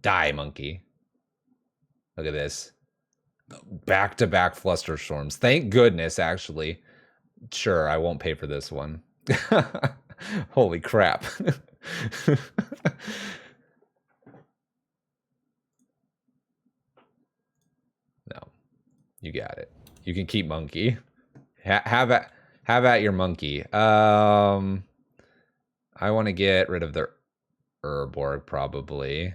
Die, Monkey. Look at this. Back-to-back Flusterstorms. Thank goodness, actually. Sure, I won't pay for this one. Holy crap. No. You got it. You can keep Monkey. Have at your Monkey. I want to get rid of the Urborg, probably.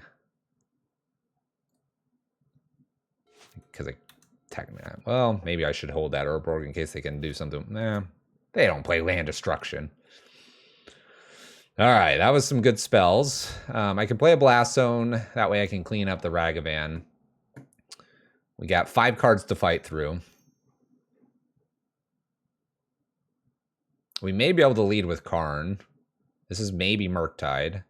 Because well, maybe I should hold that Urborg in case they can do something. Nah, they don't play land destruction. All right, that was some good spells. I can play a Blast Zone. That way I can clean up the Ragavan. We got 5 cards to fight through. We may be able to lead with Karn. This is maybe Murktide.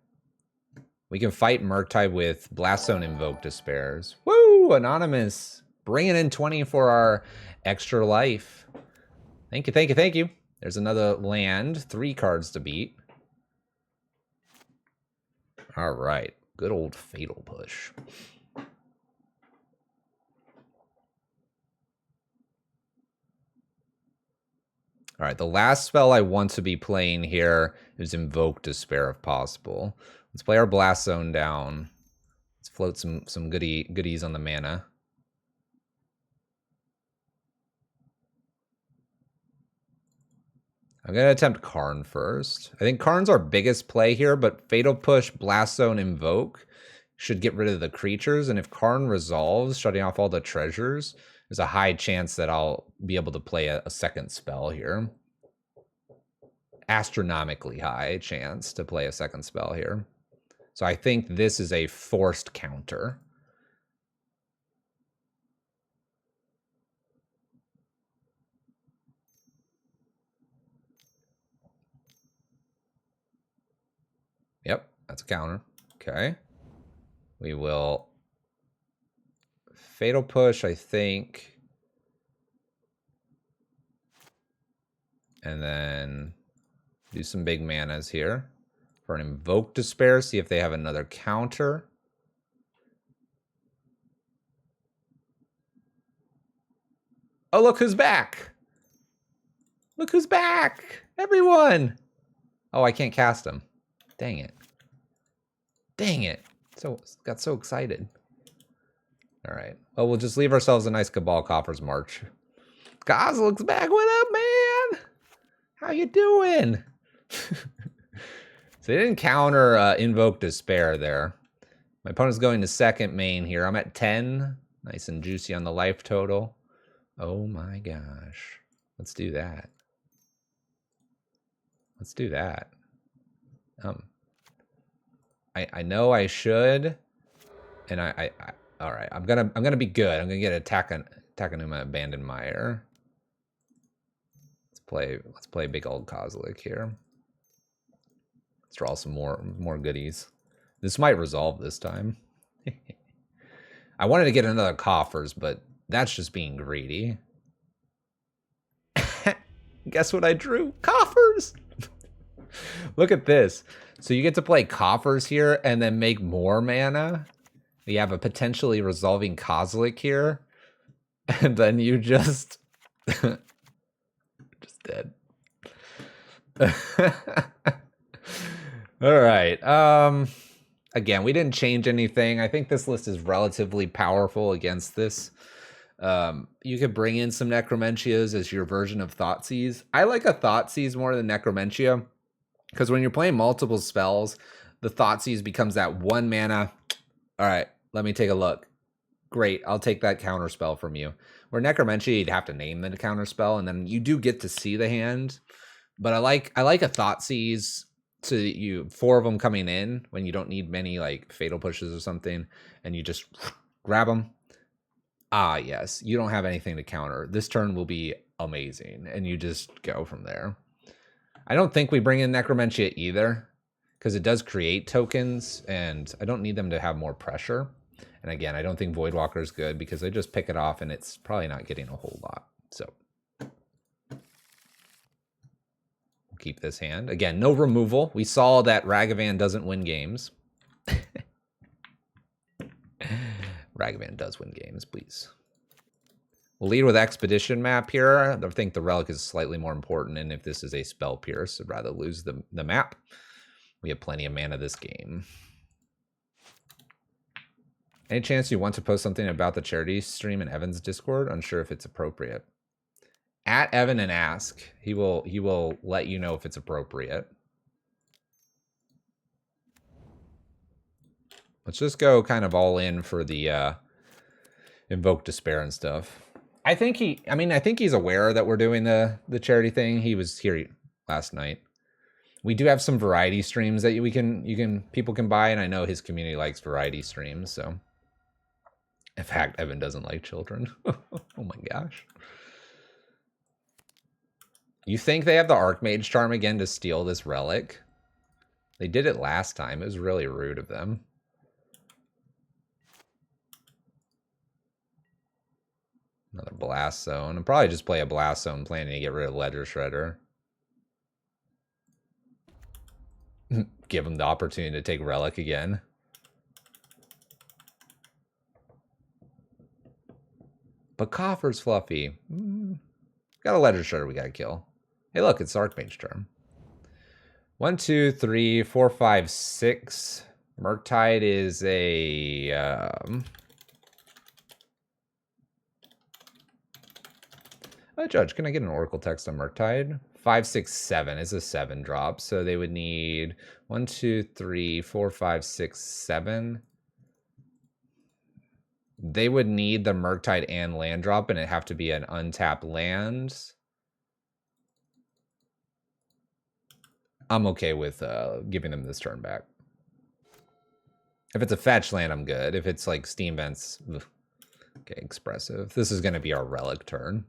We can fight Murktide with Blast Zone Invoke Despairs. Woo! Anonymous. Bringing in 20 for our extra life. Thank you. There's another land. 3 cards to beat. All right. Good old Fatal Push. All right, the last spell I want to be playing here is Invoke Despair if possible. Let's play our Blast Zone down. Let's float some goodies on the mana. I'm going to attempt Karn first. I think Karn's our biggest play here, but Fatal Push, Blast Zone, Invoke should get rid of the creatures. And if Karn resolves, shutting off all the treasures, there's a high chance that I'll be able to play a second spell here. Astronomically high chance to play a second spell here. So I think this is a forced counter. Yep, that's a counter. Okay. We will Fatal Push, I think. And then do some big manas here for an Invoke Despair. See if they have another counter. Oh, look who's back. Look who's back. Everyone. Oh, I can't cast him. Dang it. Dang it. Got so excited. All right. Well, we'll just leave ourselves a nice Cabal Coffers March. Kozilek's back. What up, man? How you doing? So they didn't counter Invoke Despair there. My opponent's going to second main here. I'm at 10. Nice and juicy on the life total. Oh my gosh. Let's do that. Let's do that. I know I should, and I all right. I'm gonna be good. I'm gonna get Takanuma Abandon Mire. Let's play big old Kozilek here. Let's draw some more goodies. This might resolve this time. I wanted to get another Coffers, but that's just being greedy. Guess what I drew? Coffers! Look at this. So you get to play Coffers here and then make more mana. You have a potentially resolving Kozilek here. And then you just... just dead. All right. Again, we didn't change anything. I think this list is relatively powerful against this. You could bring in some Necromencias as your version of Thoughtseize. I like a Thoughtseize more than Necromentia, because when you're playing multiple spells, the Thoughtseize becomes that 1 mana. All right, let me take a look. Great, I'll take that counter spell from you. Where Necromentia, you'd have to name the counter spell, and then you do get to see the hand. But I like a Thoughtseize, so that you 4 of them coming in when you don't need many like fatal pushes or something, and you just grab them. Ah, yes, you don't have anything to counter. This turn will be amazing, and you just go from there. I don't think we bring in Necromentia either, because it does create tokens, and I don't need them to have more pressure. And again, I don't think Voidwalker is good, because I just pick it off, and it's probably not getting a whole lot. So we'll keep this hand. Again, no removal. We saw that Ragavan doesn't win games. Ragavan does win games, please. We'll lead with Expedition Map here. I think the Relic is slightly more important, and if this is a Spell Pierce, I'd rather lose the map. We have plenty of mana this game. Any chance you want to post something about the charity stream in Evan's Discord? Unsure if it's appropriate. At Evan and ask. He will let you know if it's appropriate. Let's just go kind of all in for the Invoke Despair and stuff. I think he's aware that we're doing the charity thing. He was here last night. We do have some variety streams that people can buy, and I know his community likes variety streams, so. In fact, Evan doesn't like children. Oh my gosh. You think they have the Archmage Charm again to steal this relic? They did it last time. It was really rude of them. Another Blast Zone. I'll probably just play a Blast Zone planning to get rid of Ledger Shredder. Give him the opportunity to take Relic again. But Coffers, Fluffy. Got a Ledger Shredder we gotta kill. Hey, look, it's Archmage Charm. 1, 2, 3, 4, 5, 6. Murktide is a... Judge, can I get an Oracle text on Murktide? 5, 6, 7 is a 7 drop, so they would need 1, 2, 3, 4, 5, 6, 7. They would need the Murktide and land drop, and it'd have to be an untapped land. I'm okay with giving them this turn back. If it's a fetch land, I'm good. If it's like Steam Vents, ugh. Okay, expressive. This is going to be our Relic turn.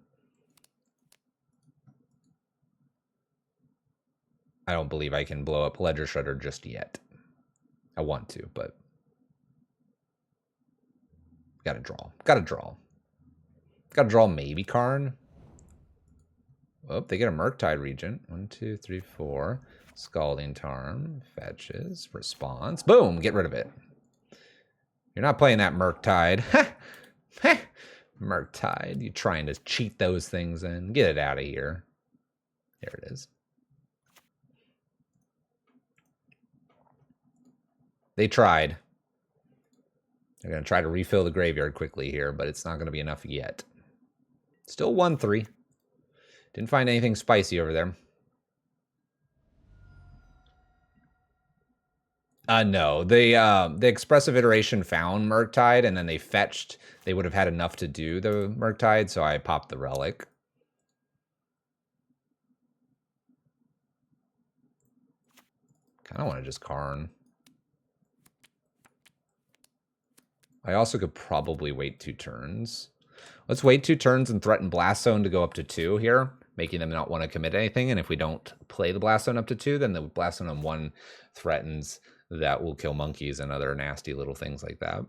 I don't believe I can blow up Ledger Shredder just yet. I want to, but gotta draw. Gotta draw maybe Karn. Oh, they get a Murktide Regent. 1, 2, 3, 4. Scalding Tarn. Fetches. Response. Boom! Get rid of it. You're not playing that Murktide. Murktide. You trying to cheat those things in. Get it out of here. There it is. They tried. They're going to try to refill the graveyard quickly here, but it's not going to be enough yet. Still 1-3. Didn't find anything spicy over there. No. The expressive iteration found Murktide, and then they fetched. They would have had enough to do the Murktide, so I popped the relic. Kind of want to just Karn. I also could probably wait 2 turns. Let's wait 2 turns and threaten Blast Zone to go up to 2 here, making them not want to commit anything. And if we don't play the Blast Zone up to 2, then the Blast Zone on 1 threatens that will kill monkeys and other nasty little things like that.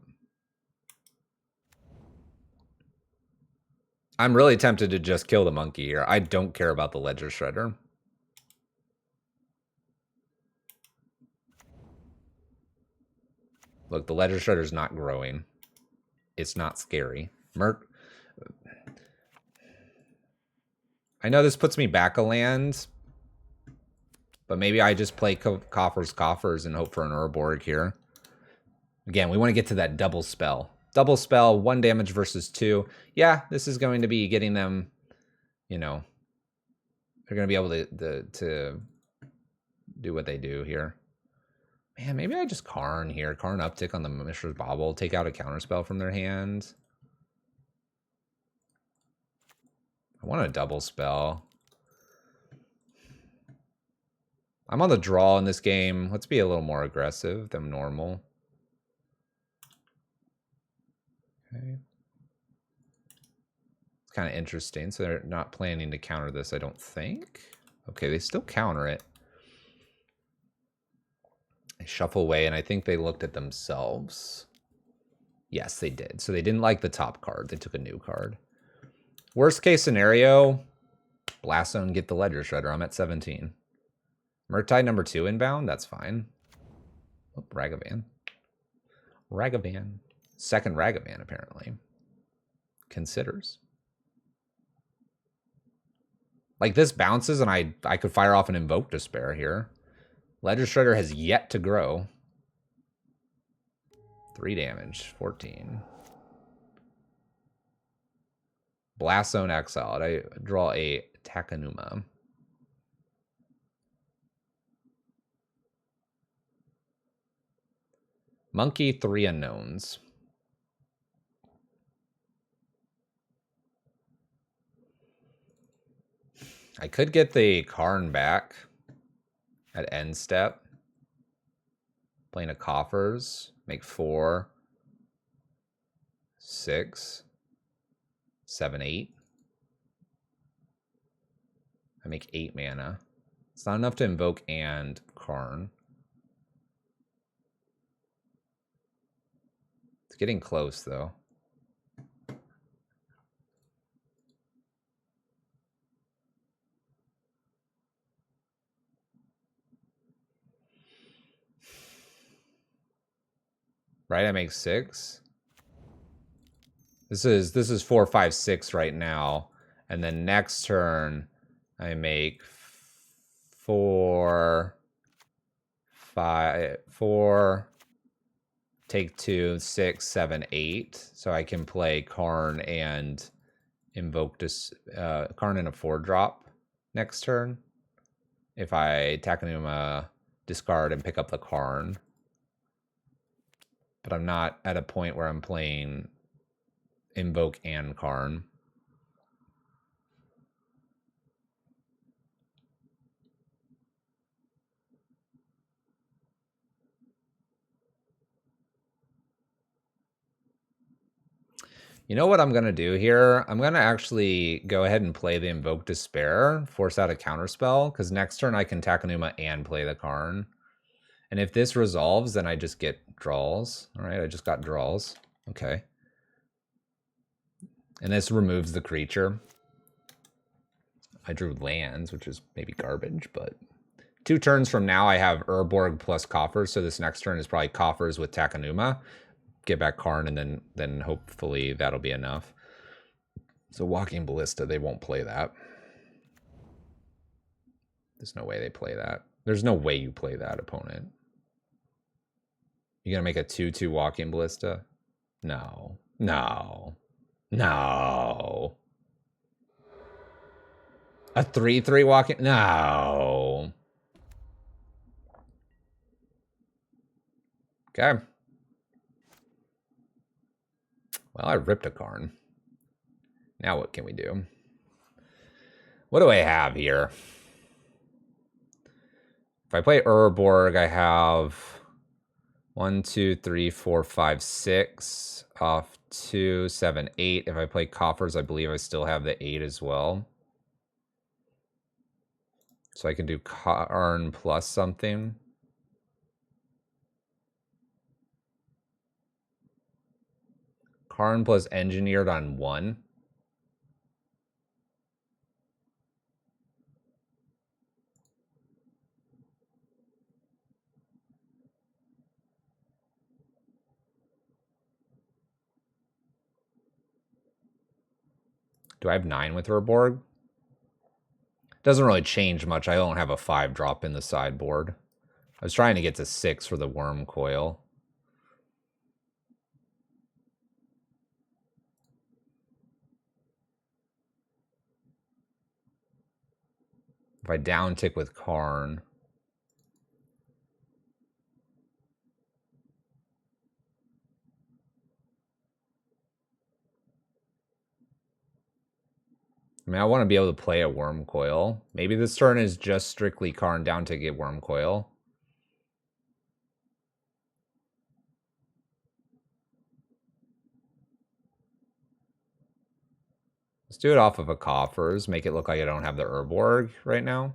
I'm really tempted to just kill the monkey here. I don't care about the Ledger Shredder. Look, the Ledger Shredder's not growing. It's not scary. I know this puts me back a land, but maybe I just play Coffers and hope for an Urborg here. Again, we want to get to that double spell. Double spell, 1 damage versus 2. Yeah, this is going to be getting them, you know, they're going to be able to do what they do here. Man, maybe I just Karn here. Karn uptick on the Mishra's Bauble. Take out a counterspell from their hand. I want a double spell. I'm on the draw in this game. Let's be a little more aggressive than normal. Okay. It's kind of interesting. So they're not planning to counter this, I don't think. Okay, they still counter it. They shuffle away, and I think they looked at themselves. Yes, they did. So they didn't like the top card. They took a new card. Worst case scenario, Blast Zone, get the Ledger Shredder. I'm at 17. Murktide number 2 inbound. That's fine. Oh, Ragavan. Ragavan. Second Ragavan, apparently. Considers. Like, this bounces, and I could fire off an Invoke Despair here. Ledger Shredder has yet to grow. 3 damage. 14. Blast Zone exiled. I draw a Takenuma. Monkey, 3 unknowns. I could get the Karn back at end step. Playing a Coffers. Make 4. 6. 7, 8. I make 8 mana. It's not enough to invoke and Karn. It's getting close, though. Right, I make 6. This is 4, 5, 6 right now. And then next turn, I make 4, 5, 4, take 2, 6, 7, 8. So I can play Karn and invoke this Karn in a 4-drop next turn. If I Takenuma, discard, and pick up the Karn. But I'm not at a point where I'm playing Invoke and Karn. You know what I'm going to do here? I'm going to actually go ahead and play the Invoke Despair, force out a counterspell, because next turn I can Takenuma and play the Karn. And if this resolves, then I just get draws. All right, I just got draws. Okay. And this removes the creature. I drew lands, which is maybe garbage, but 2 turns from now I have Urborg plus Coffers, so this next turn is probably Coffers with Takenuma. Get back Karn, and then hopefully that'll be enough. So Walking Ballista, they won't play that. There's no way they play that. There's no way you play that, opponent. You gonna make a 2/2 Walking Ballista? No. No. No. A 3/3 Walking? No. Okay. Well, I ripped a Karn. Now what can we do? What do I have here? If I play Urborg, I have 1, 2, 3, 4, 5, 6. Off 2, 7, 8. If I play Coffers, I believe I still have the 8 as well. So I can do Karn plus something. Karn plus Engineered on 1. Do I have 9 with Urborg? Doesn't really change much. I don't have a 5 drop in the sideboard. I was trying to get to 6 for the Worm Coil. If I down tick with Karn. I mean, I want to be able to play a Worm Coil. Maybe this turn is just strictly Karn down to get Worm Coil. Let's do it off of a Coffers. Make it look like I don't have the Urborg right now.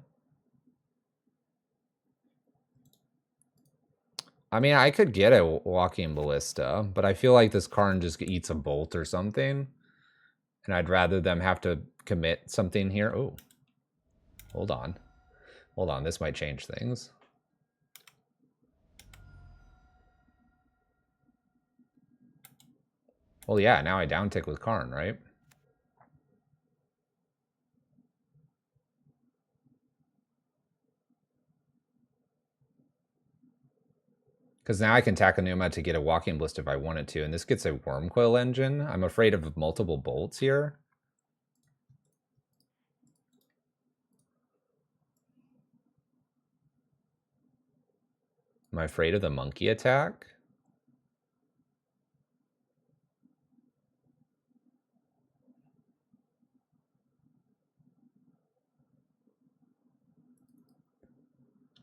I mean, I could get a Walking Ballista, but I feel like this Karn just eats a Bolt or something. And I'd rather them have to commit something here. Oh, hold on. Hold on, this might change things. Well, yeah, now I down tick with Karn, right? Because now I can Takenuma to get a Walking Ballista if I wanted to, and this gets a Worm Coil engine. I'm afraid of multiple bolts here. Am I afraid of the monkey attack?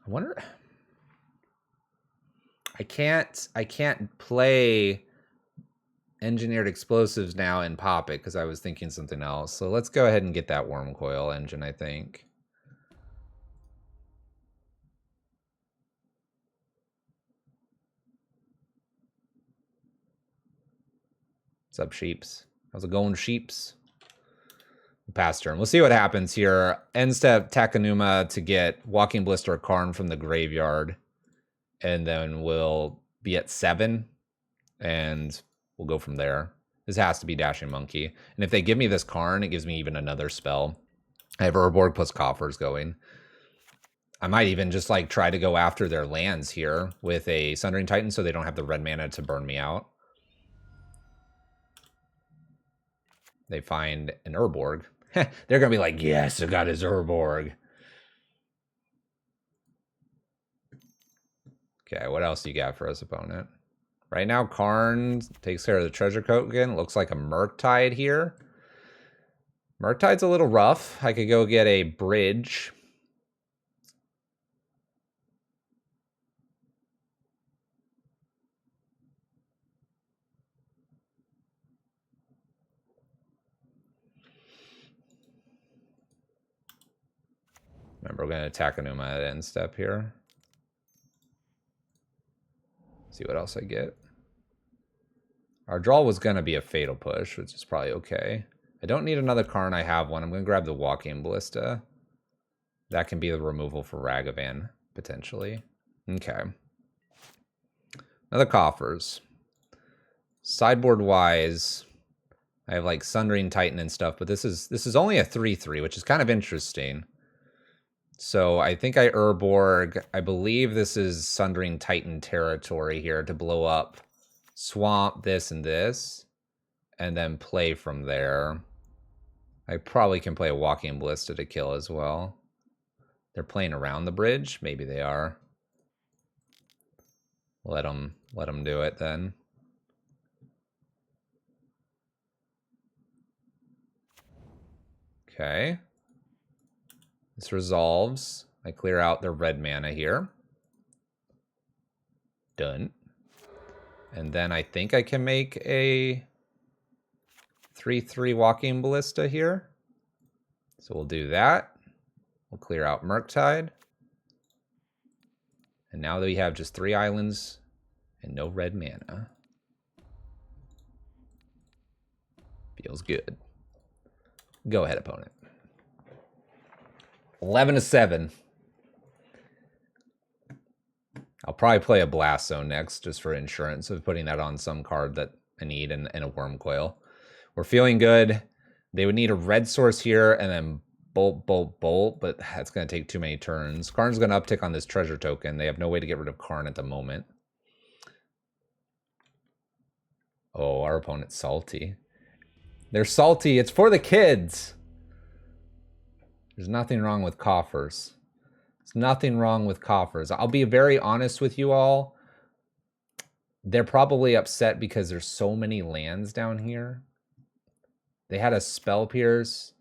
I wonder. I can't play Engineered Explosives now and pop it because I was thinking something else. So let's go ahead and get that Worm Coil engine, I think. What's up, sheeps? How's it going, sheeps? Pass turn. We'll see what happens here. End step Takenuma to get Walking Ballista or Karn from the graveyard. And then we'll be at 7. And we'll go from there. This has to be Dashing Monkey. And if they give me this Karn, it gives me even another spell. I have Urborg plus Coffers going. I might even just like try to go after their lands here with a Sundering Titan so they don't have the red mana to burn me out. They find an Urborg. They're going to be like, yes, I got his Urborg. Okay, what else do you got for us, opponent? Right now, Karn takes care of the Treasure Coat again. Looks like a Murktide here. Murktide's a little rough. I could go get a Bridge. Remember, we're going to attack Anuma at end step here. See what else I get. Our draw was going to be a Fatal Push, which is probably okay. I don't need another Karn. I have one. I'm going to grab the Walking Ballista. That can be the removal for Ragavan, potentially. Okay. Another Coffers. Sideboard-wise, I have like Sundering Titan and stuff, but this is only a 3/3, which is kind of interesting. So I think I Urborg. I believe this is Sundering Titan territory here to blow up Swamp, this, and this, and then play from there. I probably can play a Walking Ballista to kill as well. They're playing around the bridge. Maybe they are. let him do it then. Okay. This resolves. I clear out the red mana here. Done. And then I think I can make a 3/3 Walking Ballista here. So we'll do that. We'll clear out Murktide. And now that we have just 3 islands and no red mana. Feels good. Go ahead, opponent. 11-7. I'll probably play a Blast Zone next just for insurance of putting that on some card that I need and a Worm Coil. We're feeling good. They would need a red source here and then bolt, bolt, bolt, but that's going to take too many turns. Karn's going to uptick on this treasure token. They have no way to get rid of Karn at the moment. Oh, our opponent's salty. They're salty. It's for the kids. There's nothing wrong with Coffers. There's nothing wrong with Coffers. I'll be very honest with you all. They're probably upset because there's so many lands down here. They had a Spell Pierce.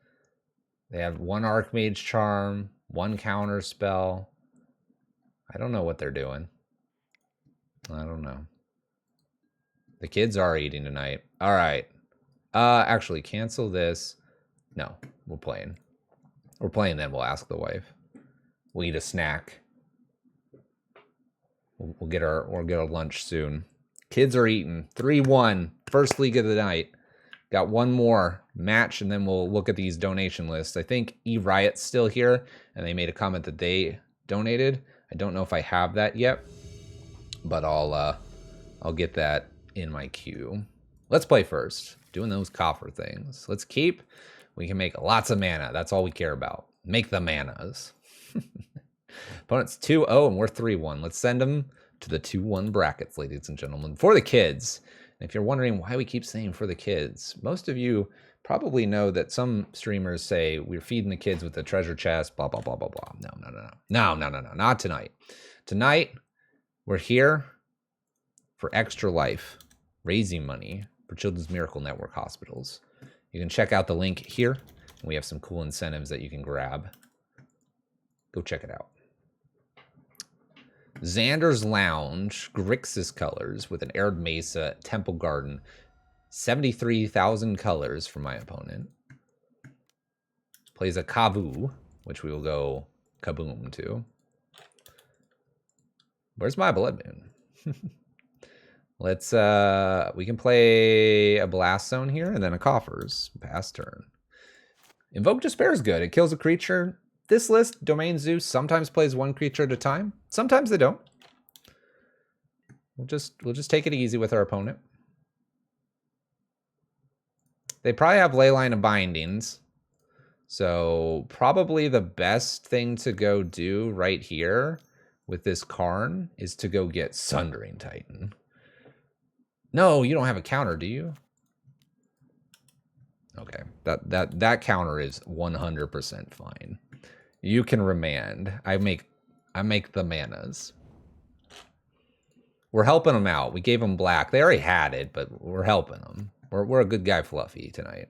They have 1 Archmage Charm, 1 counter spell. I don't know what they're doing. I don't know. The kids are eating tonight. All right. Actually, cancel this. No, we're playing. We're playing, then we'll ask the wife. We'll eat a snack. We'll get our lunch soon. Kids are eating. 3-1. First league of the night. Got one more match, and then we'll look at these donation lists. I think E-Riot's still here, and they made a comment that they donated. I don't know if I have that yet, but I'll get that in my queue. Let's play first. Doing those coffer things. Let's keep. We can make lots of mana. That's all we care about. Make the manas. Opponent's 2-0, and we're 3-1. Let's send them to the 2-1 brackets, ladies and gentlemen. For the kids. And if you're wondering why we keep saying for the kids, most of you probably know that some streamers say we're feeding the kids with the treasure chest, blah, blah, blah, blah, blah. No, not tonight. Tonight, we're here for Extra Life, raising money for Children's Miracle Network hospitals. You can check out the link here. We have some cool incentives that you can grab. Go check it out. Xander's Lounge, Grixis colors with an Arid Mesa, Temple Garden. 73,000 colors from my opponent. Plays a Kavu, which we will go kaboom to. Where's my Blood Moon? Let's, we can play a Blast Zone here and then a Coffers. Pass turn. Invoke Despair is good. It kills a creature. This list, Domain Zeus, sometimes plays 1 creature at a time. Sometimes they don't. We'll just take it easy with our opponent. They probably have Leyline of Bindings. So probably the best thing to go do right here with this Karn is to go get Sundering Titan. No, you don't have a counter, do you? Okay, that counter is 100% fine. You can remand. I make the manas. We're helping them out. We gave them black. They already had it, but we're helping them. We're a good guy Fluffy tonight.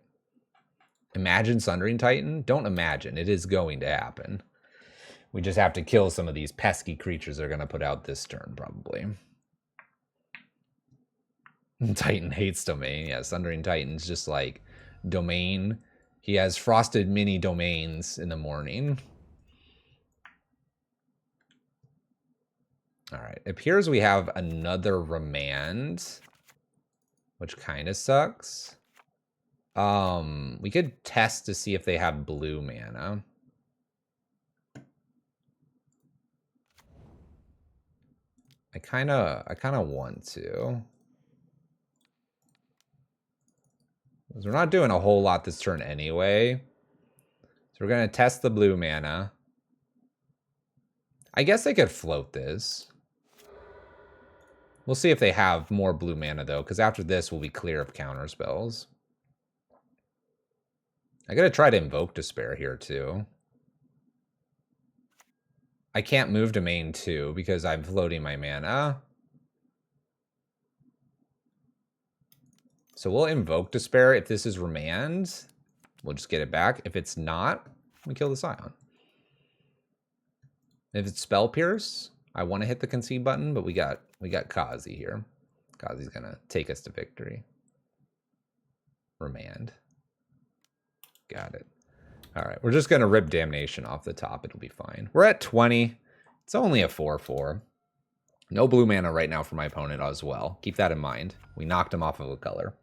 Imagine Sundering Titan? Don't imagine. It is going to happen. We just have to kill some of these pesky creatures they're going to put out this turn, probably. Titan hates Domain. Yeah, Sundering Titan's just like Domain. He has frosted mini domains in the morning. All right, it appears we have another Remand, which kind of sucks. We could test to see if they have blue mana. I kind of want to. Because we're not doing a whole lot this turn anyway. So we're going to test the blue mana. I guess they could float this. We'll see if they have more blue mana, though, because after this, we'll be clear of counter spells. I gotta try to Invoke Despair here, too. I can't move to main 2 because I'm floating my mana. So we'll invoke Despair. If this is Remand, we'll just get it back. If it's not, we kill the Scion. If it's Spell Pierce, I want to hit the concede button, but we got Kazi here. Kazi's gonna take us to victory. Remand. Got it. All right, we're just gonna rip Damnation off the top. It'll be fine. We're at 20. It's only a 4/4. No blue mana right now for my opponent as well. Keep that in mind. We knocked him off of a color,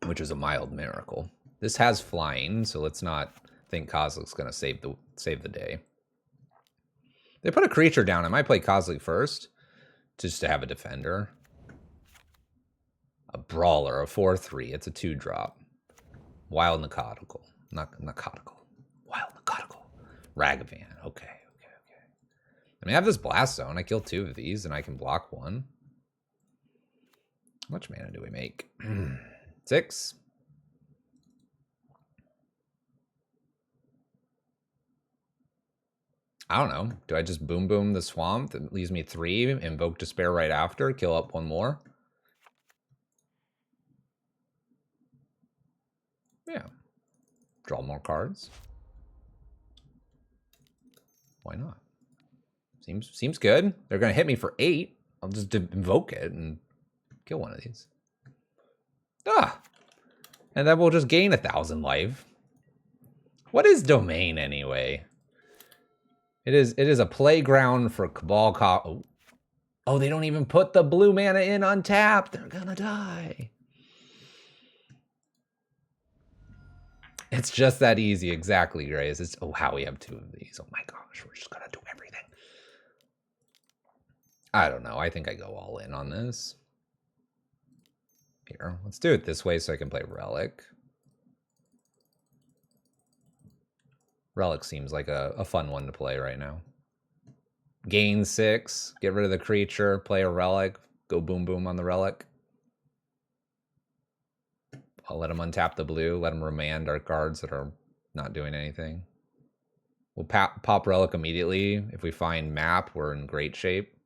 which is a mild miracle. This has flying, so let's not think Kozlik's gonna save the day. They put a creature down. I might play Kozlik first, just to have a defender. A brawler, a 4/3. It's a 2-drop. Wild Narcotical. Narcotical. Wild Narcotical. Ragavan. Okay. I mean, I have this Blast Zone. I kill 2 of these, and I can block 1. How much mana do we make? 6. I don't know. Do I just boom the swamp that leaves me 3, invoke Despair right after, kill up 1 more? Yeah. Draw more cards. Why not? Seems good. They're gonna hit me for 8. I'll just invoke it and kill one of these. And then we'll just gain 1,000 life. What is Domain anyway? It is a playground for Cabal. Oh, they don't even put the blue mana in untapped. They're gonna die. It's just that easy. Exactly, Grace. It's how we have 2 of these. Oh my gosh, we're just gonna do everything. I don't know. I think I go all in on this. Here, let's do it this way so I can play Relic. Relic seems like a fun one to play right now. Gain 6, get rid of the creature, play a Relic, go boom on the Relic. I'll let him untap the blue, let him remand our cards that are not doing anything. We'll pop Relic immediately. If we find Map, we're in great shape.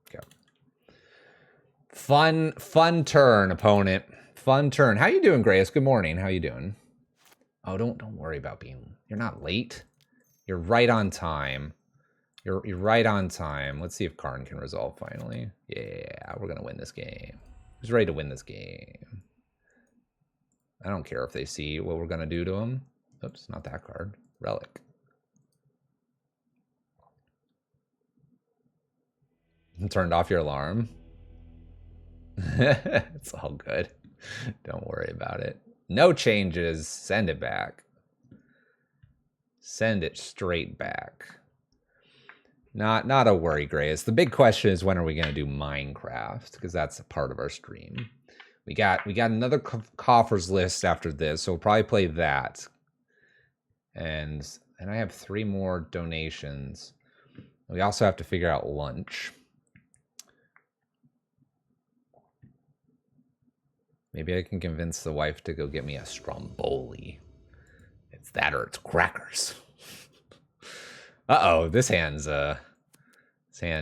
Okay. Fun turn, opponent. Fun turn. How you doing, Grace? Good morning. How you doing? Oh, don't worry about being... You're not late. You're right on time. You're right on time. Let's see if Karn can resolve finally. Yeah, we're gonna win this game. Who's ready to win this game? I don't care if they see what we're gonna do to them. Oops, not that card. Relic. Turned off your alarm. It's all good. Don't worry about it. No changes. Send it back. Send it straight back. Not a worry, Grace. The big question is, when are we going to do Minecraft? Because that's a part of our stream. We got another Coffers list after this, so we'll probably play that. And I have 3 more donations. We also have to figure out lunch. Maybe I can convince the wife to go get me a Stromboli. It's that or it's crackers. Uh-oh, this hand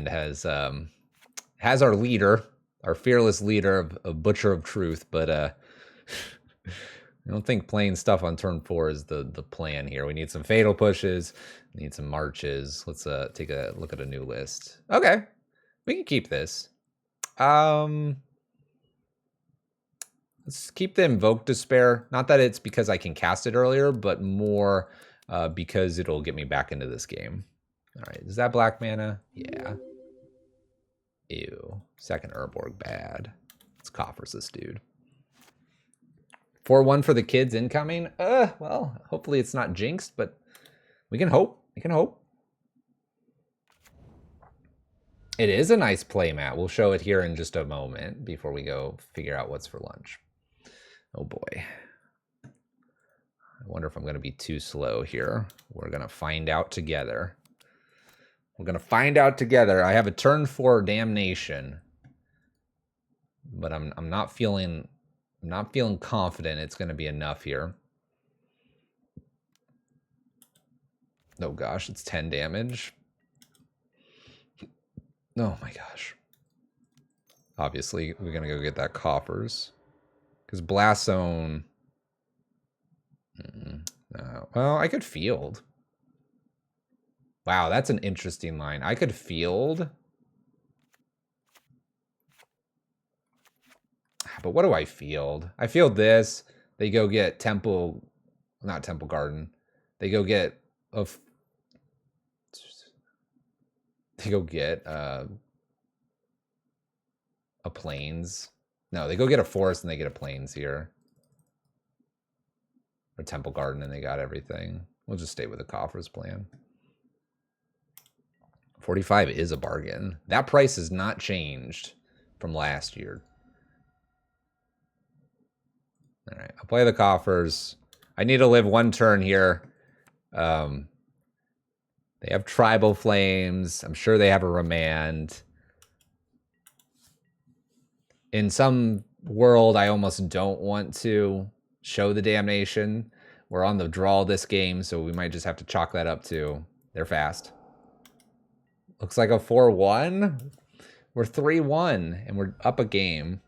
has our leader, our fearless leader of Butcher of Truth, but I don't think playing stuff on turn 4 is the plan here. We need some fatal pushes, we need some marches. Let's take a look at a new list. Okay, we can keep this. Let's keep the Invoke Despair. Not that it's because I can cast it earlier, but more because it'll get me back into this game. All right, is that black mana? Yeah. Ew. Second Urborg, bad. Let's Coffers this dude. 4-1 for the kids incoming? Well, hopefully it's not jinxed, but we can hope. We can hope. It is a nice playmat. We'll show it here in just a moment before we go figure out what's for lunch. Oh boy. I wonder if I'm going to be too slow here. We're going to find out together. We're going to find out together. I have a turn 4 Damnation, but I'm not feeling confident it's going to be enough here. Oh gosh, it's 10 damage. Oh my gosh. Obviously, we're gonna go get that Coffers. Because Blast Zone... well, I could field. Wow, that's an interesting line. I could field. But what do I field? I field this. They go get Temple... Not Temple Garden. They go get... They go get a Plains. No, they go get a Forest and they get a Plains here. Or Temple Garden and they got everything. We'll just stay with the Coffers plan. 45 is a bargain. That price has not changed from last year. All right, I'll play the Coffers. I need to live one turn here. They have Tribal Flames. I'm sure they have a Remand. In some world, I almost don't want to show the Damnation. We're on the draw this game, so we might just have to chalk that up too. They're fast. Looks like a 4-1. We're 3-1, and we're up a game.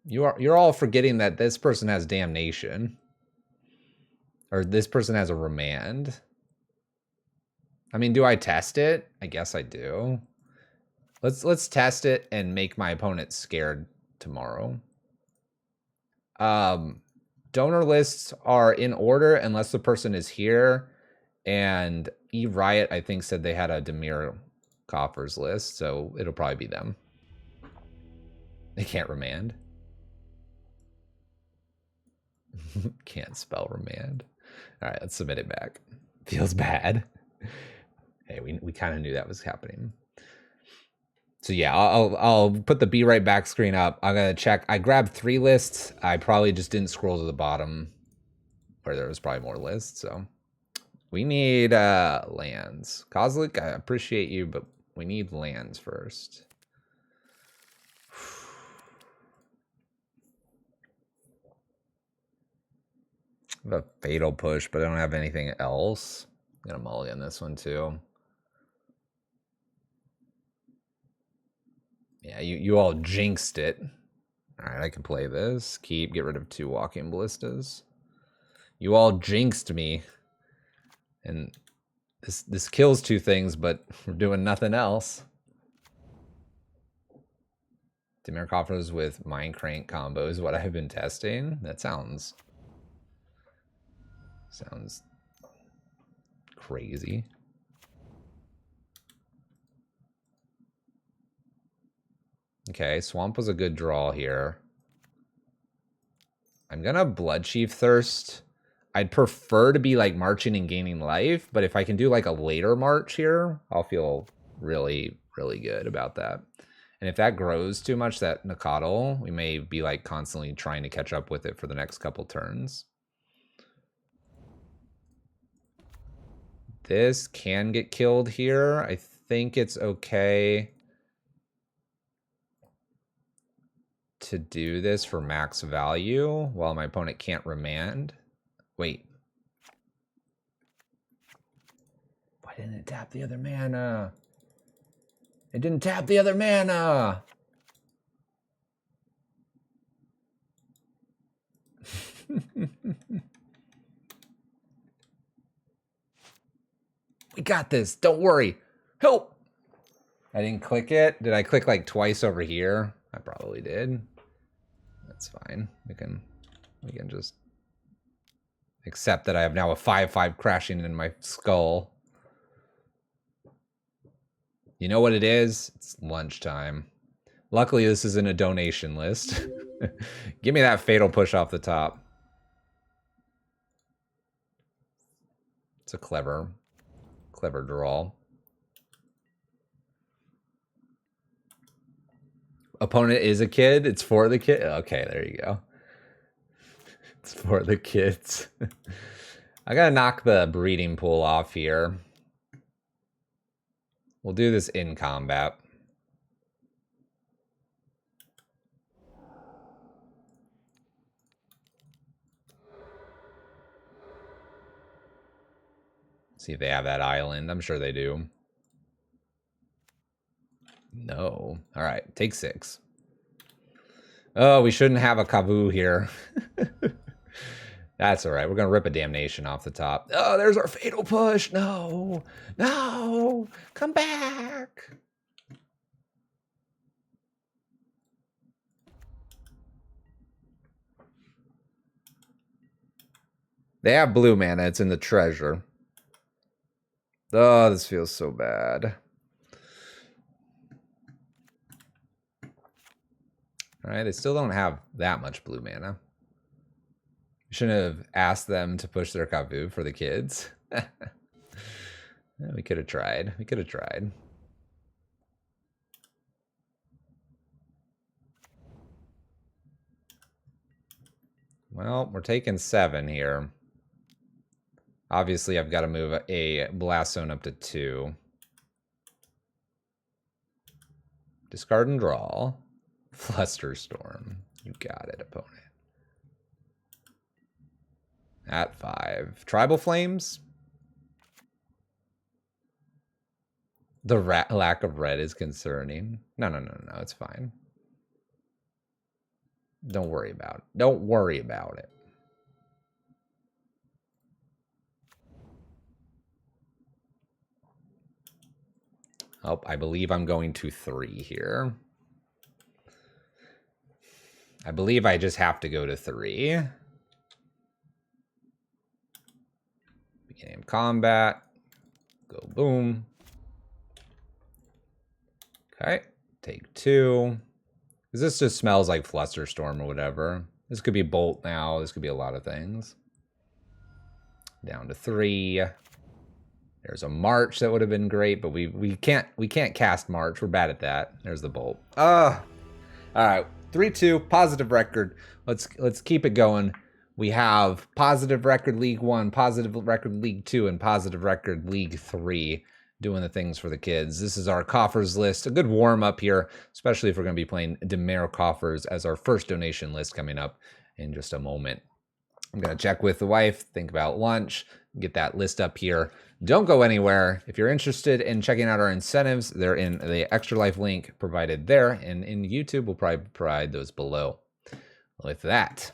You're all forgetting that this person has Damnation. Or this person has a Remand. I mean, do I test it? I guess I do. Let's test it and make my opponent scared tomorrow. Donor lists are in order unless the person is here. And E-Riot, I think, said they had a Demir Coffers list, so it'll probably be them. They can't remand. Can't spell remand. All right, let's submit it back. Feels bad. Hey, we kind of knew that was happening. So yeah, I'll put the Be Right Back screen up. I'm gonna check. I grabbed 3 lists. I probably just didn't scroll to the bottom where there was probably more lists. So we need lands. Kozlik, I appreciate you, but we need lands first. I have a Fatal Push, but I don't have anything else. I'm gonna mulligan this one too. Yeah, you all jinxed it. All right, I can play this. Keep, get rid of 2 Walking Ballistas. You all jinxed me. And this kills 2 things, but we're doing nothing else. Demir Coffers with Mind Crank combo is what I've been testing. That sounds crazy. Okay, Swamp was a good draw here. I'm gonna Bloodchief Thirst. I'd prefer to be like marching and gaining life, but if I can do like a later march here, I'll feel really, really good about that. And if that grows too much, that Nakatl, we may be like constantly trying to catch up with it for the next couple turns. This can get killed here. I think it's okay to do this for max value while my opponent can't remand. Wait. Why didn't it tap the other mana? It didn't tap the other mana! We got this. Don't worry. Help! I didn't click it. Did I click like twice over here? I probably did. That's fine. We can just accept that I have now a 5/5 crashing in my skull. You know what it is? It's lunchtime. Luckily, this isn't a donation list. Give me that Fatal Push off the top. It's a clever draw. Opponent is a kid. It's for the kid. Okay, there you go. It's for the kids. I gotta knock the breeding pool off here. We'll do this in combat. See if they have that island. I'm sure they do. No. All right, take 6. Oh, we shouldn't have a Kavu here. That's all right. We're going to rip a damnation off the top. Oh, there's our fatal push. No. No. Come back. They have blue mana. It's in the treasure. Oh, this feels so bad. All right, they still don't have that much blue mana. Shouldn't have asked them to push their Kavu for the kids. We could have tried. We could have tried. Well, we're taking 7 here. Obviously, I've got to move a Blast Zone up to 2. Discard and draw. Flusterstorm. You got it, opponent. At 5. Tribal Flames. The lack of red is concerning. No, it's fine. Don't worry about it. Don't worry about it. Oh, I believe I'm going to 3 here. I believe I just have to go to 3. Beginning of combat. Go boom. Okay, take 2. This just smells like Flusterstorm or whatever. This could be Bolt now. This could be a lot of things. Down to 3. There's a March that would have been great, but we can't cast March. We're bad at that. There's the Bolt. All right, 3-2, positive record. Let's keep it going. We have positive record League 1, positive record League 2, and positive record League 3. Doing the things for the kids. This is our Coffers list. A good warm-up here, especially if we're going to be playing Demare Coffers as our first donation list coming up in just a moment. I'm going to check with the wife, think about lunch, get that list up here. Don't go anywhere. If you're interested in checking out our incentives, they're in the Extra Life link provided there, and in YouTube, we'll probably provide those below. With that,